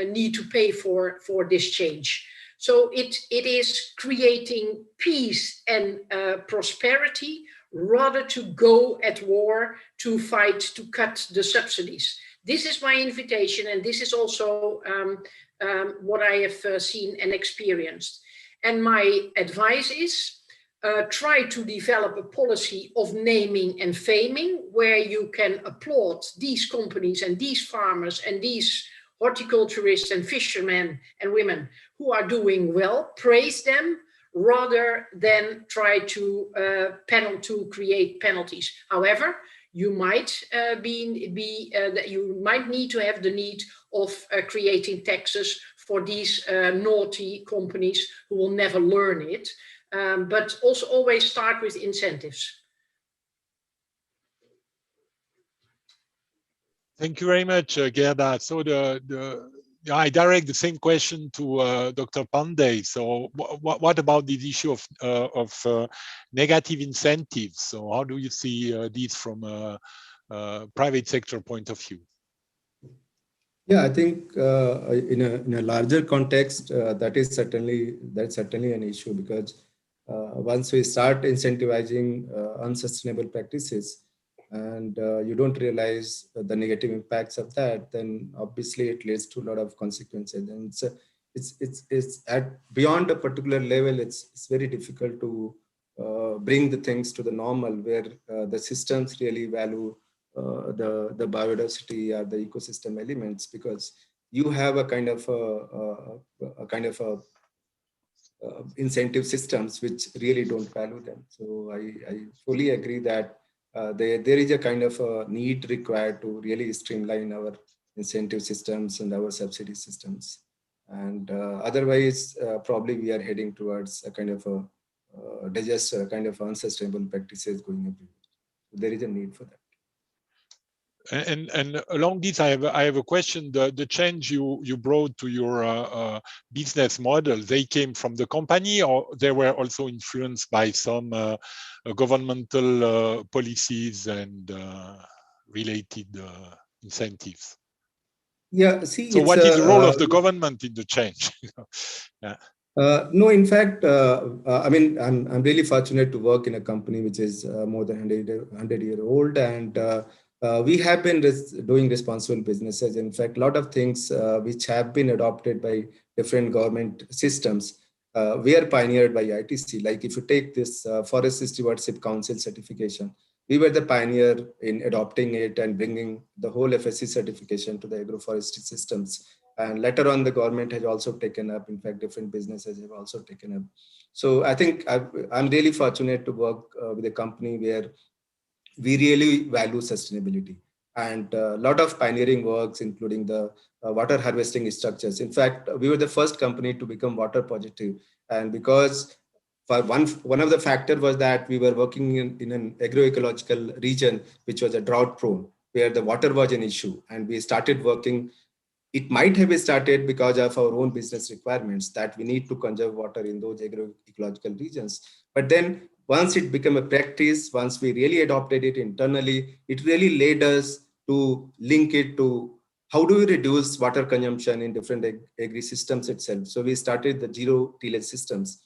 need to pay for this change? So it is creating peace and prosperity rather to go at war to fight to cut the subsidies. This is my invitation, and this is also what I have seen and experienced. And my advice is try to develop a policy of naming and faming, where you can applaud these companies and these farmers and these horticulturists and fishermen and women who are doing well, praise them, rather than try to create penalties. However, you might you might need to have the need of creating taxes for these naughty companies who will never learn it, but also always start with incentives. Thank you very much, Gerda. So I direct the same question to Dr. Pandey. So what about this issue of negative incentives? So how do you see these from a private sector point of view? Yeah, I think in a larger context, that's certainly an issue, because once we start incentivizing unsustainable practices, and you don't realize the negative impacts of that, then obviously it leads to a lot of consequences. And it's at beyond a particular level, it's very difficult to bring the things to the normal where the systems really value the biodiversity or the ecosystem elements, because you have a kind of incentive systems which really don't value them. So I fully agree that there is a kind of a need required to really streamline our incentive systems and our subsidy systems. And otherwise, probably we are heading towards a kind of a disaster, a kind of unsustainable practices going everywhere. There is a need for that. And along this, I have a question. The change you brought to your business model, they came from the company, or they were also influenced by some governmental policies and related incentives? Yeah. See. So, what is the role of the government in the change? Yeah. No, in fact, I mean, I'm really fortunate to work in a company which is more than 100-year-old, and we have been doing responsible businesses. In fact, a lot of things which have been adopted by different government systems were pioneered by ITC. Like if you take this Forest Stewardship Council certification, we were the pioneer in adopting it and bringing the whole FSC certification to the agroforestry systems. And later on, the government has also taken up. In fact, different businesses have also taken up. So I think I'm really fortunate to work with a company where we really value sustainability, and a lot of pioneering works, including the water harvesting structures. In fact, we were the first company to become water positive. And because for one of the factors was that we were working in an agroecological region, which was a drought prone, where the water was an issue. And we started working. It might have started because of our own business requirements that we need to conserve water in those agroecological regions. But then once it became a practice, once we really adopted it internally, it really led us to link it to how do we reduce water consumption in different agri systems itself. So we started the zero tillage systems.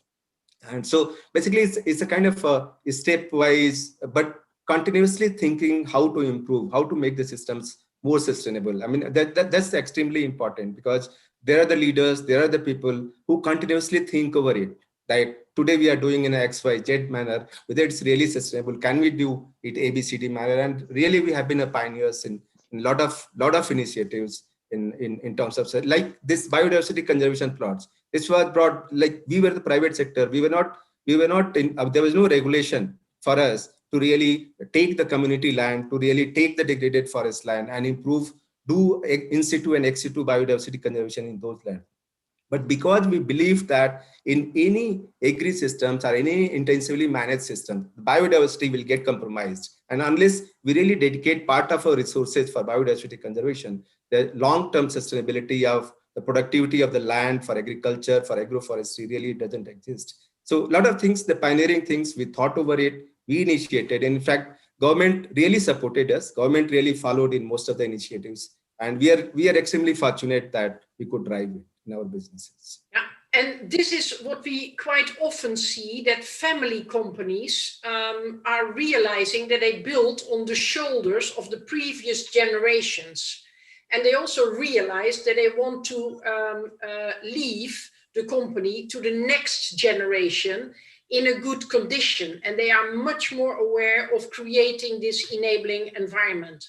And so basically it's a kind of a stepwise, but continuously thinking how to improve, how to make the systems more sustainable. I mean, that's extremely important, because there are the leaders, there are the people who continuously think over it. Like today we are doing in an XYZ manner, whether it's really sustainable, can we do it ABCD manner? And really we have been a pioneers in a lot of initiatives in terms of like this biodiversity conservation plots. This was brought, like we were the private sector. We were not in, there was no regulation for us to really take the community land, to really take the degraded forest land and improve, do in situ and ex situ biodiversity conservation in those lands. But because we believe that in any agri systems or any intensively managed system, biodiversity will get compromised. And unless we really dedicate part of our resources for biodiversity conservation, the long-term sustainability of the productivity of the land for agriculture, for agroforestry really doesn't exist. So a lot of things, the pioneering things, we thought over it, we initiated. And in fact, government really supported us. Government really followed in most of the initiatives. And we are extremely fortunate that we could drive it in our businesses. Yeah. And this is what we quite often see, that family companies are realizing that they built on the shoulders of the previous generations. And they also realize that they want to leave the company to the next generation in a good condition. And they are much more aware of creating this enabling environment.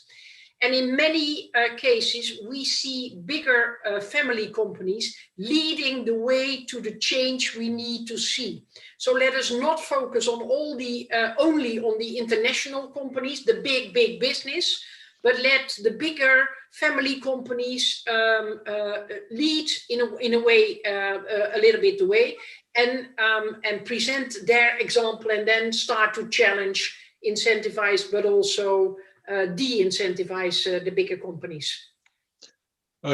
And in many cases, we see bigger family companies leading the way to the change we need to see. So let us not focus on all the only on the international companies, the big business, but let the bigger family companies lead in a way, a little bit the way, and present their example, and then start to challenge, incentivize, but also de-incentivize the bigger companies.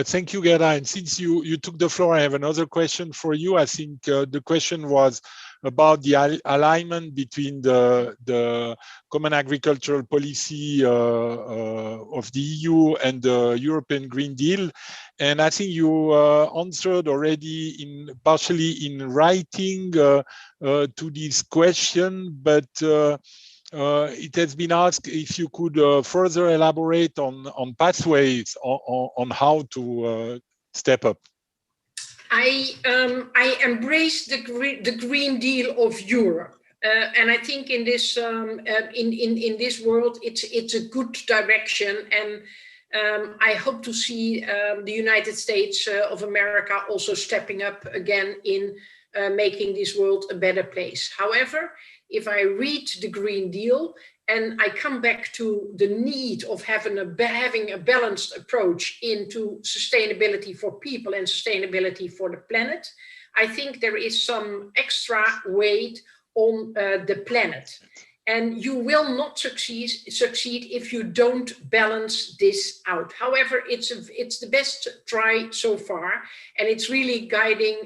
Thank you, Gerda. And since you took the floor, I have another question for you. I think the question was about the alignment between the Common Agricultural Policy of the EU and the European Green Deal. And I think you answered already partially in writing to this question, but it has been asked if you could further elaborate on pathways on how to step up. I embrace the Green Deal of Europe. And I think in this in this world, it's a good direction, and I hope to see the United States of America also stepping up again in making this world a better place. However, if I read the Green Deal and I come back to the need of having a balanced approach into sustainability for people and sustainability for the planet, I think there is some extra weight on the planet. And you will not succeed if you don't balance this out. However, it's the best try so far, and it's really guiding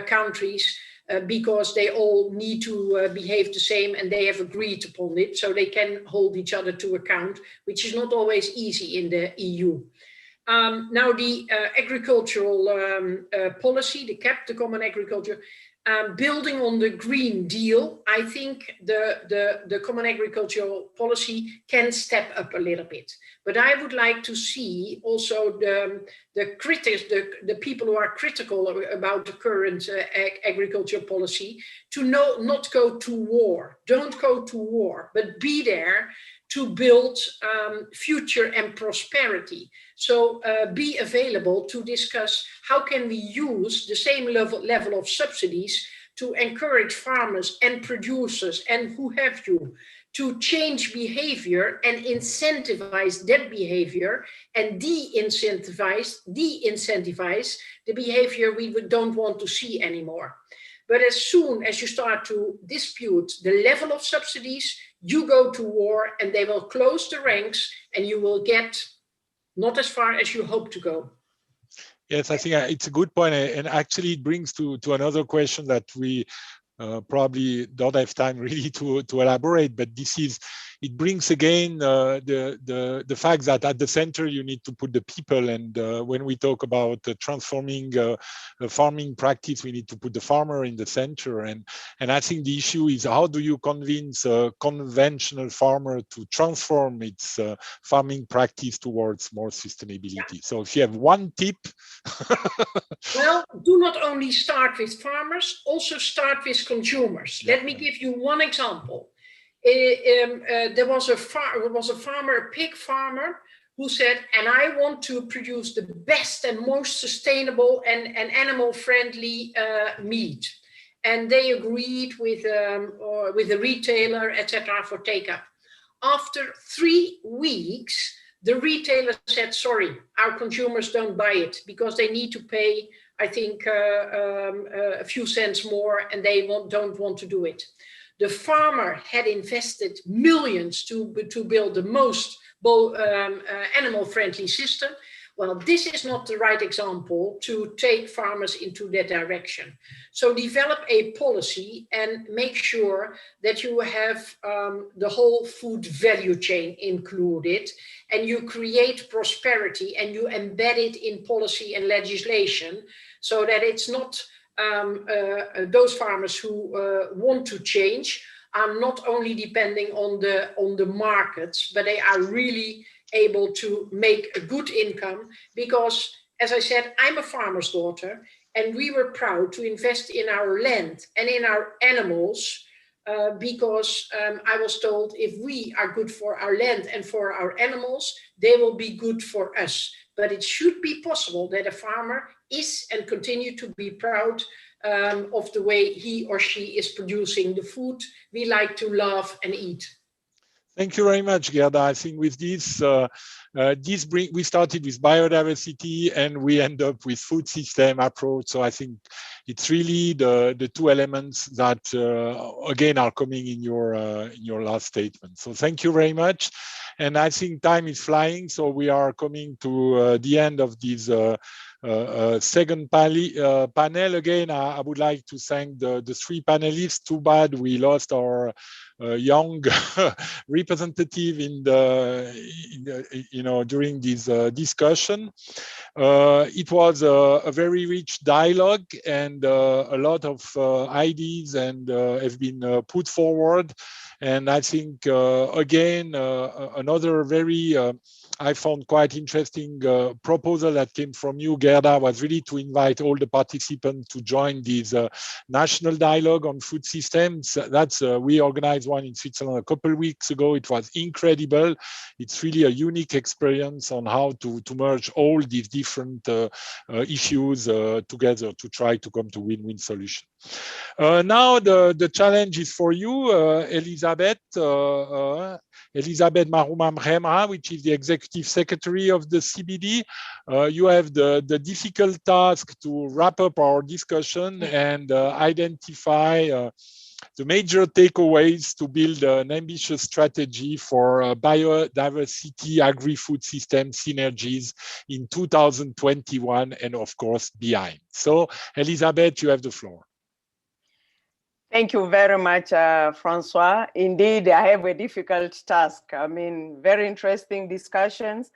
countries because they all need to behave the same, and they have agreed upon it, so they can hold each other to account, which is not always easy in the EU. Now, the agricultural policy, the CAP, the Common Agriculture, building on the Green Deal, I think the Common Agricultural Policy can step up a little bit. But I would like to see also the critics, the people who are critical about the current agricultural policy, to not go to war. Don't go to war, but be there to build future and prosperity. So be available to discuss how can we use the same level of subsidies to encourage farmers and producers and who have you to change behavior and incentivize that behavior and de-incentivize the behavior we don't want to see anymore. But as soon as you start to dispute the level of subsidies, you go to war and they will close the ranks and you will get not as far as you hope to go. Yes, I think it's a good point. And actually it brings to another question that we probably don't have time really to elaborate, but it brings again the fact that at the center you need to put the people, and when we talk about transforming farming practice, we need to put the farmer in the center, and I think the issue is how do you convince a conventional farmer to transform its farming practice towards more sustainability? Yeah. So if you have one tip. Well, do not only start with farmers, also start with consumers. Yeah. Let me give you one example. There was a farmer, a pig farmer, who said, and I want to produce the best and most sustainable and animal-friendly meat. And they agreed with the retailer, etc., for take-up. After 3 weeks, the retailer said, sorry, our consumers don't buy it because they need to pay, I think, a few cents more, and they don't want to do it. The farmer had invested millions to build the most animal-friendly system. Well, this is not the right example to take farmers into that direction. So develop a policy and make sure that you have the whole food value chain included, and you create prosperity and you embed it in policy and legislation so that it's not those farmers who want to change are not only depending on the markets, but they are really able to make a good income because, as I said, I'm a farmer's daughter, and we were proud to invest in our land and in our animals because I was told if we are good for our land and for our animals, they will be good for us. But it should be possible that a farmer is and continue to be proud of the way he or she is producing the food we like to love and eat. Thank you very much, Gerda. I think with this, we started with biodiversity and we end up with food system approach. So I think it's really the two elements that again are coming in your last statement. So thank you very much. And I think time is flying, so we are coming to the end of this second panel. Again, I would like to thank the 3 panelists. Too bad we lost our young representative during this discussion. It was a very rich dialogue, and a lot of ideas and have been put forward. And I think again another very I found quite interesting proposal that came from you, Gerda, was really to invite all the participants to join this national dialogue on food systems. That's we organized one in Switzerland a couple of weeks ago. It was incredible. It's really a unique experience on how to merge all these different issues together to try to come to win-win solution. Now the challenge is for you, Elisabeth. Elisabeth Maruma-Mrema, which is the Executive Secretary of the CBD. You have the difficult task to wrap up our discussion and identify the major takeaways to build an ambitious strategy for biodiversity, agri-food system synergies in 2021 and of course behind. So Elisabeth, you have the floor. Thank you very much, Francois. Indeed, I have a difficult task. I mean, very interesting discussions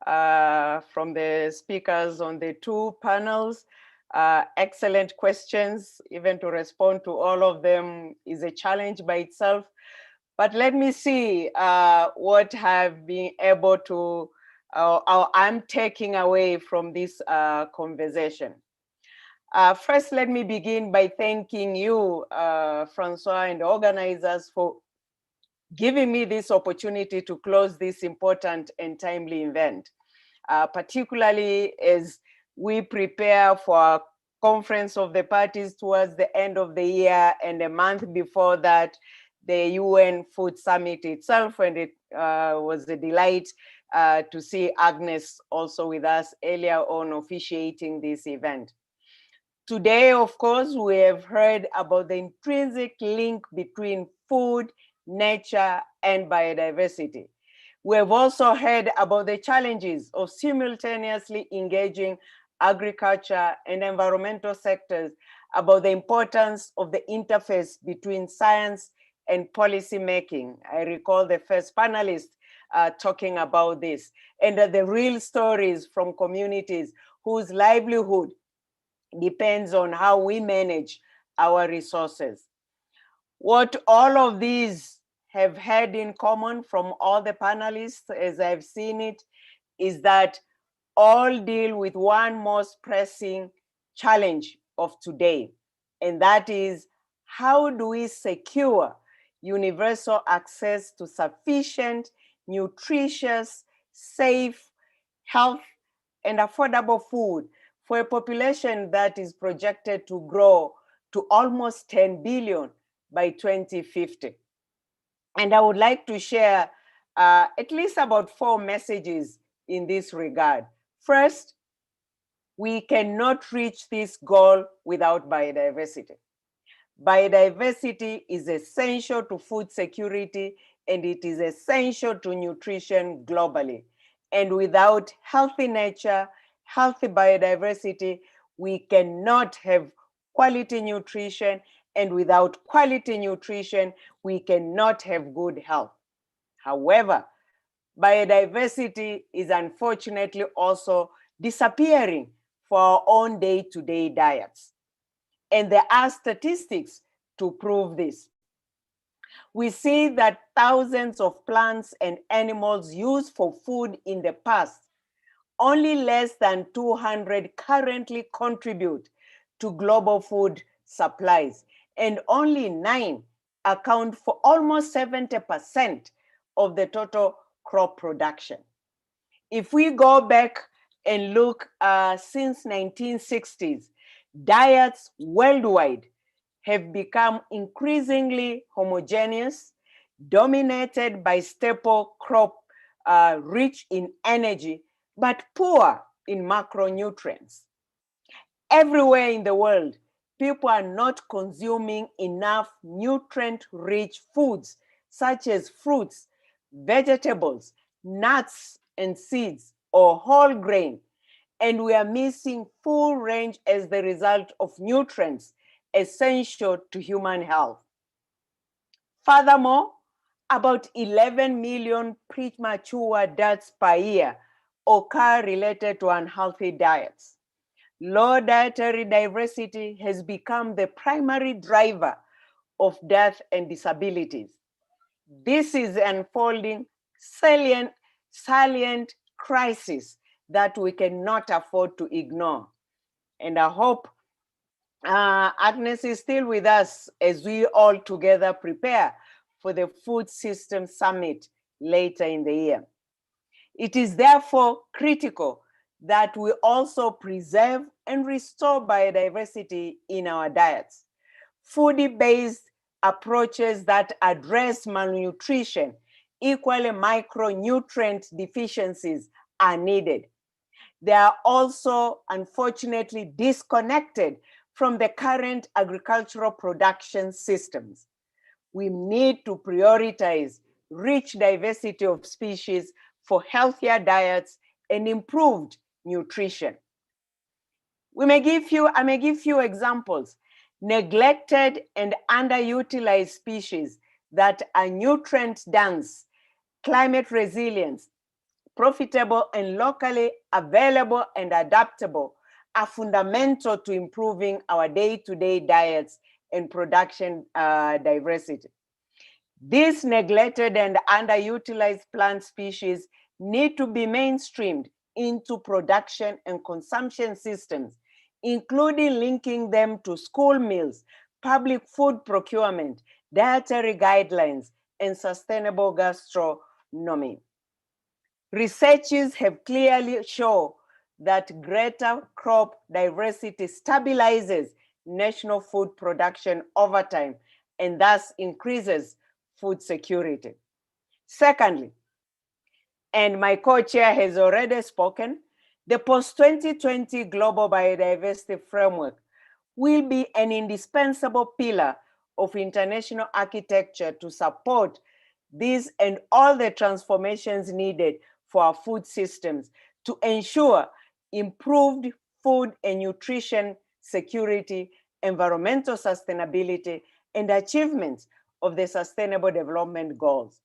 from the speakers on the two panels. Excellent questions. Even to respond to all of them is a challenge by itself. But let me see what I've been able to, I'm taking away from this conversation. First, let me begin by thanking you, Francois, and the organizers for giving me this opportunity to close this important and timely event, particularly as we prepare for a conference of the parties towards the end of the year and a month before that, the UN Food Summit itself, and it was a delight to see Agnes also with us earlier on officiating this event. Today, of course, we have heard about the intrinsic link between food, nature, and biodiversity. We have also heard about the challenges of simultaneously engaging agriculture and environmental sectors, about the importance of the interface between science and policy making. I recall the first panelist talking about this, and the real stories from communities whose livelihood depends on how we manage our resources. What all of these have had in common from all the panelists, as I've seen it, is that all deal with one most pressing challenge of today, and that is, how do we secure universal access to sufficient, nutritious, safe, health, and affordable food for a population that is projected to grow to almost 10 billion by 2050. And I would like to share at least about 4 messages in this regard. First, we cannot reach this goal without biodiversity. Biodiversity is essential to food security, and it is essential to nutrition globally. And without healthy nature, healthy biodiversity, we cannot have quality nutrition, and without quality nutrition, we cannot have good health. However, biodiversity is unfortunately also disappearing for our own day-to-day diets. And there are statistics to prove this. We see that thousands of plants and animals used for food in the past, only less than 200 currently contribute to global food supplies, and only 9 account for almost 70% of the total crop production. If we go back and look since 1960s, diets worldwide have become increasingly homogeneous, dominated by staple crop rich in energy, but poor in macronutrients. Everywhere in the world, people are not consuming enough nutrient-rich foods, such as fruits, vegetables, nuts and seeds, or whole grain, and we are missing full range as the result of nutrients essential to human health. Furthermore, about 11 million premature deaths per year occur related to unhealthy diets. Low dietary diversity has become the primary driver of death and disabilities. This is unfolding salient crisis that we cannot afford to ignore. And I hope Agnes is still with us as we all together prepare for the Food System Summit later in the year. It is therefore critical that we also preserve and restore biodiversity in our diets. Food-based approaches that address malnutrition, equally micronutrient deficiencies are needed. They are also unfortunately disconnected from the current agricultural production systems. We need to prioritize rich diversity of species for healthier diets and improved nutrition. I may give you examples. Neglected and underutilized species that are nutrient dense, climate resilient, profitable and locally available and adaptable are fundamental to improving our day-to-day diets and production diversity. These neglected and underutilized plant species need to be mainstreamed into production and consumption systems, including linking them to school meals, public food procurement, dietary guidelines, and sustainable gastronomy. Researchers have clearly shown that greater crop diversity stabilizes national food production over time and thus increases food security. Secondly, and my co-chair has already spoken, the post-2020 Global Biodiversity Framework will be an indispensable pillar of international architecture to support these and all the transformations needed for our food systems to ensure improved food and nutrition security, environmental sustainability, and achievements of the Sustainable Development Goals.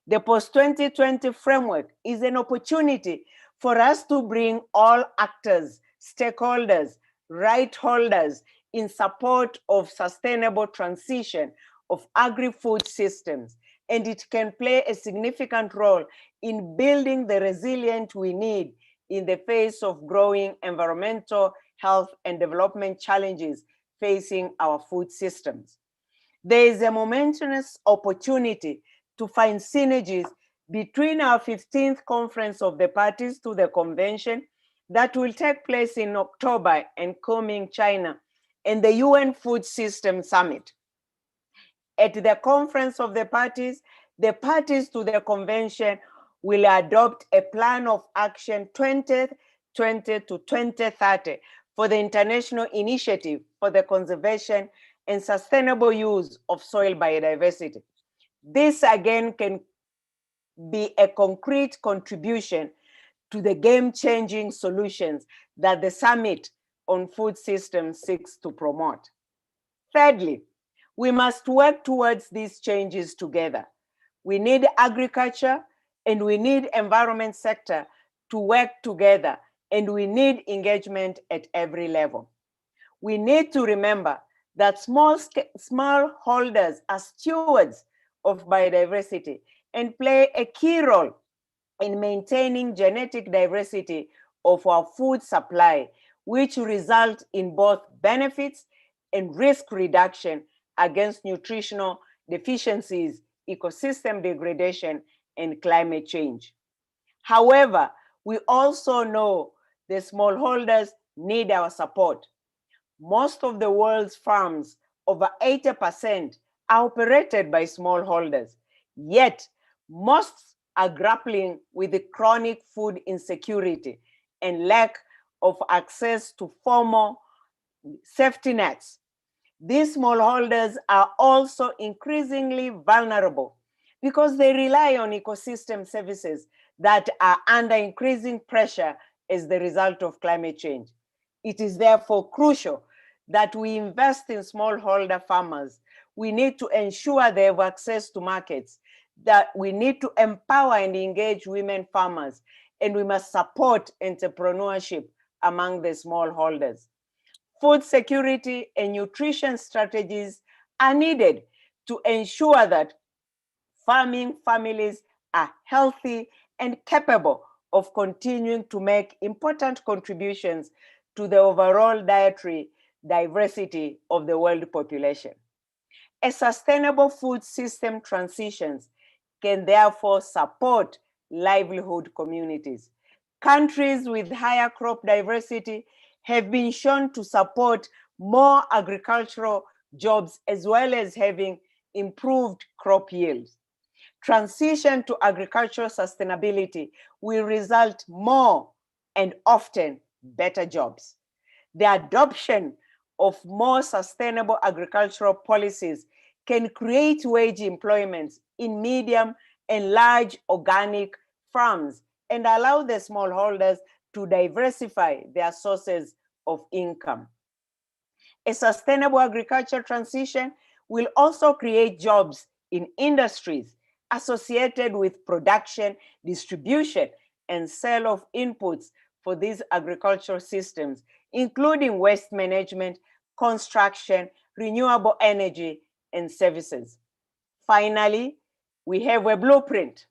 The post-2020 framework is an opportunity for us to bring all actors, stakeholders, right holders in support of sustainable transition of agri-food systems, and it can play a significant role in building the resilience we need in the face of growing environmental, health, and development challenges facing our food systems. There is a momentous opportunity to find synergies between our 15th Conference of the Parties to the Convention that will take place in October in Kunming, China, and the UN Food System Summit. At the Conference of the parties to the Convention will adopt a plan of action 2020 to 2030 for the International Initiative for the Conservation and Sustainable Use of Soil Biodiversity. This again can be a concrete contribution to the game-changing solutions that the Summit on Food Systems seeks to promote. Thirdly, we must work towards these changes together. We need agriculture and we need environment sector to work together, and we need engagement at every level. We need to remember that smallholders are stewards of biodiversity and play a key role in maintaining genetic diversity of our food supply, which result in both benefits and risk reduction against nutritional deficiencies, ecosystem degradation, and climate change. However, we also know the smallholders need our support. Most of the world's farms, over 80%, are operated by smallholders. Yet, most are grappling with the chronic food insecurity and lack of access to formal safety nets. These smallholders are also increasingly vulnerable because they rely on ecosystem services that are under increasing pressure as the result of climate change. It is therefore crucial that we invest in smallholder farmers. We need to ensure they have access to markets, that we need to empower and engage women farmers, and we must support entrepreneurship among the smallholders. Food security and nutrition strategies are needed to ensure that farming families are healthy and capable of continuing to make important contributions to the overall dietary diversity of the world population. A sustainable food system transitions can therefore support livelihood communities. Countries with higher crop diversity have been shown to support more agricultural jobs as well as having improved crop yields. Transition to agricultural sustainability will result more and often better jobs. The adoption of more sustainable agricultural policies can create wage employment in medium and large organic farms and allow the smallholders to diversify their sources of income. A sustainable agriculture transition will also create jobs in industries associated with production, distribution, and sale of inputs for these agricultural systems, including waste management, construction, renewable energy, and services. Finally, we have a blueprint.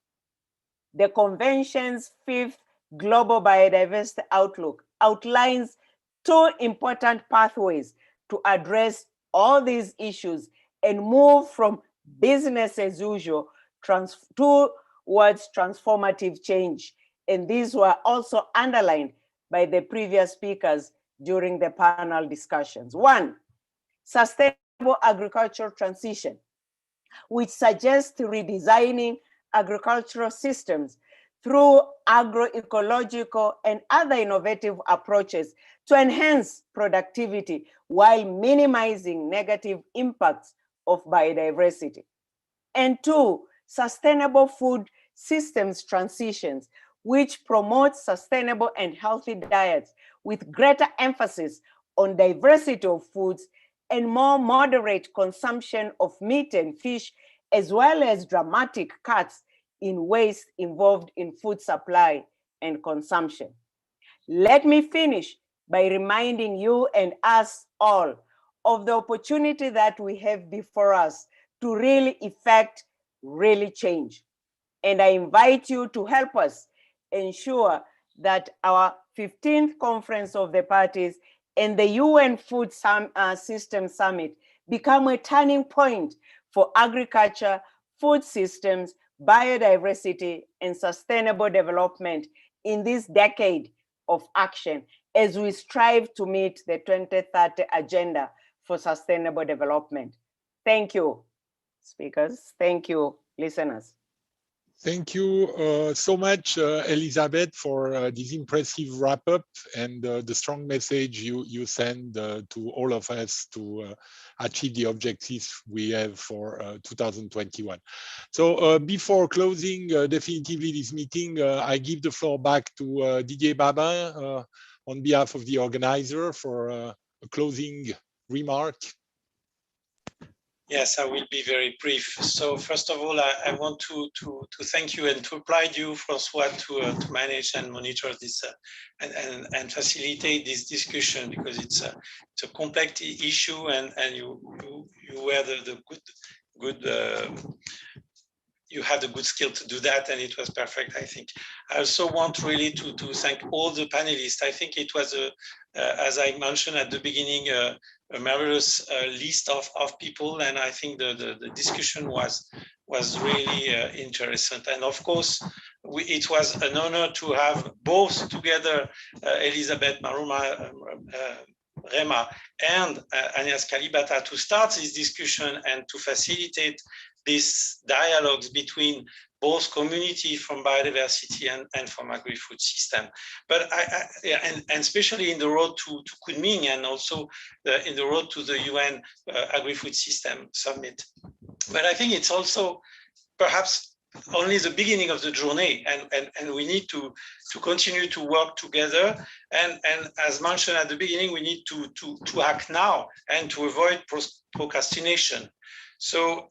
The Convention's 5th Global Biodiversity Outlook outlines 2 important pathways to address all these issues and move from business as usual towards transformative change. And these were also underlined by the previous speakers during the panel discussions. 1, sustainable agricultural transition, which suggests redesigning agricultural systems through agroecological and other innovative approaches to enhance productivity while minimizing negative impacts of biodiversity. And 2, sustainable food systems transitions, which promote sustainable and healthy diets with greater emphasis on diversity of foods and more moderate consumption of meat and fish, as well as dramatic cuts in waste involved in food supply and consumption. Let me finish by reminding you and us all of the opportunity that we have before us to really effect, really change. And I invite you to help us ensure that our 15th Conference of the Parties and the UN Food System Summit become a turning point for agriculture, food systems, biodiversity, and sustainable development in this decade of action as we strive to meet the 2030 Agenda for Sustainable Development. Thank you, speakers. Thank you, listeners. Thank you so much, Elizabeth, for this impressive wrap-up and the strong message you send to all of us to achieve the objectives we have for 2021. So before closing definitively this meeting, I give the floor back to Didier Babin on behalf of the organizer for a closing remark. Yes, I will be very brief. So first of all, I want to thank you and to applaud you, Francois, to manage and monitor this and facilitate this discussion, because it's a complex issue, and you were the good you had a good skill to do that, and it was perfect, I think. I also want really to thank all the panelists. I think it was, as I mentioned at the beginning, a marvelous list of people, and I think the discussion was really interesting. And of course, it was an honor to have both together Elizabeth Maruma Rema and Agnes Kalibata to start this discussion and to facilitate these dialogues between both community from biodiversity and from agri-food system. But and especially in the road to Kunming, and also in the road to the UN Agri-Food System Summit. But I think it's also perhaps only the beginning of the journey, and we need to continue to work together. And as mentioned at the beginning, we need to act now and to avoid procrastination. So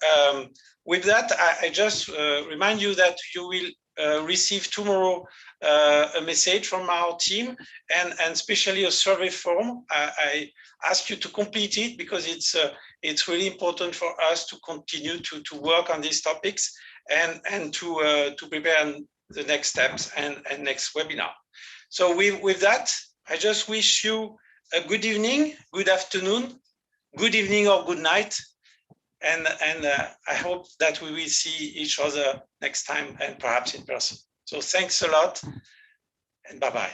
with that, I just remind you that you will receive tomorrow a message from our team, and especially a survey form. I ask you to complete it, because it's really important for us to continue to work on these topics and to prepare the next steps and next webinar. So with that, I just wish you a good evening, good afternoon, good evening or good night. And I hope that we will see each other next time and perhaps in person. So thanks a lot and bye-bye.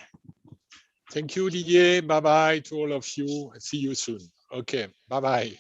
Thank you, Didier. Bye-bye to all of you. See you soon. Okay, bye-bye.